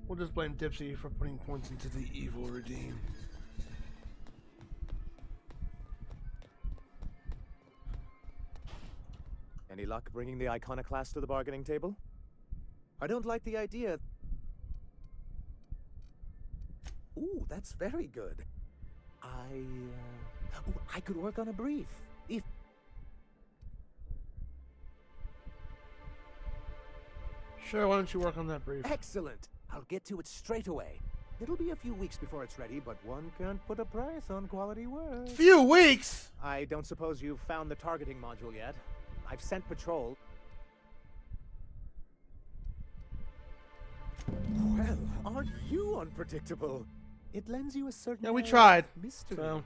We'll just blame Dipsy for putting points into the evil redeem. Any luck bringing the iconoclast to the bargaining table? I don't like the idea. Ooh, that's very good. I could work on a brief. If Sure, why don't you work on that brief? Excellent. I'll get to it straight away. It'll be a few weeks before it's ready, but one can't put a price on quality work. Few weeks? I don't suppose you've found the targeting module yet. I've sent patrol. Well, aren't you unpredictable? It lends you a certain Yeah, we tried. mystery. So.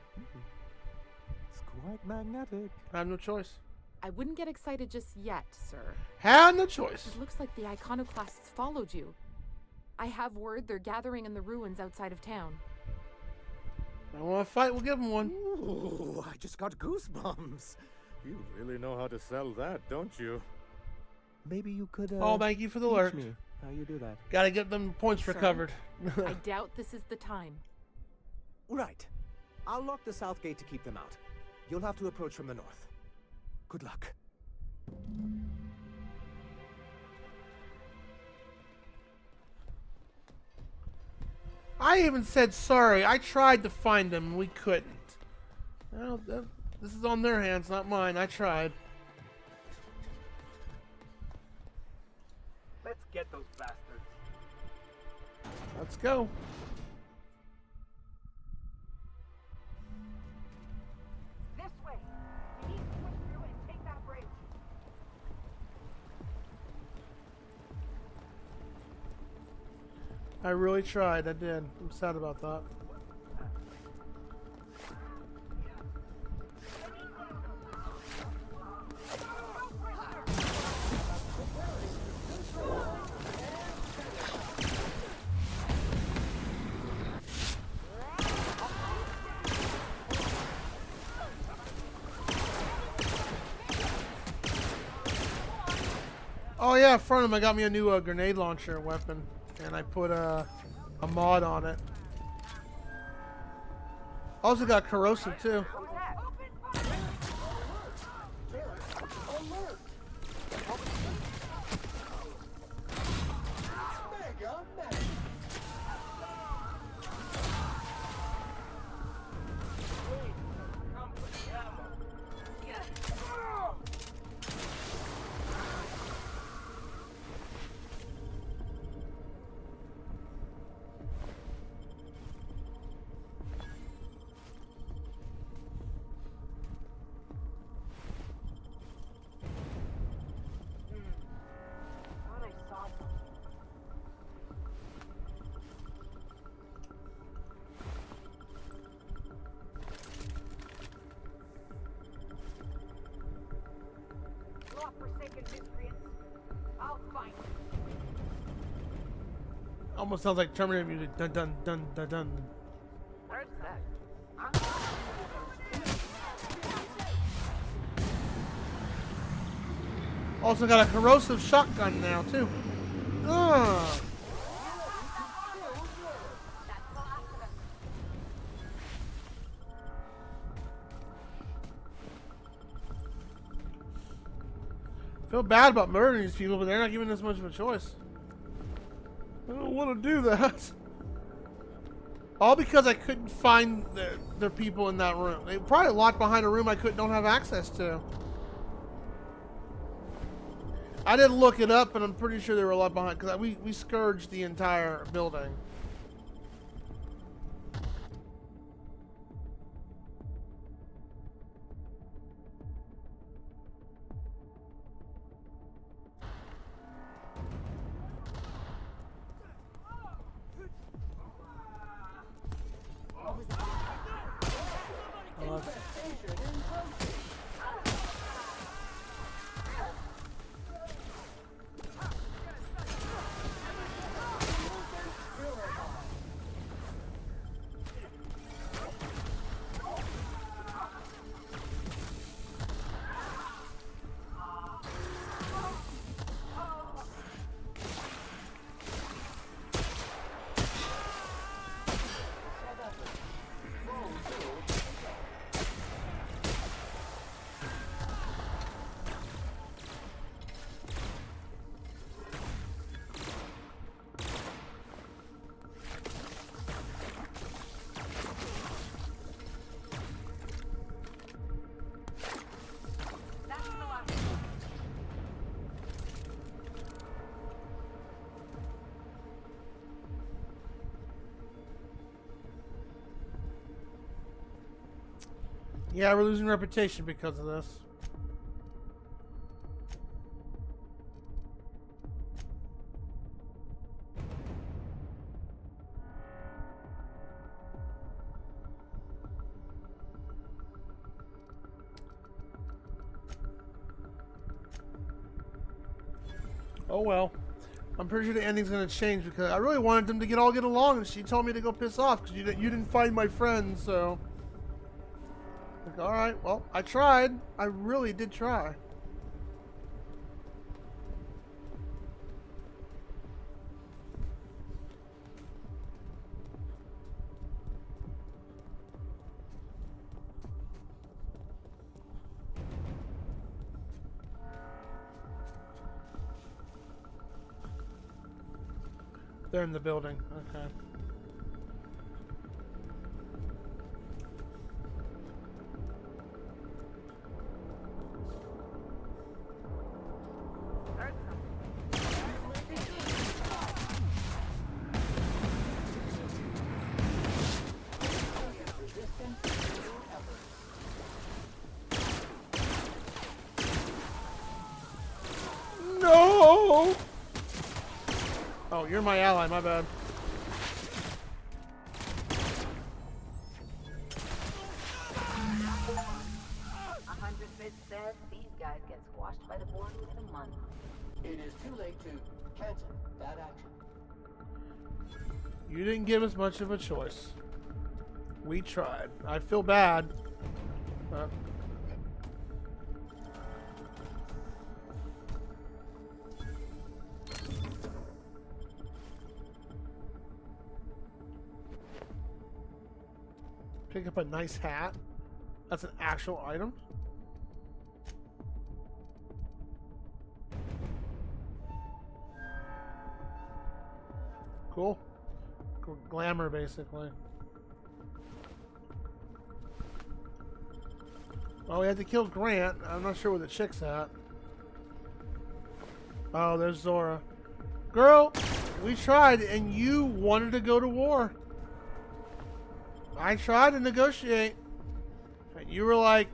It's quite magnetic. I have no choice. I wouldn't get excited just yet, sir. Had no choice. It looks like the iconoclasts followed you. I have word they're gathering in the ruins outside of town. I want to fight, we'll give them one. Ooh, I just got goosebumps. You really know how to sell that, don't you? Maybe you could, oh, thank you for the teach alert. me how you do that. Gotta get them points Sir, recovered. I doubt this is the time. Right. I'll lock the south gate to keep them out. You'll have to approach from the north. Good luck. I even said sorry. I tried to find them, and we couldn't. Well, this is on their hands, not mine. I tried. Let's get those bastards. Let's go. This way. We need to push through and take that bridge. I really tried. I did. I'm sad about that. Oh yeah, front of him, I got me a new grenade launcher weapon, and I put a mod on it. Also got corrosive too. Forsaken miscreants. I'll find you. Almost sounds like Terminator music. Dun dun dun dun dun. Where's that? Also got a corrosive shotgun now too. Ugh. Feel bad about murdering these people, but they're not giving us much of a choice. I don't want to do that. All because I couldn't find their people in that room. They probably locked behind a room I don't have access to. I didn't look it up, but I'm pretty sure they were locked behind because we scourged the entire building. Yeah, we're losing reputation because of this. Oh well. I'm pretty sure the ending's gonna change because I really wanted them to all get along, and she told me to go piss off because you didn't find my friends. So, like, all right, well, I tried. I really did try. They're in the building. Okay. No! Oh, you're my ally, my bad. Says these guys get squashed by the board within a month. It is too late to cancel that action. You didn't give us much of a choice. We tried. I feel bad. Pick up a nice hat. That's an actual item. Cool. Glamour, basically. Oh, we had to kill Grant. I'm not sure where the chick's at. Oh, there's Zora. Girl, we tried, and you wanted to go to war. I tried to negotiate, and you were like,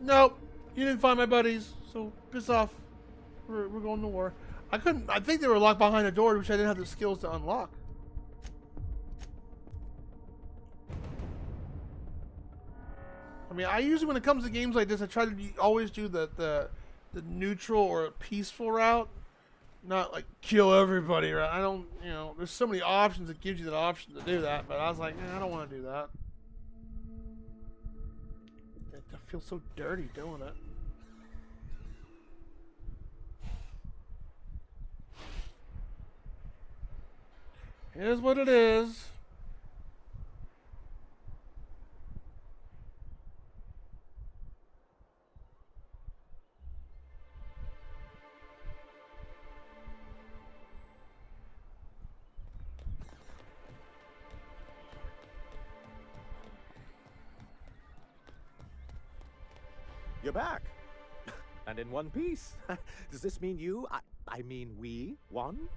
nope, you didn't find my buddies, so piss off. We're going to war. I think they were locked behind a door, which I didn't have the skills to unlock. I mean, I usually, when it comes to games like this, I try to always do the neutral or peaceful route. Not like kill everybody, right? I don't, there's so many options that gives you the option to do that, but I was like, I don't want to do that. I feel so dirty doing it. It is what it is. You're back. And in one piece. Does this mean I mean we won?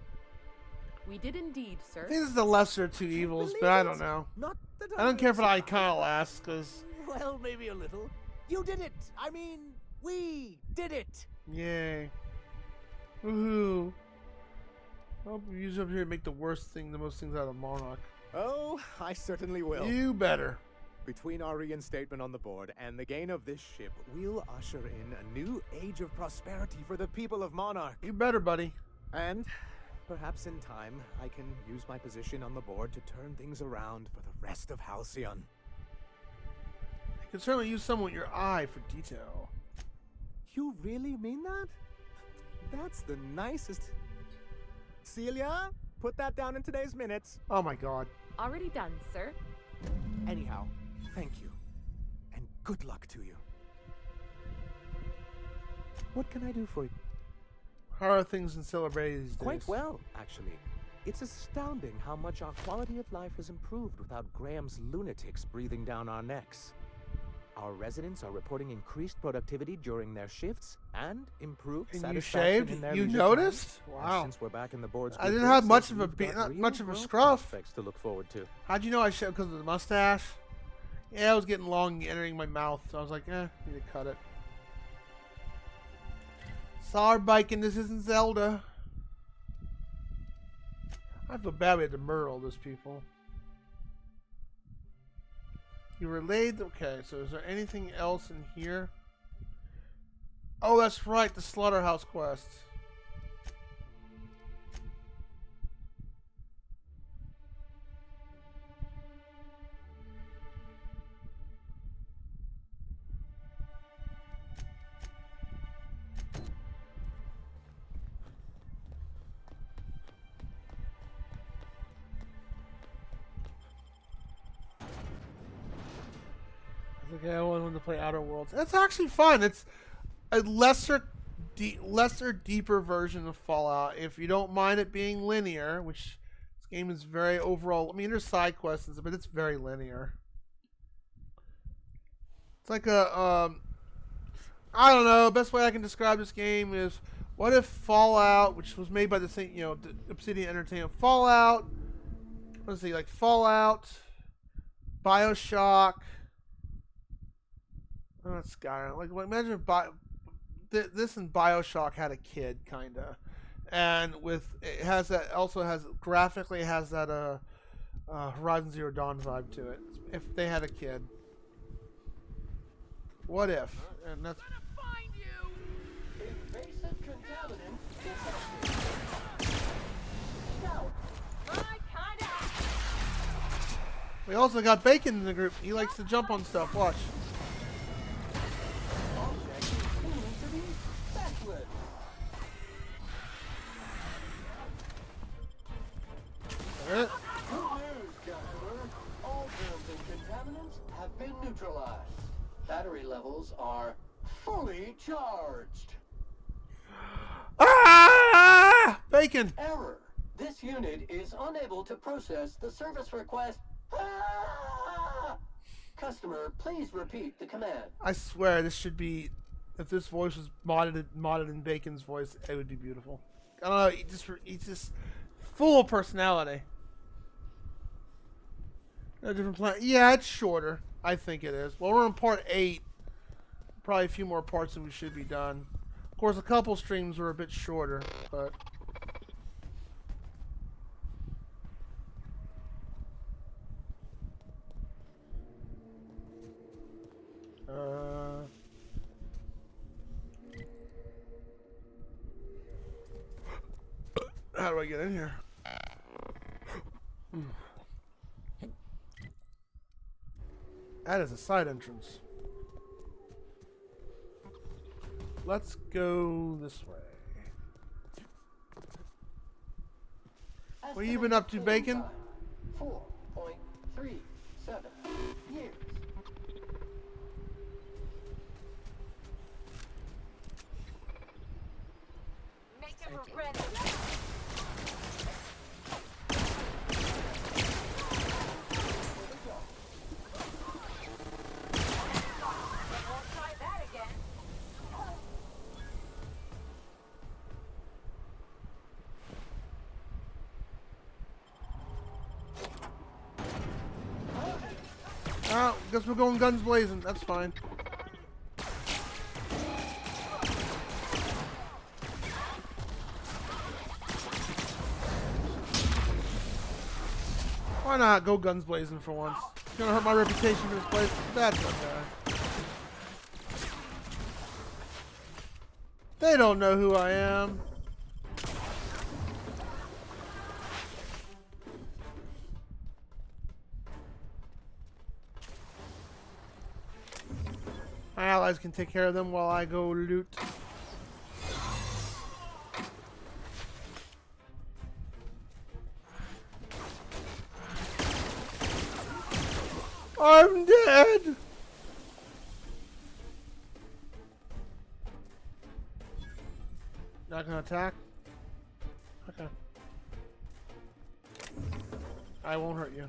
We did indeed, sir. I think this is the lesser of two evils, but I don't know. Not that I don't care for the icon last, because... Well, maybe a little. You did it! I mean, we did it! Yay. Woohoo. I'll use up here to make the most things out of Monarch. Oh, I certainly will. You better. Between our reinstatement on the board and the gain of this ship, we'll usher in a new age of prosperity for the people of Monarch. You better, buddy. And perhaps in time, I can use my position on the board to turn things around for the rest of Halcyon. You can certainly use someone with your eye for detail. You really mean that? That's the nicest... Celia, put that down in today's minutes. Oh my god. Already done, sir. Anyhow, thank you. And good luck to you. What can I do for you? How are things in Celebrity these days? Quite well, actually. It's astounding how much our quality of life has improved without Graham's lunatics breathing down our necks. Our residents are reporting increased productivity during their shifts and improved And you satisfaction shaved? in their You leisure noticed? time. Wow. And since we're back in the board's I good didn't have graces, much of a we've got not real much of a growth scruff. prospects to look forward to. How'd you know I shaved? Because of the mustache? Yeah, I was getting long entering my mouth, so I was like, need to cut it. Sorry, Bacon, this isn't Zelda. I feel bad we had to murder all those people. You relayed... Okay, so is there anything else in here? Oh, that's right, the slaughterhouse quest. Okay, I wanted to play Outer Worlds. That's actually fun. It's a lesser, deeper version of Fallout. If you don't mind it being linear, which this game is very overall. I mean, there's side quests, but it's very linear. It's like a, I don't know. Best way I can describe this game is, what if Fallout, which was made by the same, Obsidian Entertainment, Fallout. Let's see, like Fallout, BioShock. Not Skyrim. Like, imagine if this and BioShock had a kid, kinda, and with it has that also has graphically has that Horizon Zero Dawn vibe to it. If they had a kid, what if? And that's. Invasive contaminant detected. Scout. We also got Bacon in the group. He likes to jump on stuff. Watch. Good news, customer. All germs and contaminants have been neutralized. Battery levels are fully charged. Ah! Bacon! Error. This unit is unable to process the service request. Ah! Customer, please repeat the command. I swear this should be, if this voice was modded in Bacon's voice, it would be beautiful. I don't know, he's just full of personality. A different planet. Yeah, it's shorter. I think it is. Well, we're on part 8. Probably a few more parts than we should be done. Of course, a couple streams were a bit shorter, but... How do I get in here? That is a side entrance. Let's go this way. What have you been up to, Bacon? 4.37 years. Make him ready. Oh, guess we're going guns blazing. That's fine. Why not go guns blazing for once? It's gonna hurt my reputation for this place. That's okay. They don't know who I am. My allies can take care of them while I go loot. I'm dead! Not gonna attack? Okay. I won't hurt you.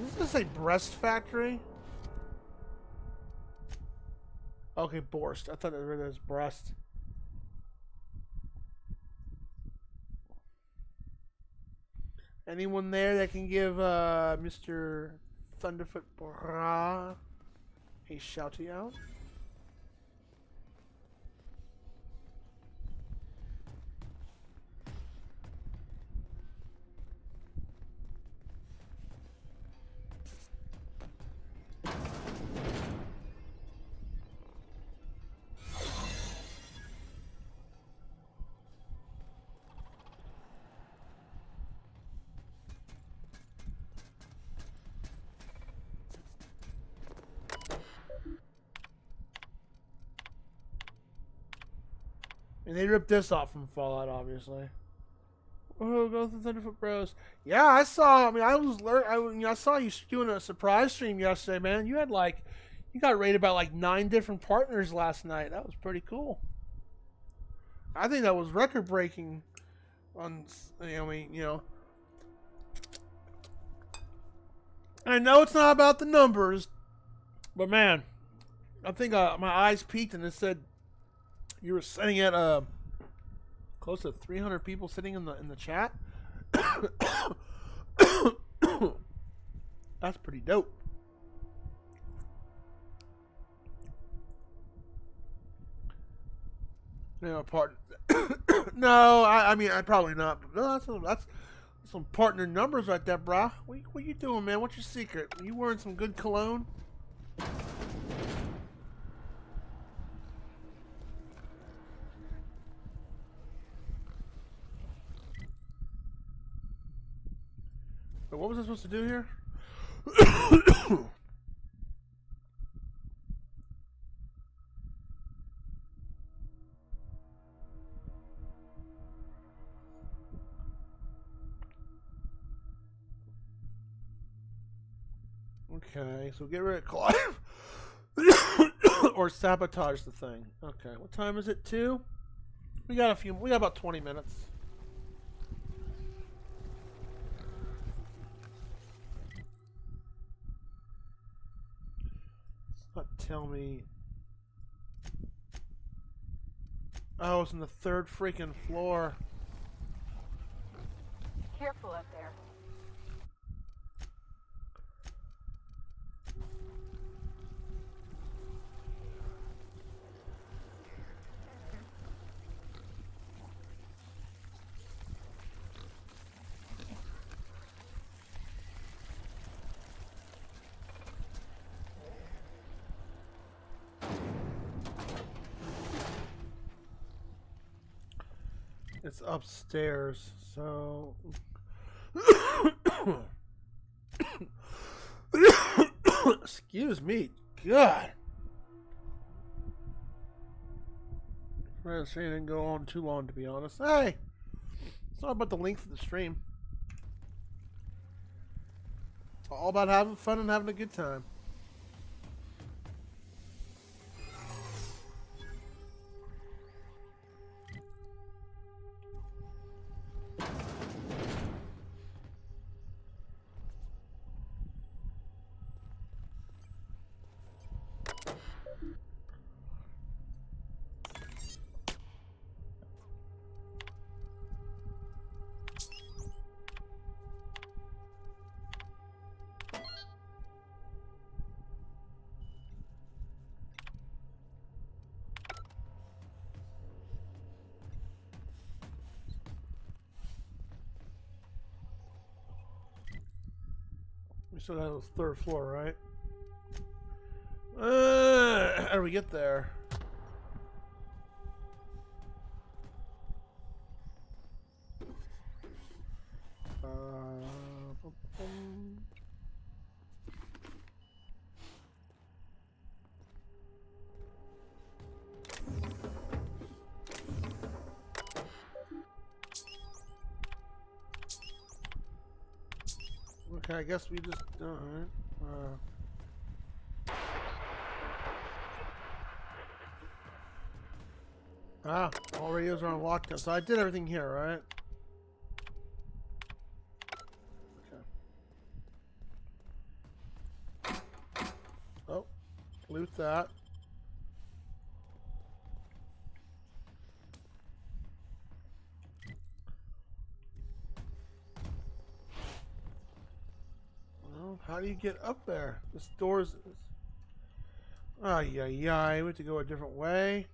Is this a breast factory? Okay, Borst. I thought it was breast. Anyone there that can give Mr. Thunderfoot Bra a shouty out? And they ripped this off from Fallout, obviously. Oh, go to the Thunderfoot Bros. Yeah, I saw. I mean, I saw you doing a surprise stream yesterday, man. You got rated by like 9 different partners last night. That was pretty cool. I think that was record breaking. I know it's not about the numbers, but man, I think my eyes peaked and it said you were sitting at close to 300 people sitting in the chat. That's pretty dope. No, I mean, I probably not. No, that's some partner numbers right there, brah. What you doing, man? What's your secret? You wearing some good cologne? But what was I supposed to do here? Okay, so get rid of Clive. Or sabotage the thing. Okay, what time is it? 2? We got about 20 minutes. It's not tell me. Oh, it's on the 3rd freaking floor. Careful up there. It's upstairs, so. Excuse me. God. The stream didn't go on too long, to be honest. Hey! It's not about the length of the stream. It's all about having fun and having a good time. We still have the 3rd floor, right? How do we get there? Okay, I guess we just. All radios are on lockdown. So I did everything here, right? Okay. Oh, loot that. How do you get up there? This door's... Ay, ay, ay. We have to go a different way.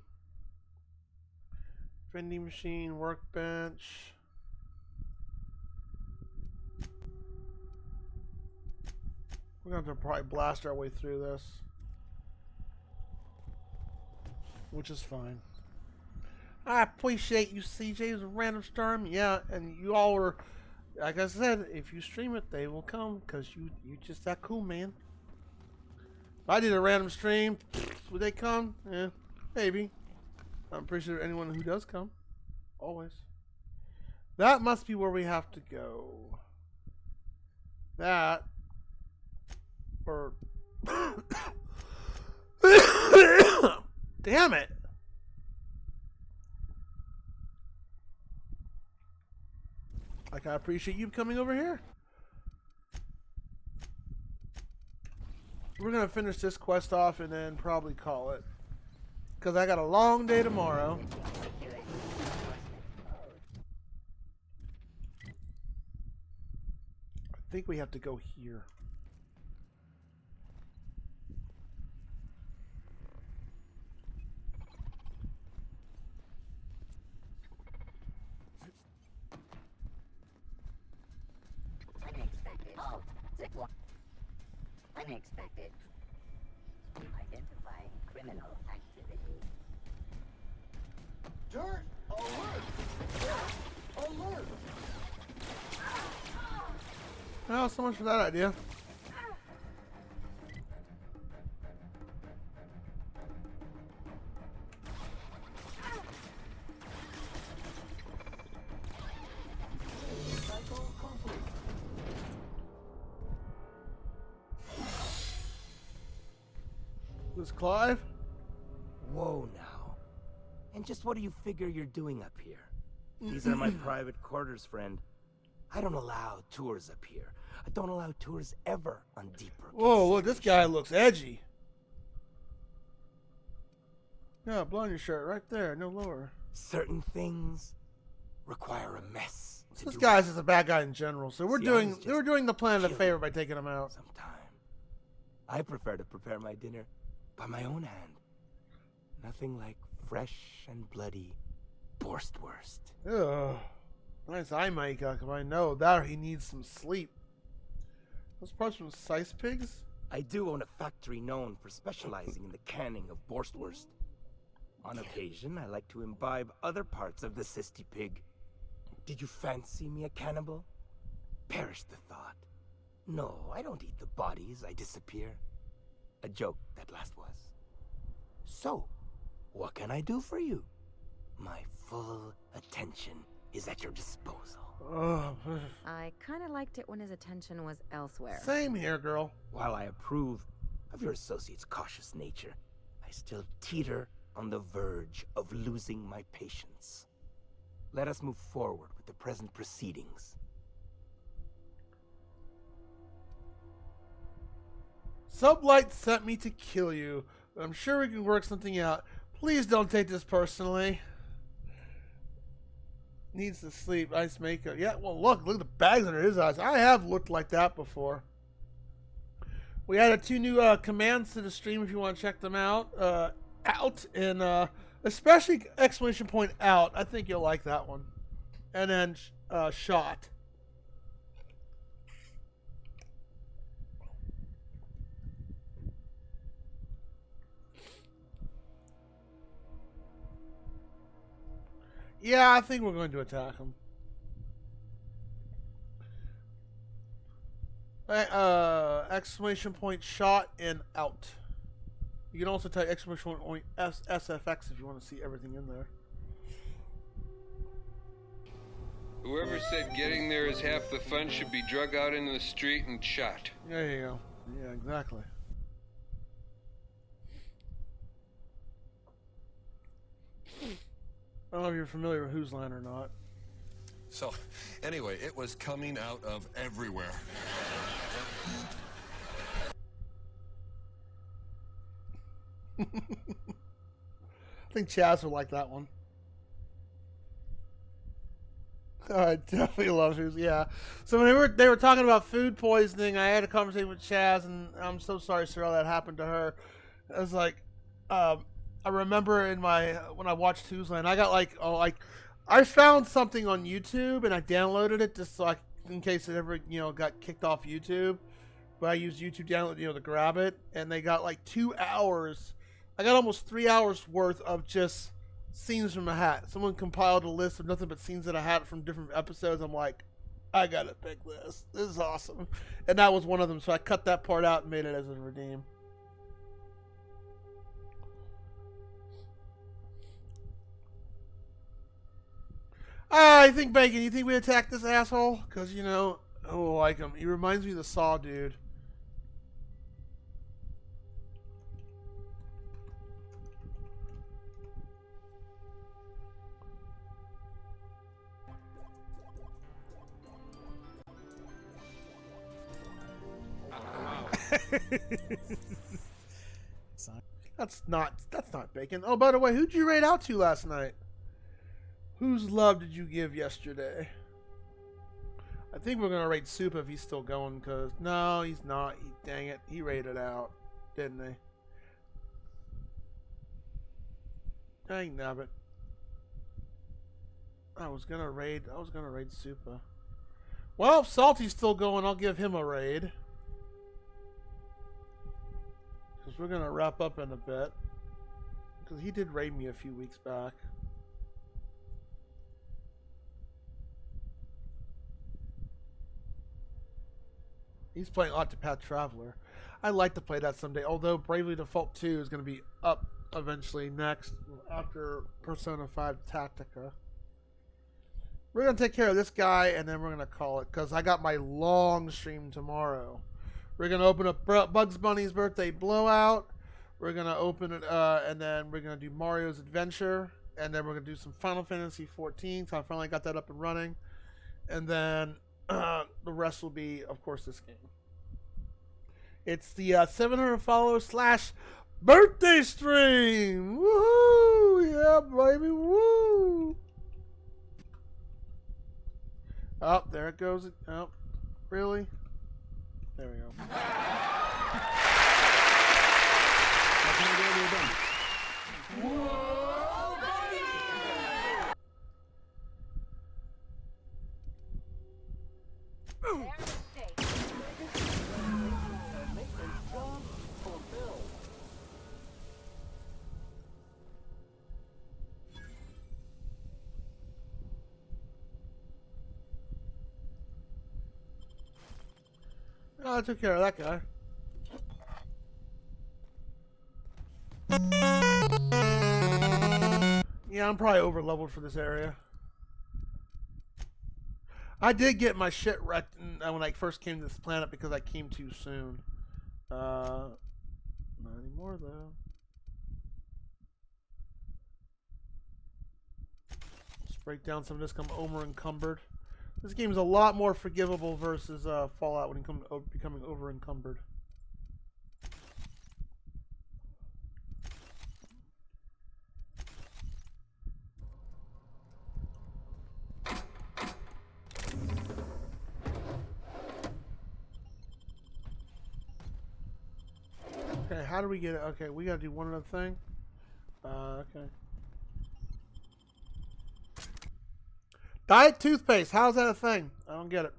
Vending machine, workbench. We're going to have to probably blast our way through this. Which is fine. I appreciate you, CJ. It was a random storm. Yeah, and you all were... Like I said, if you stream it, they will come. Because you just that cool, man. If I did a random stream, would they come? Yeah, maybe. I'm pretty sure anyone who does come. Always. That must be where we have to go. That... Or... Damn it! Like, I appreciate you coming over here. We're gonna finish this quest off and then probably call it. Because I got a long day tomorrow. I think we have to go here. Unexpected. Identifying criminal activity. Dirt alert! Dirt alert! Well, so much for that idea. This Clive? Whoa now. And just what do you figure you're doing up here? These are my private quarters, friend. I don't allow tours up here. I don't allow tours ever on deeper. Whoa, look, this guy looks edgy. Yeah, blow on your shirt right there, no lower. Certain things require a mess. This guy's just a bad guy in general, so we're doing the planet a favor by taking him out. Sometime. I prefer to prepare my dinner by my own hand. Nothing like fresh and bloody Borstwurst. Ugh. Nice eye makeup, I know that he needs some sleep. Those parts from Sice Pigs? I do own a factory known for specializing in the canning of Borstwurst. On occasion, I like to imbibe other parts of the Sisty Pig. Did you fancy me a cannibal? Perish the thought. No, I don't eat the bodies, I disappear. A joke, that last was. So, what can I do for you? My full attention is at your disposal. I kind of liked it when his attention was elsewhere. Same here, girl. While I approve of your associate's cautious nature, I still teeter on the verge of losing my patience. Let us move forward with the present proceedings. Sublight sent me to kill you. I'm sure we can work something out. Please don't take this personally. Needs to sleep. Ice makeup. Yeah, well, look at the bags under his eyes. I have looked like that before. We added 2 new commands to the stream if you want to check them out. Out and especially exclamation point out. I think you'll like that one. And then shot. Yeah, I think we're going to attack him. Exclamation point shot and out. You can also type exclamation point SFX if you want to see everything in there. Whoever said getting there is half the fun should be drug out into the street and shot. There you go. Yeah, exactly. I don't know if you're familiar with Whose Line or not. So, anyway, it was coming out of everywhere. I think Chaz would like that one. I definitely love food. Yeah. So when they were talking about food poisoning, I had a conversation with Chaz, and I'm so sorry, Sarah, that happened to her. I was like, I remember in my when I watched Tuzla, I got I found something on YouTube and I downloaded it just so in case it ever got kicked off YouTube. But I used YouTube download to grab it, and they got like 2 hours. I got almost 3 hours worth of just scenes from a hat. Someone compiled a list of nothing but scenes that I had from different episodes. I'm like, I gotta pick this. This is awesome, and that was one of them. So I cut that part out and made it as a redeem. I think Bacon. You think we attack this asshole? Cause oh, I like him. He reminds me of the Saw dude. That's not Bacon. Oh, by the way, who'd you raid out to last night? Whose love did you give yesterday? I think we're gonna raid Soup if he's still going, cause no, he's not. Dang it, he raided out, didn't he? Dang nabbit. I was gonna raid Supa. Well, if Salty's still going, I'll give him a raid. Because we're gonna wrap up in a bit. Because he did raid me a few weeks back. He's playing Octopath Traveler. I'd like to play that someday, although Bravely Default 2 is going to be up eventually next after Persona 5 Tactica. We're going to take care of this guy, and then we're going to call it, because I got my long stream tomorrow. We're going to open up Bugs Bunny's Birthday Blowout. We're going to open it, and then we're going to do Mario's Adventure, and then we're going to do some Final Fantasy 14, so I finally got that up and running. And then the rest will be, of course, this game. It's the 700 followers / birthday stream. Woohoo! Yeah, baby. Woo! Oh, there it goes. Oh, really? There we go. Oh, I took care of that guy. Yeah, I'm probably over leveled for this area. I did get my shit wrecked when I first came to this planet because I came too soon. Not anymore though. Let's break down some of this. Come over encumbered. This game is a lot more forgivable versus Fallout when it comes to becoming over encumbered. Okay, how do we get it? Okay, we gotta do one other thing. Okay. Diet toothpaste. How's that a thing? I don't get it.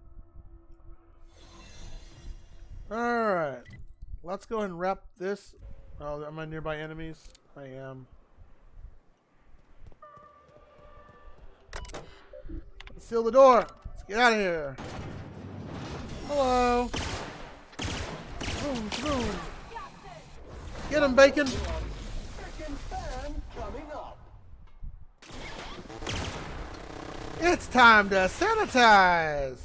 Alright. Let's go ahead and wrap this. Oh, am I nearby enemies? I am. Let's seal the door. Let's get out of here. Hello. Boom, boom. Get him, Bacon. It's time to sanitize.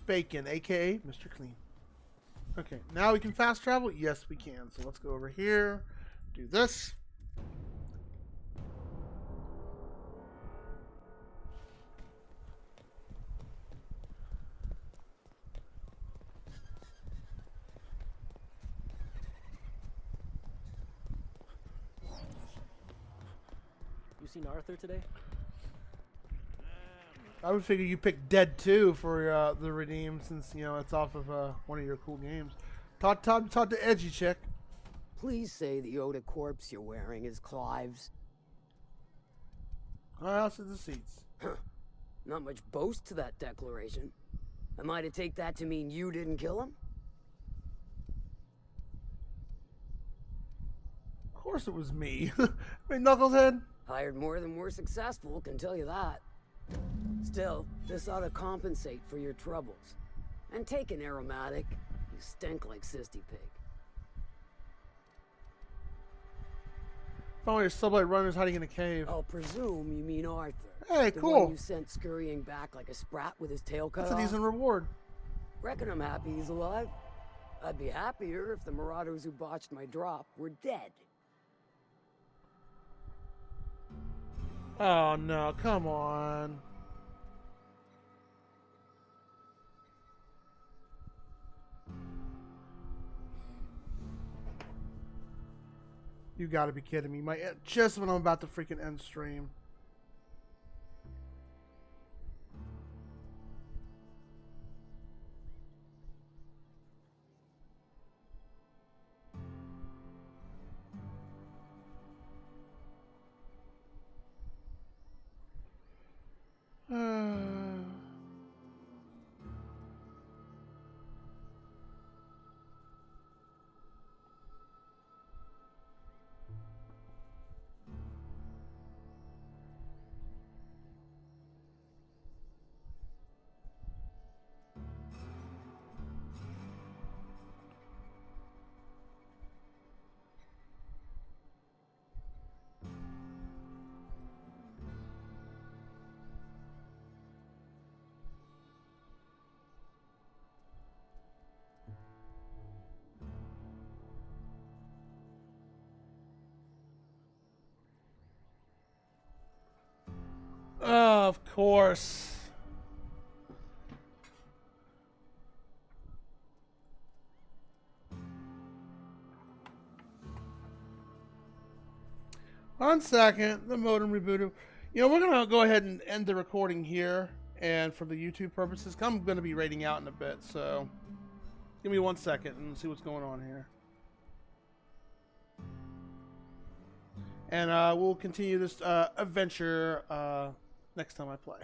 Bacon, aka Mr. Clean. Okay, now we can fast travel? Yes, we can. So let's go over here, do this. You seen Arthur today? I would figure you picked Dead 2 for the redeem, since you know it's off of one of your cool games. Talk to Edgy Chick. Please say the Yoda corpse you're wearing is Clive's. House of the Seats. Not much boast to that declaration. Am I to take that to mean you didn't kill him? Of course it was me. I mean, Knucklehead. Hired more than we're successful, can tell you that. Still, this ought to compensate for your troubles. And take an aromatic. You stink like Sisty Pig. Found your sublight runners hiding in a cave. I'll presume you mean Arthur. Hey, the cool. One you sent scurrying back like a sprat with his tail cut That's a off. decent reward. Reckon I'm happy he's alive. I'd be happier if the marauders who botched my drop were dead. Oh no, come on. You gotta be kidding me. Just when I'm about to freaking end stream. Of course. One second, the modem rebooted. You know, we're gonna go ahead and end the recording here, and for the YouTube purposes, I'm gonna be raiding out in a bit, so give me 1 second and see what's going on here. And we'll continue this adventure next time I play.